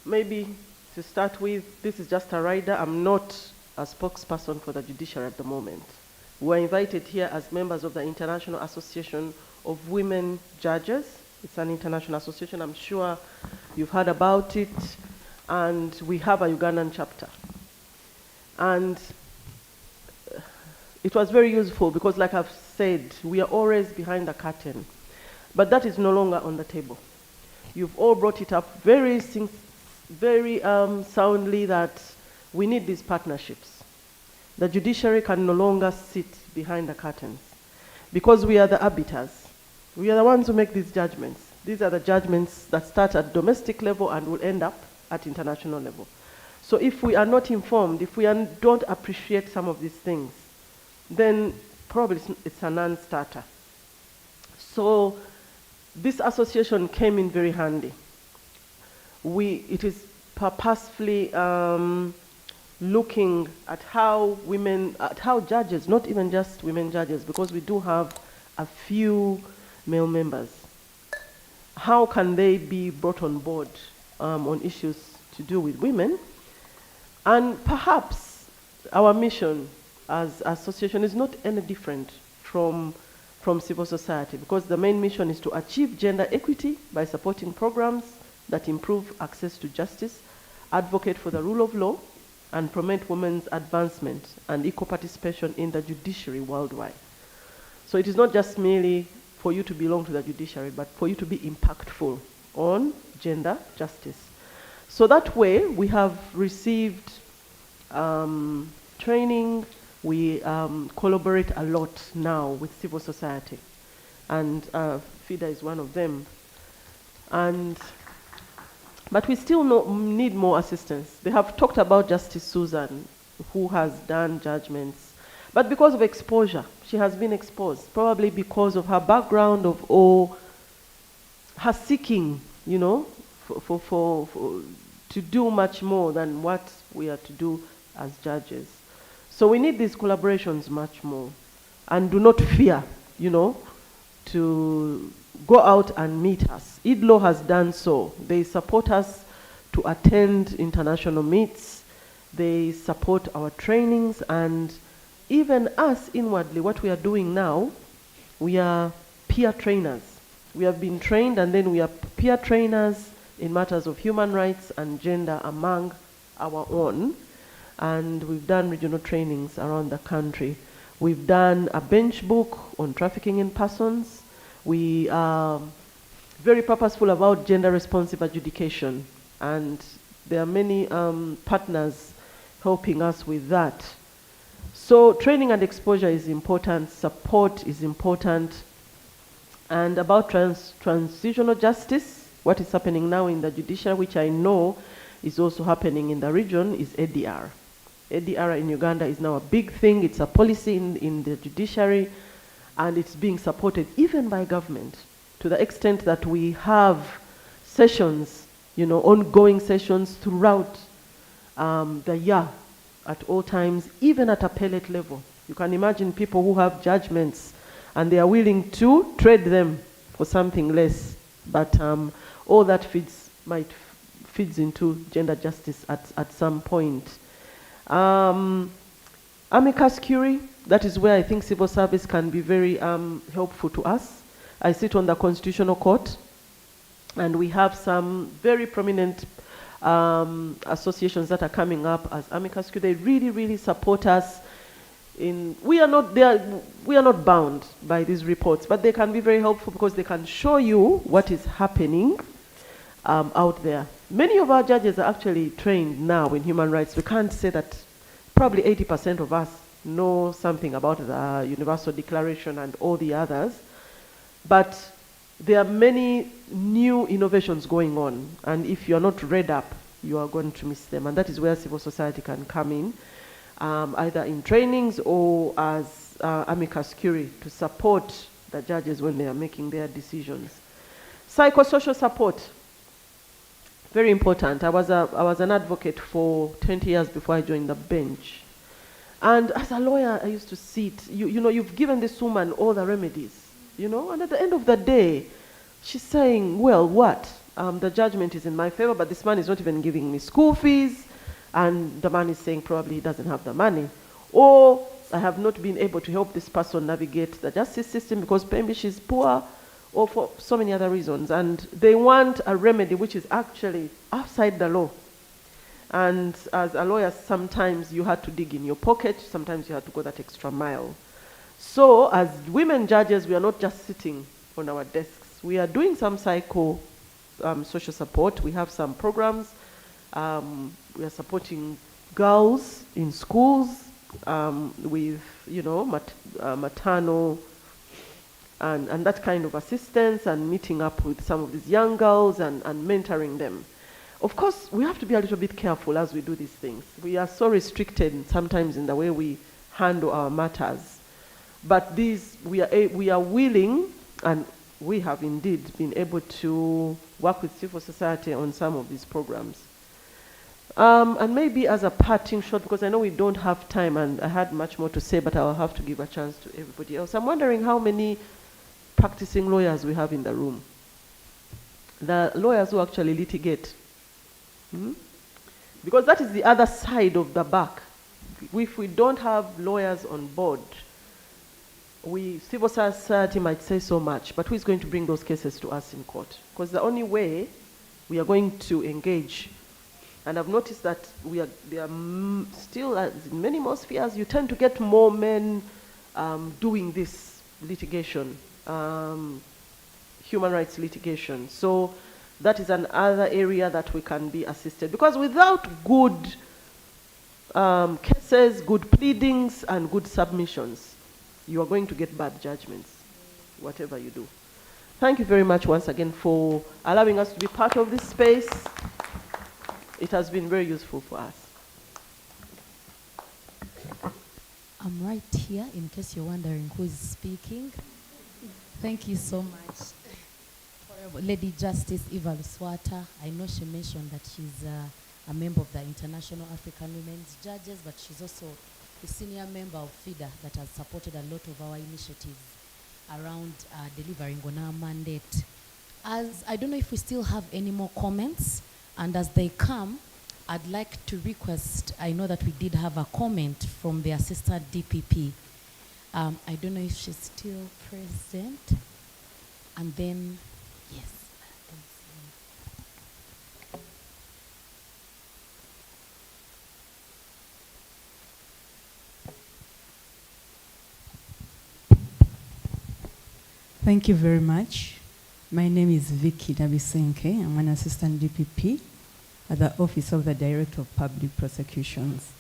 maybe to start with, this is just a rider. I'm not a spokesperson for the judiciary at the moment. We're invited here as members of the International Association of Women Judges. It's an international association. I'm sure you've heard about it. And we have a Ugandan chapter. And it was very useful because, like I've said, we are always behind the curtain. But that is no longer on the table. You've all brought it up very soundly that we need these partnerships. The judiciary can no longer sit behind the curtains because we are the arbiters. We are the ones who make these judgments. These are the judgments that start at domestic level and will end up at international level. So if we are not informed, if we don't appreciate some of these things, then probably it's a non-starter. So this association came in very handy. It is purposefully looking at how judges, not even just women judges, because we do have a few male members, how can they be brought on board on issues to do with women? And perhaps our mission as association is not any different from civil society, because the main mission is to achieve gender equity by supporting programs that improve access to justice, advocate for the rule of law, and promote women's advancement and equal participation in the judiciary worldwide. So it is not just merely for you to belong to the judiciary, but for you to be impactful on gender justice. So that way, we have received training. We collaborate a lot now with civil society, and FIDA is one of them. But we still need more assistance. They have talked about Justice Susan, who has done judgments. But because of exposure, she has been exposed, probably because of her background or her seeking, to do much more than what we are to do as judges. So we need these collaborations much more. And do not fear, to go out and meet us. IDLO has done so. They support us to attend international meets. They support our trainings, and even us inwardly, what we are doing now, we are peer trainers. We have been trained, and then we are peer trainers in matters of human rights and gender among our own. And we've done regional trainings around the country. We've done a bench book on trafficking in persons. We are very purposeful about gender responsive adjudication, and there are many partners helping us with that. So training and exposure is important, support is important. And about transitional justice, what is happening now in the judiciary, which I know is also happening in the region, is ADR. ADR in Uganda is now a big thing. It's a policy in the judiciary, and it's being supported even by government, to the extent that we have sessions, ongoing sessions throughout the year at all times, even at appellate level. You can imagine people who have judgments and they are willing to trade them for something less, but all that might feeds into gender justice at some point. Amicus Curiae, that is where I think civil service can be very helpful to us. I sit on the Constitutional Court, and we have some very prominent associations that are coming up as Amicus Curiae. They really, really support us. We are not bound by these reports, but they can be very helpful because they can show you what is happening out there. Many of our judges are actually trained now in human rights. We can't say that probably 80% of us know something about the Universal Declaration and all the others, but there are many new innovations going on, and if you're not read up, you are going to miss them, and that is where civil society can come in, either in trainings or as amicus curiae to support the judges when they are making their decisions. Psychosocial support, very important. I was an advocate for 20 years before I joined the bench. And as a lawyer, I used to sit, you know, you've given this woman all the remedies, you know, and at the end of the day, she's saying, well, what? The judgment is in my favor, but this man is not even giving me school fees, and the man is saying probably he doesn't have the money. Or I have not been able to help this person navigate the justice system because maybe she's poor, or for so many other reasons. And they want a remedy which is actually outside the law. And as a lawyer, sometimes you had to dig in your pocket, sometimes you had to go that extra mile. So as women judges, we are not just sitting on our desks. We are doing some social support. We have some programs. We are supporting girls in schools with, you know, maternal and that kind of assistance, and meeting up with some of these young girls and mentoring them. Of course, we have to be a little bit careful as we do these things. We are so restricted sometimes in the way we handle our matters. But these, we are willing, and we have indeed been able to work with civil society on some of these programs. And maybe as a parting shot, because I know we don't have time and I had much more to say, but I'll have to give a chance to everybody else. I'm wondering how many practicing lawyers we have in the room. The lawyers who actually litigate. Because that is the other side of the back. If we don't have lawyers on board, civil society might say so much, but who is going to bring those cases to us in court? Because the only way we are going to engage, and I've noticed that there are still, in many more spheres, you tend to get more men doing this litigation, human rights litigation. So that is another area that we can be assisted. Because without good cases, good pleadings, and good submissions, you are going to get bad judgments, whatever you do. Thank you very much once again for allowing us to be part of this space. It has been very useful for us. I'm right here, in case you're wondering who is speaking. Thank you so much. Lady Justice Eva Luswata. I know she mentioned that she's a member of the International African Women's Judges, but she's also a senior member of FIDA that has supported a lot of our initiatives around delivering on our mandate. As I don't know if we still have any more comments, and as they come, I'd like to request, I know that we did have a comment from the Assistant DPP. I don't know if she's still present. And then, yes. Thank you very much. My name is Vicky Nabisenke. I'm an assistant DPP at the Office of the Director of Public Prosecutions.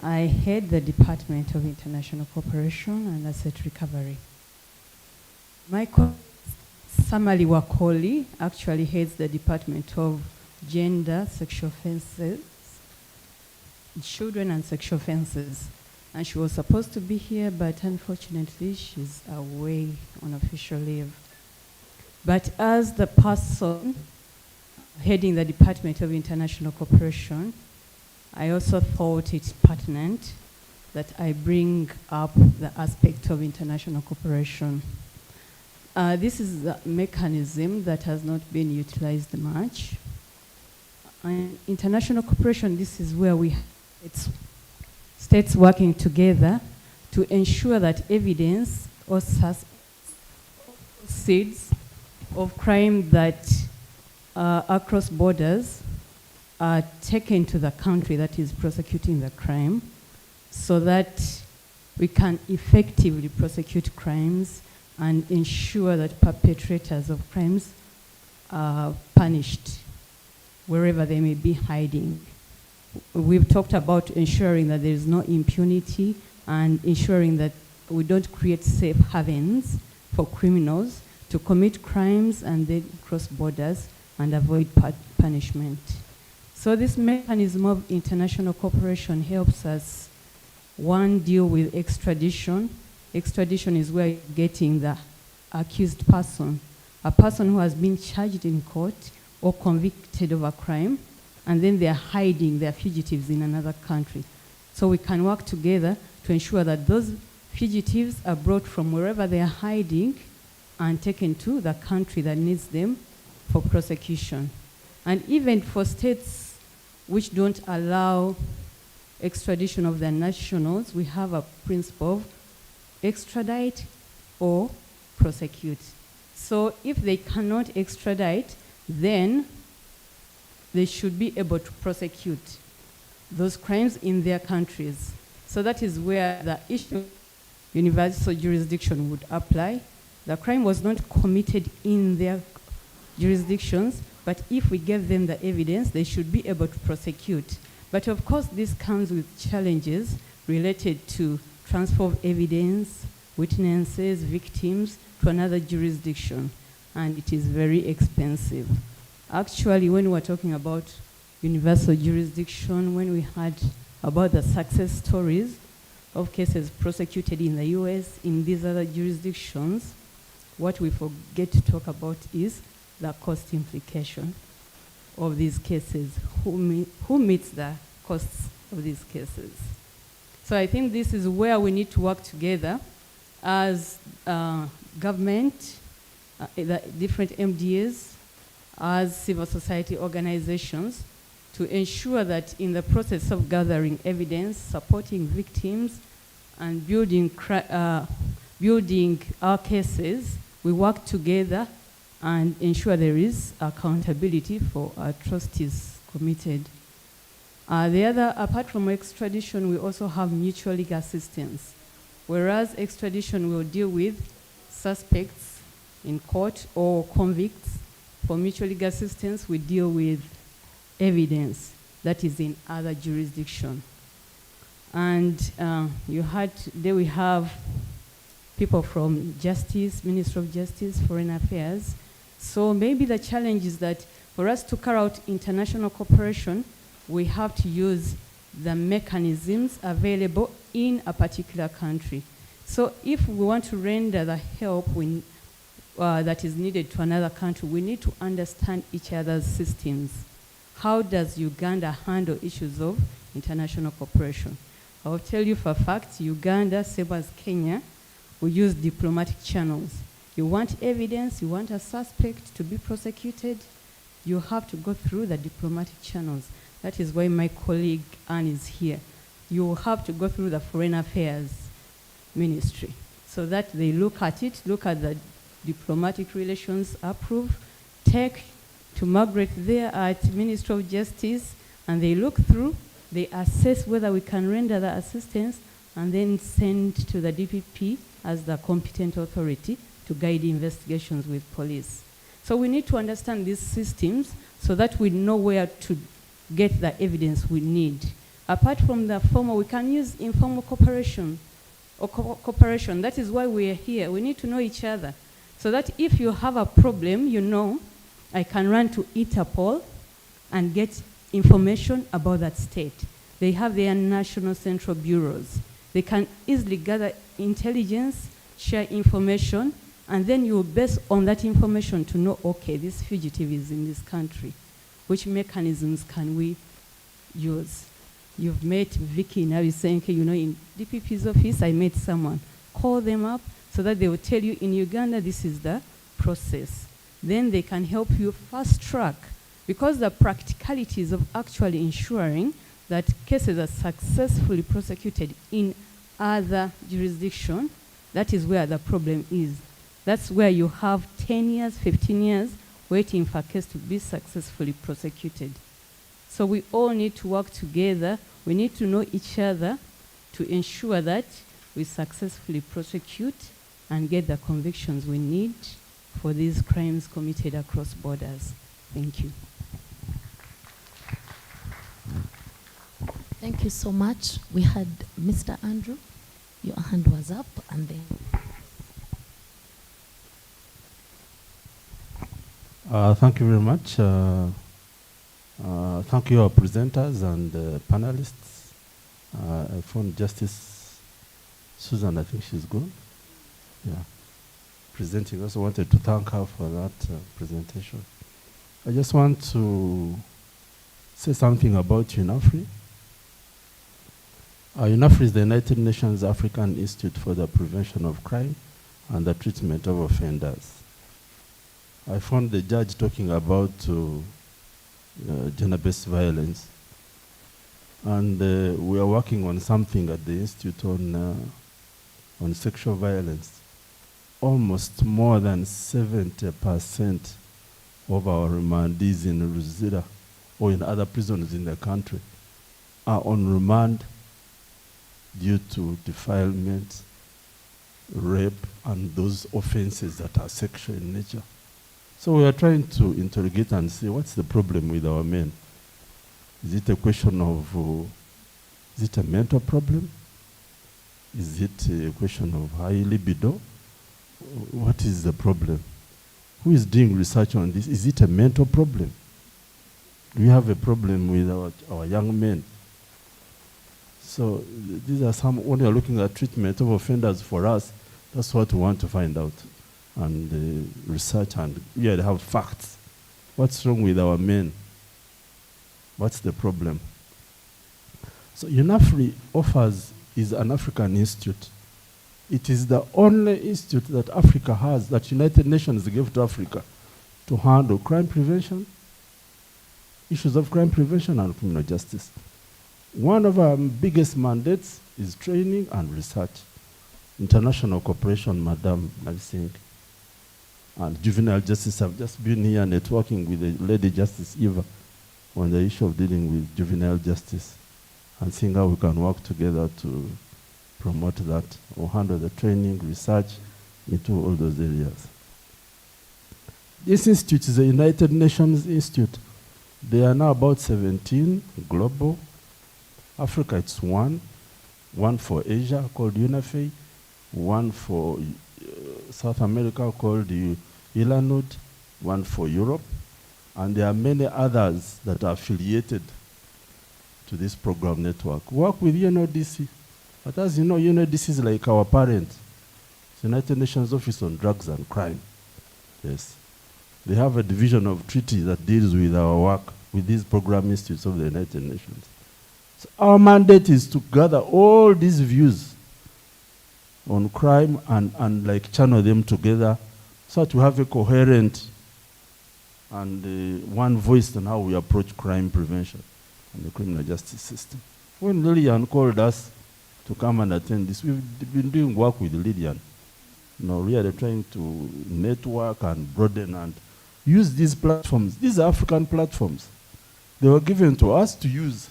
I head the Department of International Cooperation and Asset Recovery. My colleague, Samali Wakoli, actually heads the Department of Gender, Sexual Offences, Children and Sexual Offences. And she was supposed to be here, but unfortunately she's away on official leave. But as the person heading the Department of International Cooperation, I also thought it pertinent that I bring up the aspect of international cooperation. This is a mechanism that has not been utilized much. And international cooperation, this is where it's states working together to ensure that evidence or seeds of crime that across borders are taken to the country that is prosecuting the crime, so that we can effectively prosecute crimes and ensure that perpetrators of crimes are punished wherever they may be hiding. We've talked about ensuring that there is no impunity and ensuring that we don't create safe havens for criminals to commit crimes and then cross borders and avoid punishment. So this mechanism of international cooperation helps us, one, deal with extradition. Extradition is where you're getting the accused person, a person who has been charged in court or convicted of a crime, and then they're hiding, they're fugitives in another country. So we can work together to ensure that those fugitives are brought from wherever they are hiding and taken to the country that needs them for prosecution. And even for states which don't allow extradition of their nationals, we have a principle of extradite or prosecute. So if they cannot extradite, then they should be able to prosecute those crimes in their countries. So that is where the issue of universal jurisdiction would apply. The crime was not committed in their jurisdictions, but if we give them the evidence, they should be able to prosecute. But of course, this comes with challenges related to transfer of evidence, witnesses, victims to another jurisdiction, and it is very expensive. Actually, when we were talking about universal jurisdiction, when we heard about the success stories of cases prosecuted in the US, in these other jurisdictions, what we forget to talk about is the cost implication of these cases. Who meets the costs of these cases? So I think this is where we need to work together as government, the different MDAs, as civil society organizations, to ensure that in the process of gathering evidence, supporting victims, and building our cases, we work together and ensure there is accountability for atrocities committed. Apart from extradition, we also have mutual legal assistance. Whereas extradition will deal with suspects in court or convicts, for mutual legal assistance, we deal with evidence that is in other jurisdiction. And today we have people from Justice, Ministry of Justice, Foreign Affairs. So maybe the challenge is that for us to carry out international cooperation, we have to use the mechanisms available in a particular country. So if we want to render the help that is needed to another country, we need to understand each other's systems. How does Uganda handle issues of international cooperation? I'll tell you for a fact, Uganda, same as Kenya, we use diplomatic channels. You want evidence, you want a suspect to be prosecuted, you have to go through the diplomatic channels. That is why my colleague Anne is here. You have to go through the Foreign Affairs Ministry so that they look at it, look at the diplomatic relations, approve, take to Margaret there at Ministry of Justice, and they look through, they assess whether we can render the assistance, and then send to the DPP as the competent authority to guide investigations with police. So we need to understand these systems so that we know where to get the evidence we need. Apart from the formal, we can use informal cooperation or cooperation. That is why we are here. We need to know each other so that if you have a problem, you know, I can run to Interpol and get information about that state. They have their national central bureaus. They can easily gather intelligence, share information, and then you base on that information to know, okay, this fugitive is in this country. Which mechanisms can we use? You've met Vicky Nabisenke, you know, in DPP's office, I met someone. Call them up so that they will tell you in Uganda, this is the process. Then they can help you fast track because the practicalities of actually ensuring that cases are successfully prosecuted in other jurisdictions, that is where the problem is. That's where you have 10 years, 15 years waiting for a case to be successfully prosecuted. So we all need to work together. We need to know each other to ensure that we successfully prosecute and get the convictions we need for these crimes committed across borders. Thank you. Thank you so much. We had Mr. Andrew, your hand was up, and then. Thank you very much. Thank you, our presenters and panelists. I found Justice Susan, I think she's good. Yeah, presenting. I also wanted to thank her for that presentation. I just want to say something about UNAFRI. UNAFRI is the United Nations African Institute for the Prevention of Crime and the Treatment of Offenders. I found the judge talking about gender-based violence, and we are working on something at the institute on sexual violence. Almost more than 70% of our remandees in Ruzira or in other prisons in the country are on remand due to defilement, rape, and those offenses that are sexual in nature. So we are trying to interrogate and see what's the problem with our men. Is it a question of, is it a mental problem? Is it a question of high libido? What is the problem? Who is doing research on this? Is it a mental problem? Do we have a problem with our young men? So these are some, when you're looking at treatment of offenders for us, that's what we want to find out. And research, and we have facts. What's wrong with our men? What's the problem? So UNAFRI is an African institute. It is the only institute that Africa has, that United Nations gave to Africa, to handle crime prevention, issues of crime prevention and criminal justice. One of our biggest mandates is training and research. International cooperation, Madam Nalising. And juvenile justice, I've just been here networking with the Lady Justice Eva on the issue of dealing with juvenile justice and seeing how we can work together to promote that or handle the training, research into all those areas. This institute is a United Nations institute. There are now about 17 global. Africa, it's one for Asia called UNAFEI, one for South America called the ILANUD, one for Europe, and there are many others that are affiliated to this program network. Work with UNODC, but as you know, UNODC is like our parent. It's the United Nations Office on Drugs and Crime. Yes. They have a division of treaty that deals with our work with these program institutes of the United Nations. So our mandate is to gather all these views on crime and like channel them together so that we have a coherent and one voice on how we approach crime prevention and the criminal justice system. When Lillian called us to come and attend this, we've been doing work with Lillian. You know, really trying to network and broaden and use these platforms. These are African platforms. They were given to us to use.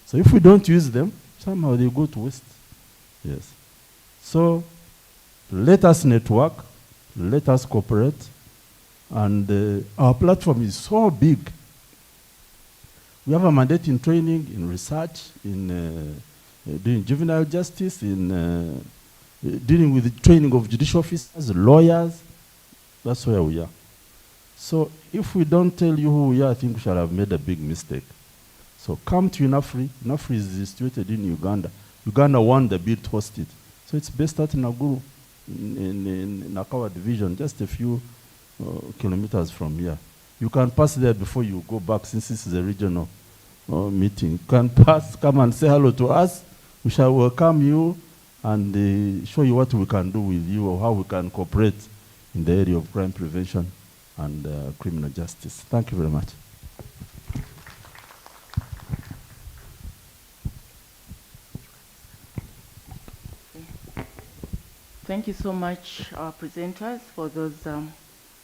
So if we don't use them, somehow they go to waste. Yes. So let us network, let us cooperate, and our platform is so big. We have a mandate in training, in research, in doing juvenile justice, in dealing with the training of judicial officers, lawyers. That's where we are. So if we don't tell you who we are, I think we shall have made a big mistake. So come to UNAFRI. UNAFRI is situated in Uganda. Uganda won the bid to host it. So it's based at Naguru in Nakawa division, just a few kilometers from here. You can pass there before you go back, since this is a regional meeting. You can pass, come and say hello to us. We shall welcome you and show you what we can do with you or how we can cooperate in the area of crime prevention and criminal justice. Thank you very much. Thank you so much, our presenters, for those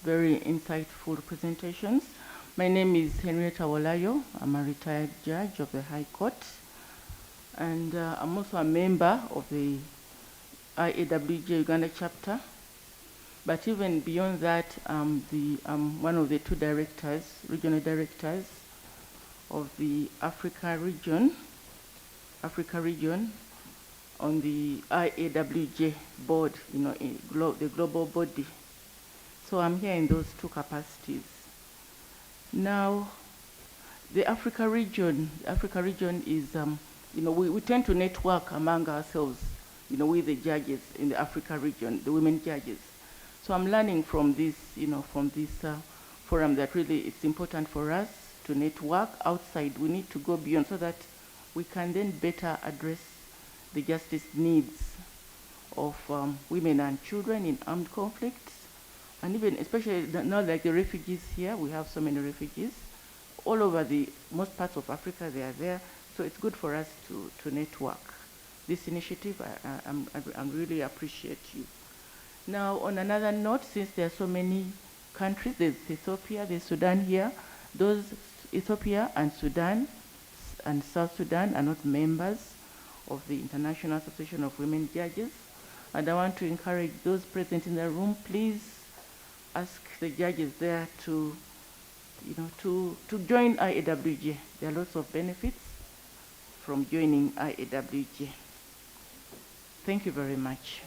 very insightful presentations. My name is Henrietta Wolayo. I'm a retired judge of the High Court, and I'm also a member of the IAWJ Uganda chapter. But even beyond that, I'm one of the two directors, regional directors of the Africa region on the IAWJ board, the global body. So I'm here in those two capacities. Now, the Africa region is, we tend to network among ourselves, with the judges in the Africa region, the women judges. So I'm learning from this, from this forum that really it's important for us to network outside. We need to go beyond so that we can then better address the justice needs of women and children in armed conflicts. And even, especially now like the refugees here, we have so many refugees. All over most parts of Africa, they are there. So it's good for us to network. This initiative, I really appreciate you. Now, on another note, since there are so many countries, there's Ethiopia, there's Sudan here. Those Ethiopia and Sudan and South Sudan are not members of the International Association of Women Judges. And I want to encourage those present in the room, please ask the judges there to join IAWJ. There are lots of benefits from joining IAWJ. Thank you very much.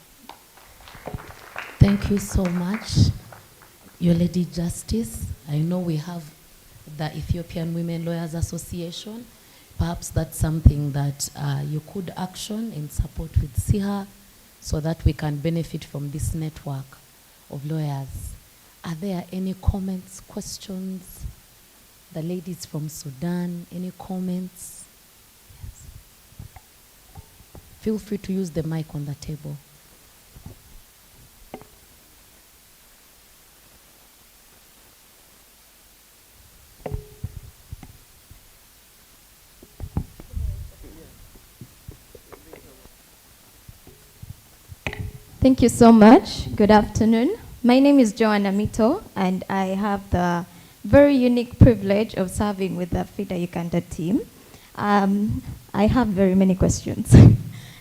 Thank you so much, Your Lady Justice. I know we have the Ethiopian Women Lawyers Association. Perhaps that's something that you could action in support with SIHA so that we can benefit from this network of lawyers. Are there any comments, questions? The ladies from Sudan, any comments? Yes. Feel free to use the mic on the table. Thank you so much. Good afternoon. My name is Joanna Mito, and I have the very unique privilege of serving with the FIDA Uganda team. I have very many questions,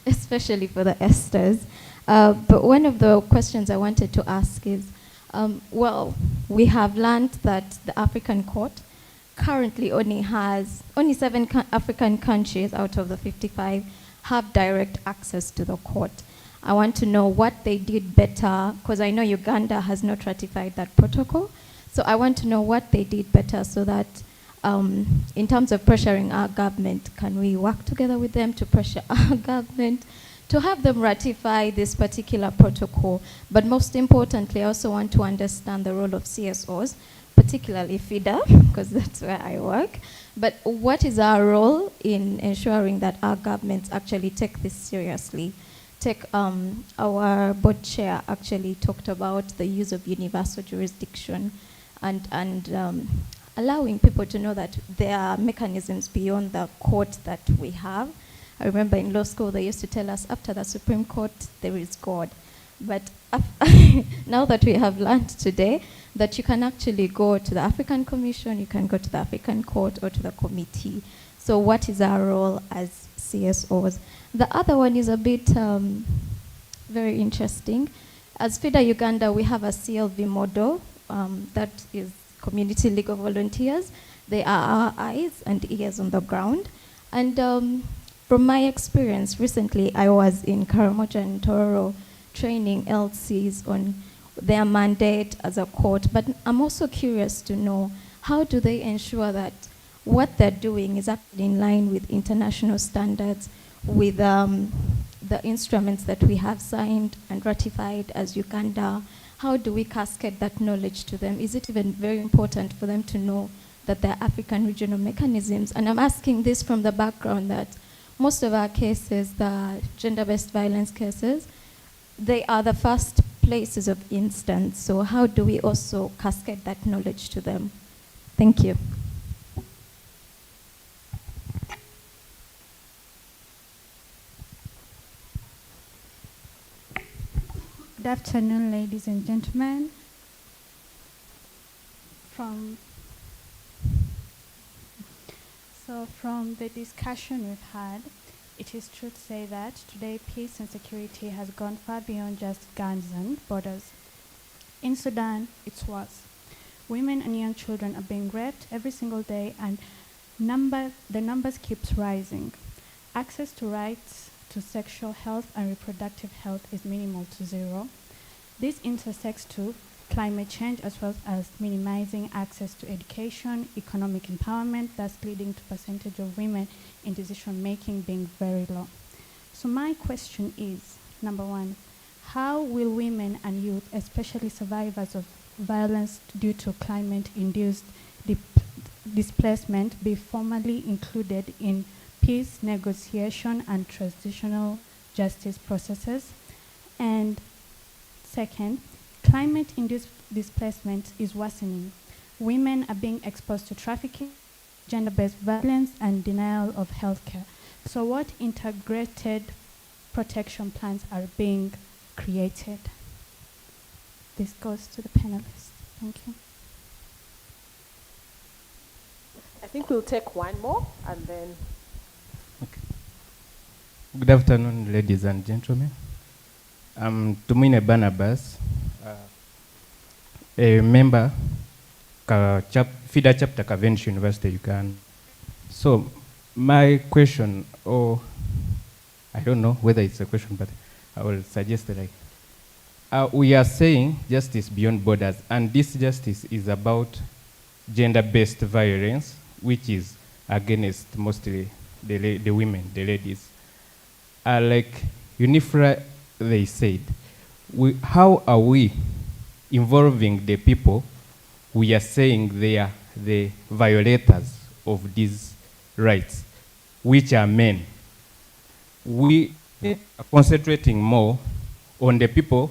especially for the Esthers. But one of the questions I wanted to ask is, we have learned that the African Court currently only 7 African countries out of the 55 have direct access to the court. I want to know what they did better, because I know Uganda has not ratified that protocol. So I want to know what they did better so that in terms of pressuring our government, can we work together with them to pressure our government to have them ratify this particular protocol? But most importantly, I also want to understand the role of CSOs, particularly FIDA, because that's where I work. But what is our role in ensuring that our governments actually take this seriously? Our board chair actually talked about the use of universal jurisdiction and allowing people to know that there are mechanisms beyond the court that we have. I remember in law school they used to tell us after the Supreme Court there is God. But now that we have learned today that you can actually go to the African Commission, you can go to the African Court or to the committee. So what is our role as CSOs? The other one is a bit very interesting. As FIDA Uganda, we have a CLV model that is community legal volunteers. They are our eyes and ears on the ground. And from my experience, recently I was in Karamoja and Tororo training LCs on their mandate as a court. But I'm also curious to know, how do they ensure that what they're doing is actually in line with international standards, with the instruments that we have signed and ratified as Uganda? How do we cascade that knowledge to them? Is it even very important for them to know that there are African regional mechanisms? And I'm asking this from the background that most of our cases, the gender-based violence cases, they are the first places of instance. So how do we also cascade that knowledge to them? Thank you. Good afternoon, ladies and gentlemen. From the discussion we've had, it is true to say that today peace and security has gone far beyond just guns and borders. In Sudan, it's worse. Women and young children are being raped every single day, and the numbers keeps rising. Access to rights to sexual health and reproductive health is minimal to zero. This intersects to climate change as well as minimizing access to education, economic empowerment, thus leading to percentage of women in decision making being very low. So my question is, number one, how will women and youth, especially survivors of violence due to climate-induced displacement, be formally included in peace negotiation and transitional justice processes? And second, climate-induced displacement is worsening. Women are being exposed to trafficking, gender-based violence, and denial of healthcare. So what integrated protection plans are being created? This goes to the panelists. Thank you. I think we'll take one more and then. Good afternoon, ladies and gentlemen. I'm Tumine Barnabas, a member FIDA chapter Kavench University, Uganda. So my question, or I don't know whether it's a question, but I will suggest that we are saying justice beyond borders, and this justice is about gender-based violence, which is against mostly the women, the ladies. Like UNIFRA, they said, how are we involving the people we are saying they are the violators of these rights, which are men? We are concentrating more on the people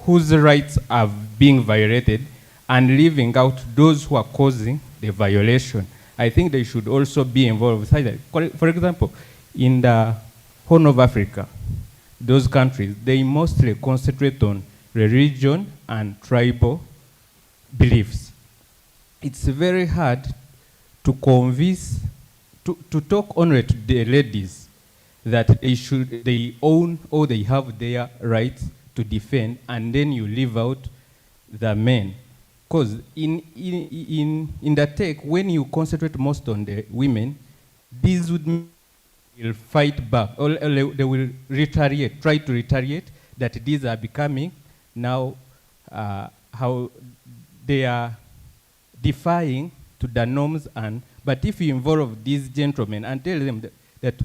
whose rights are being violated and leaving out those who are causing the violation. I think they should also be involved. For example, in the Horn of Africa, those countries, they mostly concentrate on religion and tribal beliefs. It's very hard to convince, to talk only to the ladies that they own or they have their rights to defend, and then you leave out the men. Because in the take, when you concentrate most on the women, these will fight back, or they will retaliate, try to retaliate, that these are becoming now how they are defying to the norms. But if you involve these gentlemen and tell them that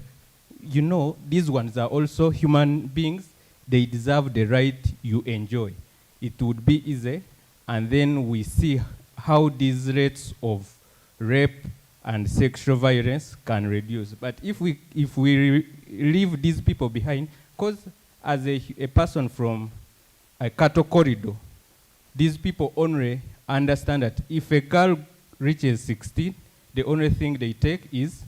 you know, these ones are also human beings, they deserve the right you enjoy, it would be easy. And then we see how these rates of rape and sexual violence can reduce. But if we leave these people behind, because as a person from a cattle corridor, these people only understand that if a girl reaches 16, the only thing they take is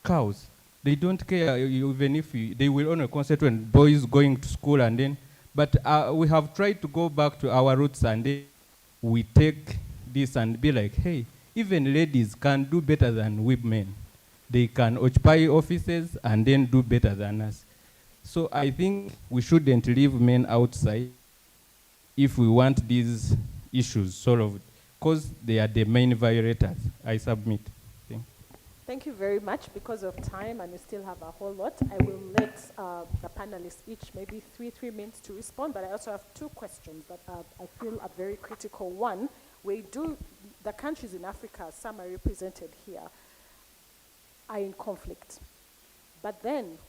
cows. They don't care even if they will only concentrate on boys going to school and then. But we have tried to go back to our roots, and then we take this and be like, hey, even ladies can do better than women. They can occupy offices and then do better than us. So I think we shouldn't leave men outside if we want these issues solved, because they are the main violators. I submit. Thank you very much. Because of time, and we still have a whole lot, I will let the panelists each maybe three minutes to respond, but I also have two questions that I feel are very critical. One, the countries in Africa, some are represented here, are in conflict. But then,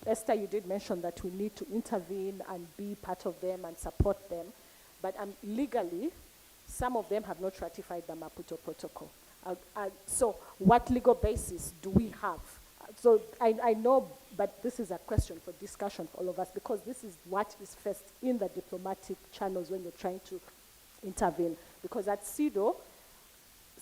Esther, you did mention that we need to intervene and be part of them and support them, but legally, some of them have not ratified the Maputo Protocol. So what legal basis do we have? So I know, but this is a question for discussion for all of us, because this is what is first in the diplomatic channels when you're trying to intervene. Because at CEDAW,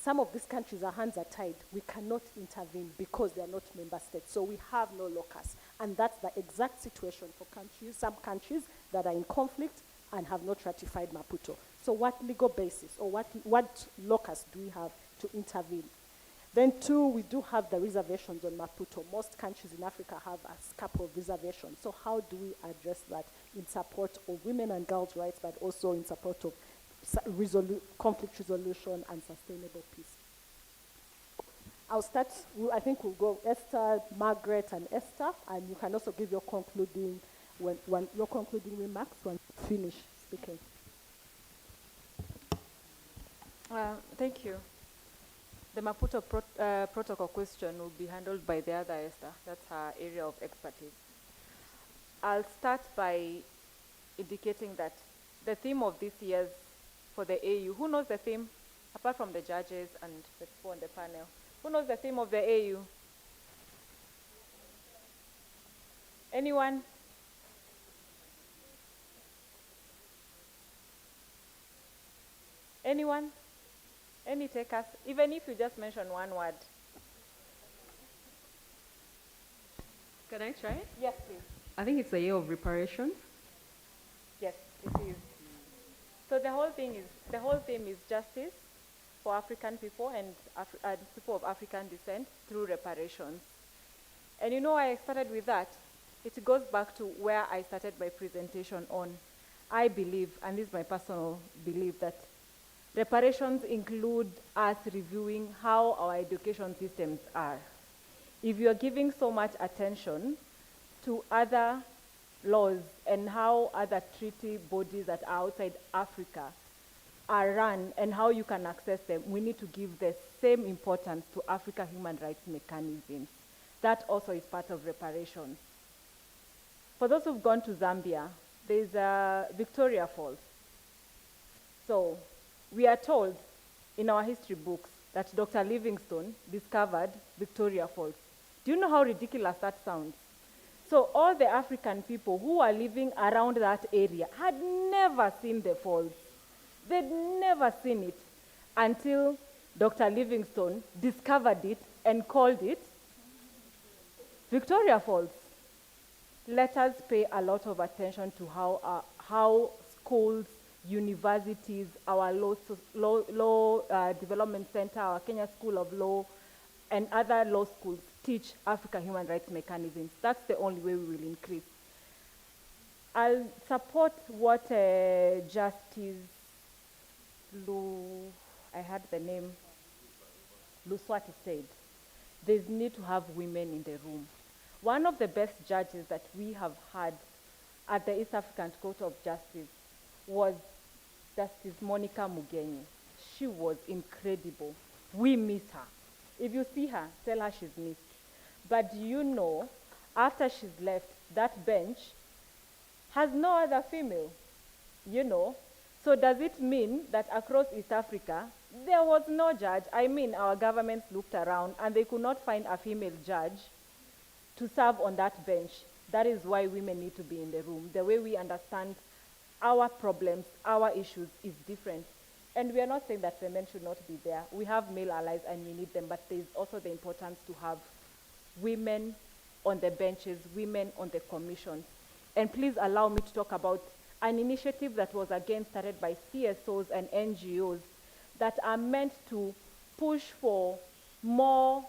some of these countries, our hands are tied. We cannot intervene because they are not member states. So we have no locus. And that's the exact situation for countries, some countries that are in conflict and have not ratified Maputo. So what legal basis or what locus do we have to intervene? Then two, we do have the reservations on Maputo. Most countries in Africa have a couple of reservations. So how do we address that in support of women and girls' rights, but also in support of conflict resolution and sustainable peace? I'll start, I think we'll go Esther, Margaret, and Esther, and you can also give your concluding, your concluding remarks when you finish speaking. Thank you. The Maputo protocol question will be handled by the other Esther. That's her area of expertise. I'll start by indicating that the theme of this year's for the AU, who knows the theme, apart from the judges and the people on the panel? Who knows the theme of the AU? Anyone? Anyone? Any takers? Even if you just mention one word. Can I try? Yes, please. I think it's a year of reparation. Yes, it is. So the whole theme is justice for African people and people of African descent through reparations. And you know why I started with that? It goes back to where I started my presentation on. I believe, and this is my personal belief, that reparations include us reviewing how our education systems are. If you're giving so much attention to other laws and how other treaty bodies that are outside Africa are run and how you can access them, we need to give the same importance to Africa human rights mechanisms. That also is part of reparations. For those who've gone to Zambia, there's Victoria Falls. So we are told in our history books that Dr. Livingstone discovered Victoria Falls. Do you know how ridiculous that sounds? So all the African people who are living around that area had never seen the falls. They'd never seen it until Dr. Livingstone discovered it and called it Victoria Falls. Let us pay a lot of attention to how schools, universities, our law development center, our Kenya School of Law, and other law schools teach Africa human rights mechanisms. That's the only way we will increase. I'll support what Justice I had the name, Luswati said. There's need to have women in the room. One of the best judges that we have had at the East African Court of Justice was Justice Monica Mugenyi. She was incredible. We miss her. If you see her, tell her she's missed. But do you know, after she's left, that bench has no other female, you know. So does it mean that across East Africa, there was no judge? I mean, our governments looked around and they could not find a female judge to serve on that bench. That is why women need to be in the room. The way we understand our problems, our issues is different. And we are not saying that the men should not be there. We have male allies and we need them, but there's also the importance to have women on the benches, women on the commissions. And please allow me to talk about an initiative that was again started by CSOs and NGOs that are meant to push for more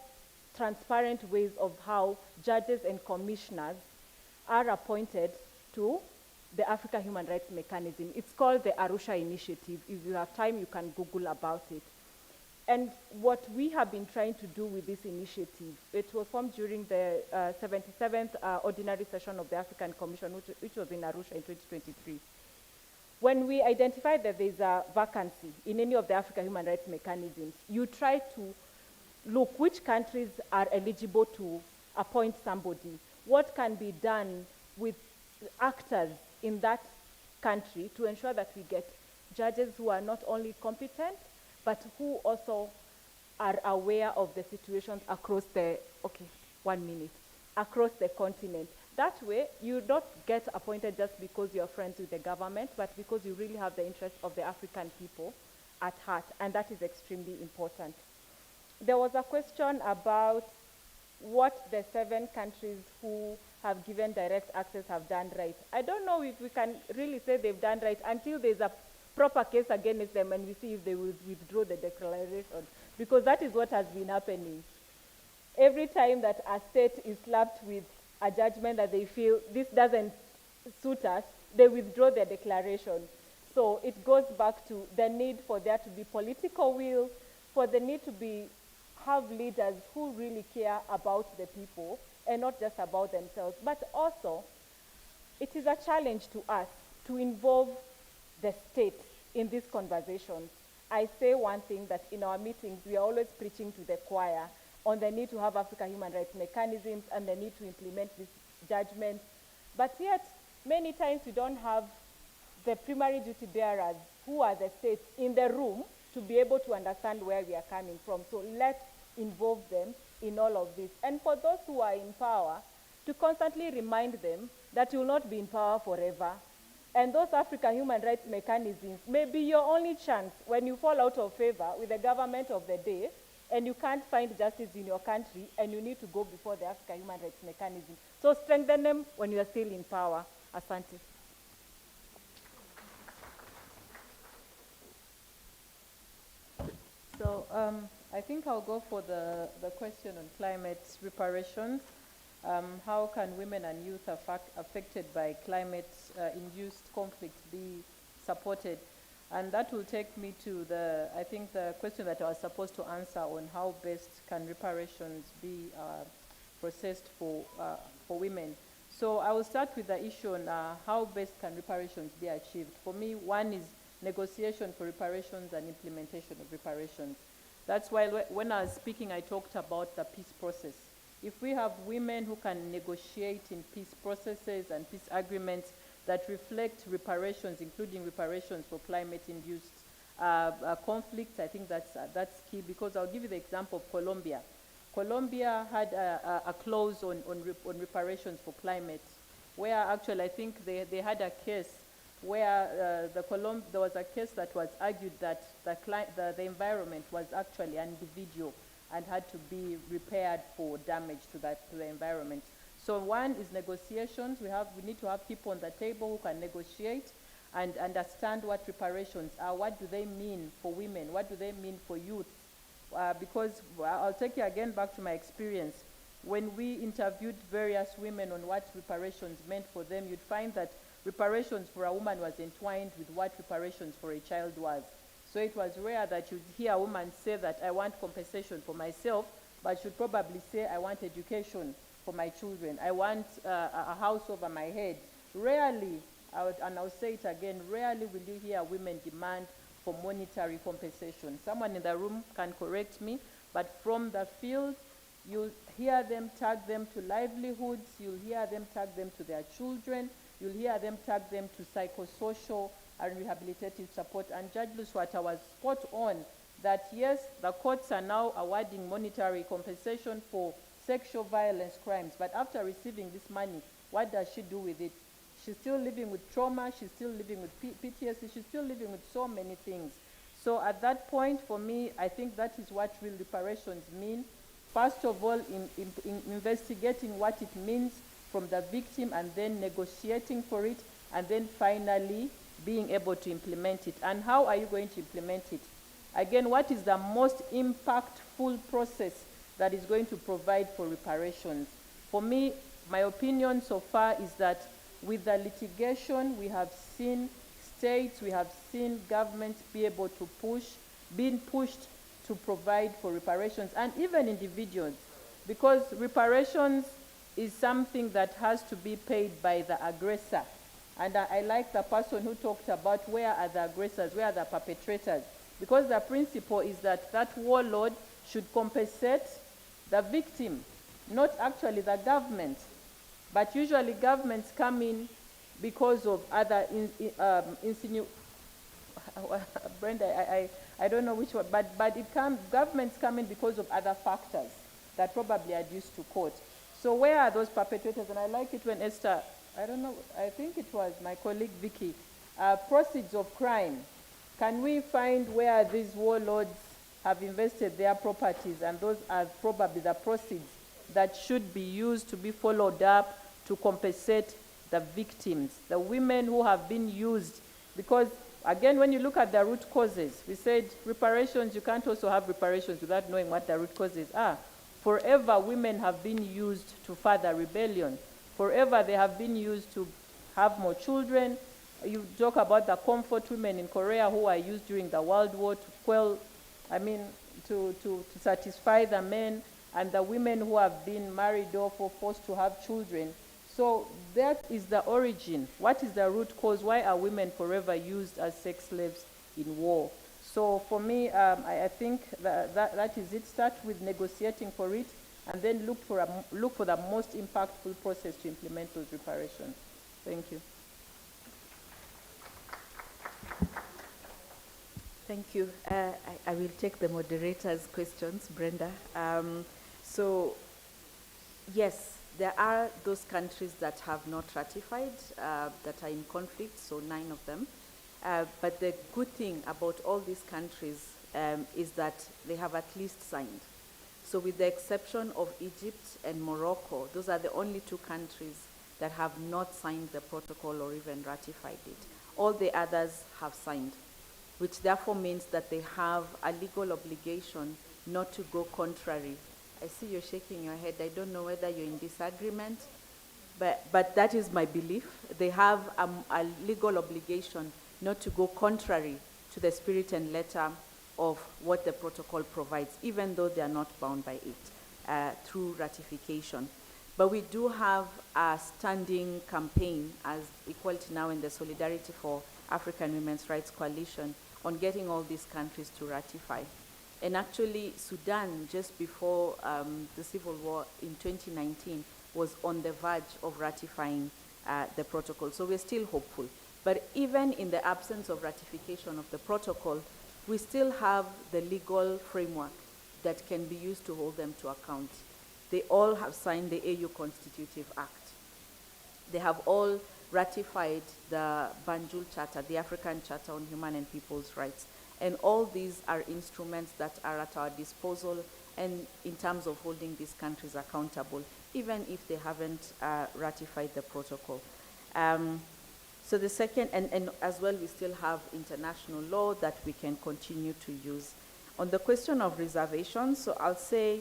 transparent ways of how judges and commissioners are appointed to the Africa Human Rights Mechanism. It's called the Arusha Initiative. If you have time, you can Google about it. And what we have been trying to do with this initiative, it was formed during the 77th Ordinary Session of the African Commission, which was in Arusha in 2023. When we identified that there's a vacancy in any of the Africa Human Rights Mechanisms, you try to look which countries are eligible to appoint somebody, what can be done with actors in that country to ensure that we get judges who are not only competent, but who also are aware of the situations across the, across the continent. That way, you don't get appointed just because you're friends with the government, but because you really have the interest of the African people at heart, and that is extremely important. There was a question about what the 7 countries who have given direct access have done right. I don't know if we can really say they've done right until there's a proper case against them and we see if they will withdraw the declaration, because that is what has been happening. Every time that a state is slapped with a judgment that they feel this doesn't suit us, they withdraw their declaration. So it goes back to the need for there to be political will, for the need to have leaders who really care about the people and not just about themselves. But also, it is a challenge to us to involve the state in these conversations. I say one thing, that in our meetings, we are always preaching to the choir on the need to have Africa human rights mechanisms and the need to implement this judgment. But yet, many times we don't have the primary duty bearers, who are the states, in the room to be able to understand where we are coming from. So let's involve them in all of this. And for those who are in power, to constantly remind them that you will not be in power forever. And those African human rights mechanisms may be your only chance when you fall out of favor with the government of the day and you can't find justice in your country and you need to go before the African human rights mechanism. So strengthen them when you are still in power. Asante. So I think I'll go for the question on climate reparations. How can women and youth affected by climate-induced conflict be supported? And that will take me to the question that I was supposed to answer on how best can reparations be processed for women. So I will start with the issue on how best can reparations be achieved. For me, one is negotiation for reparations and implementation of reparations. That's why when I was speaking, I talked about the peace process. If we have women who can negotiate in peace processes and peace agreements that reflect reparations, including reparations for climate-induced conflicts, I think that's key, because I'll give you the example of Colombia. Colombia had a clause on reparations for climate, where actually I think they had a case where there was a case that was argued that the environment was actually an individual and had to be repaired for damage to the environment. So one is negotiations. We need to have people on the table who can negotiate and understand what reparations are. What do they mean for women? What do they mean for youth? Because I'll take you again back to my experience. When we interviewed various women on what reparations meant for them, you'd find that reparations for a woman was entwined with what reparations for a child was. So it was rare that you'd hear a woman say that I want compensation for myself, but she'd probably say I want education for my children. I want a house over my head. Rarely, and I'll say it again, rarely will you hear women demand for monetary compensation. Someone in the room can correct me, but from the field, you'll hear them tag them to livelihoods, you'll hear them tag them to their children, you'll hear them tag them to psychosocial and rehabilitative support. And Judge Luswata was spot on that yes, the courts are now awarding monetary compensation for sexual violence crimes, but after receiving this money, what does she do with it? She's still living with trauma, she's still living with PTSD, she's still living with so many things. So at that point, for me, I think that is what real reparations mean. First of all, in investigating what it means from the victim, and then negotiating for it, and then finally being able to implement it. And how are you going to implement it? Again, what is the most impactful process that is going to provide for reparations? For me, my opinion so far is that with the litigation, we have seen states, we have seen governments be able to being pushed to provide for reparations, and even individuals, because reparations is something that has to be paid by the aggressor. And I like the person who talked about where are the aggressors, where are the perpetrators, because the principle is that that warlord should compensate the victim, not actually the government. But usually governments come in because of other Brenda, I don't know which one, but governments come in because of other factors that probably are due to court. So where are those perpetrators? And I like it when Esther, I don't know, I think it was my colleague Vicky, proceeds of crime. Can we find where these warlords have invested their properties, and those are probably the proceeds that should be used to be followed up to compensate the victims, the women who have been used. Because, again, when you look at the root causes, we said reparations, you can't also have reparations without knowing what the root causes are. Forever, women have been used to further rebellion. Forever, they have been used to have more children. You talk about the comfort women in Korea who are used during the World War to quell, to satisfy the men, and the women who have been married off or forced to have children. So that is the origin. What is the root cause? Why are women forever used as sex slaves in war? So for me, I think that is it. Start with negotiating for it, and then look for the most impactful process to implement those reparations. Thank you. Thank you. I will take the moderator's questions, Brenda. So, yes, there are those countries that have not ratified, that are in conflict, so 9 of them. But the good thing about all these countries is that they have at least signed. So with the exception of Egypt and Morocco, those are the only 2 countries that have not signed the protocol or even ratified it. All the others have signed, which therefore means that they have a legal obligation not to go contrary. I see you're shaking your head. I don't know whether you're in disagreement, but that is my belief. They have a legal obligation not to go contrary to the spirit and letter of what the protocol provides, even though they are not bound by it through ratification. But we do have a standing campaign as Equality Now and the Solidarity for African Women's Rights Coalition on getting all these countries to ratify. And actually, Sudan, just before the civil war in 2019, was on the verge of ratifying the protocol. So we're still hopeful. But even in the absence of ratification of the protocol, we still have the legal framework that can be used to hold them to account. They all have signed the AU Constitutive Act. They have all ratified the Banjul Charter, the African Charter on Human and People's Rights. And all these are instruments that are at our disposal and in terms of holding these countries accountable, even if they haven't ratified the protocol. So the second, and as well, we still have international law that we can continue to use. On the question of reservations, so I'll say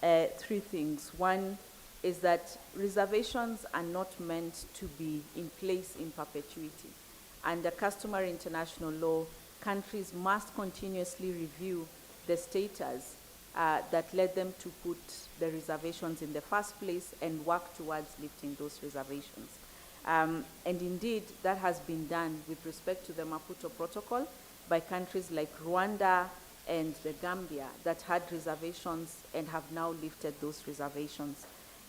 3 things. One is that reservations are not meant to be in place in perpetuity. Under customary international law, countries must continuously review the status that led them to put the reservations in the first place and work towards lifting those reservations. And indeed, that has been done with respect to the Maputo Protocol by countries like Rwanda and the Gambia that had reservations and have now lifted those reservations.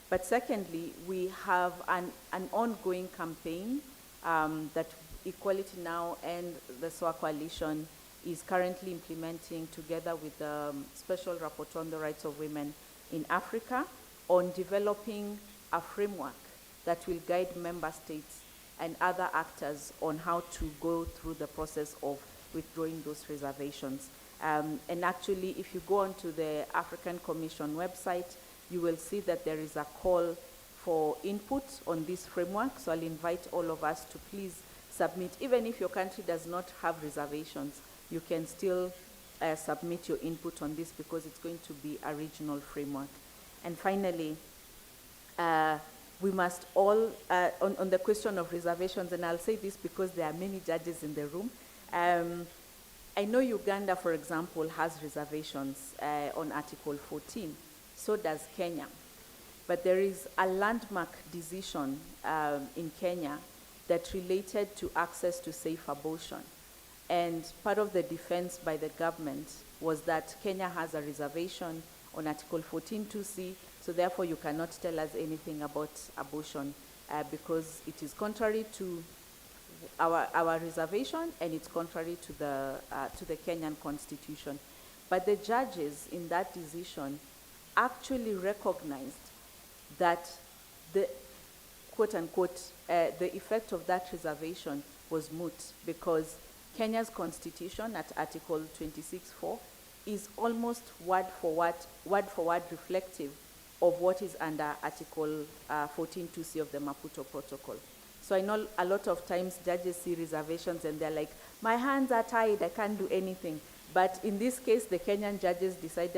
But secondly, we have an ongoing campaign that Equality Now and the SOA Coalition is currently implementing together with the Special Rapporteur on the Rights of Women in Africa on developing a framework that will guide member states and other actors on how to go through the process of withdrawing those reservations. And actually, if you go onto the African Commission website, you will see that there is a call for input on this framework. So I'll invite all of us to please submit. Even if your country does not have reservations, you can still submit your input on this because it's going to be a regional framework. And finally, we must all, on the question of reservations, and I'll say this because there are many judges in the room. I know Uganda, for example, has reservations on Article 14. So does Kenya. But there is a landmark decision in Kenya that related to access to safe abortion. And part of the defense by the government was that Kenya has a reservation on Article 14(2)(c), so therefore you cannot tell us anything about abortion because it is contrary to our reservation and it's contrary to the Kenyan constitution. But the judges in that decision actually recognized that the quote unquote, the effect of that reservation was moot because Kenya's constitution at Article 26(4) is almost word for word reflective of what is under Article 14.2c of the Maputo Protocol. So I know a lot of times judges see reservations and they're like, my hands are tied, I can't do anything. But in this case, the Kenyan judges decided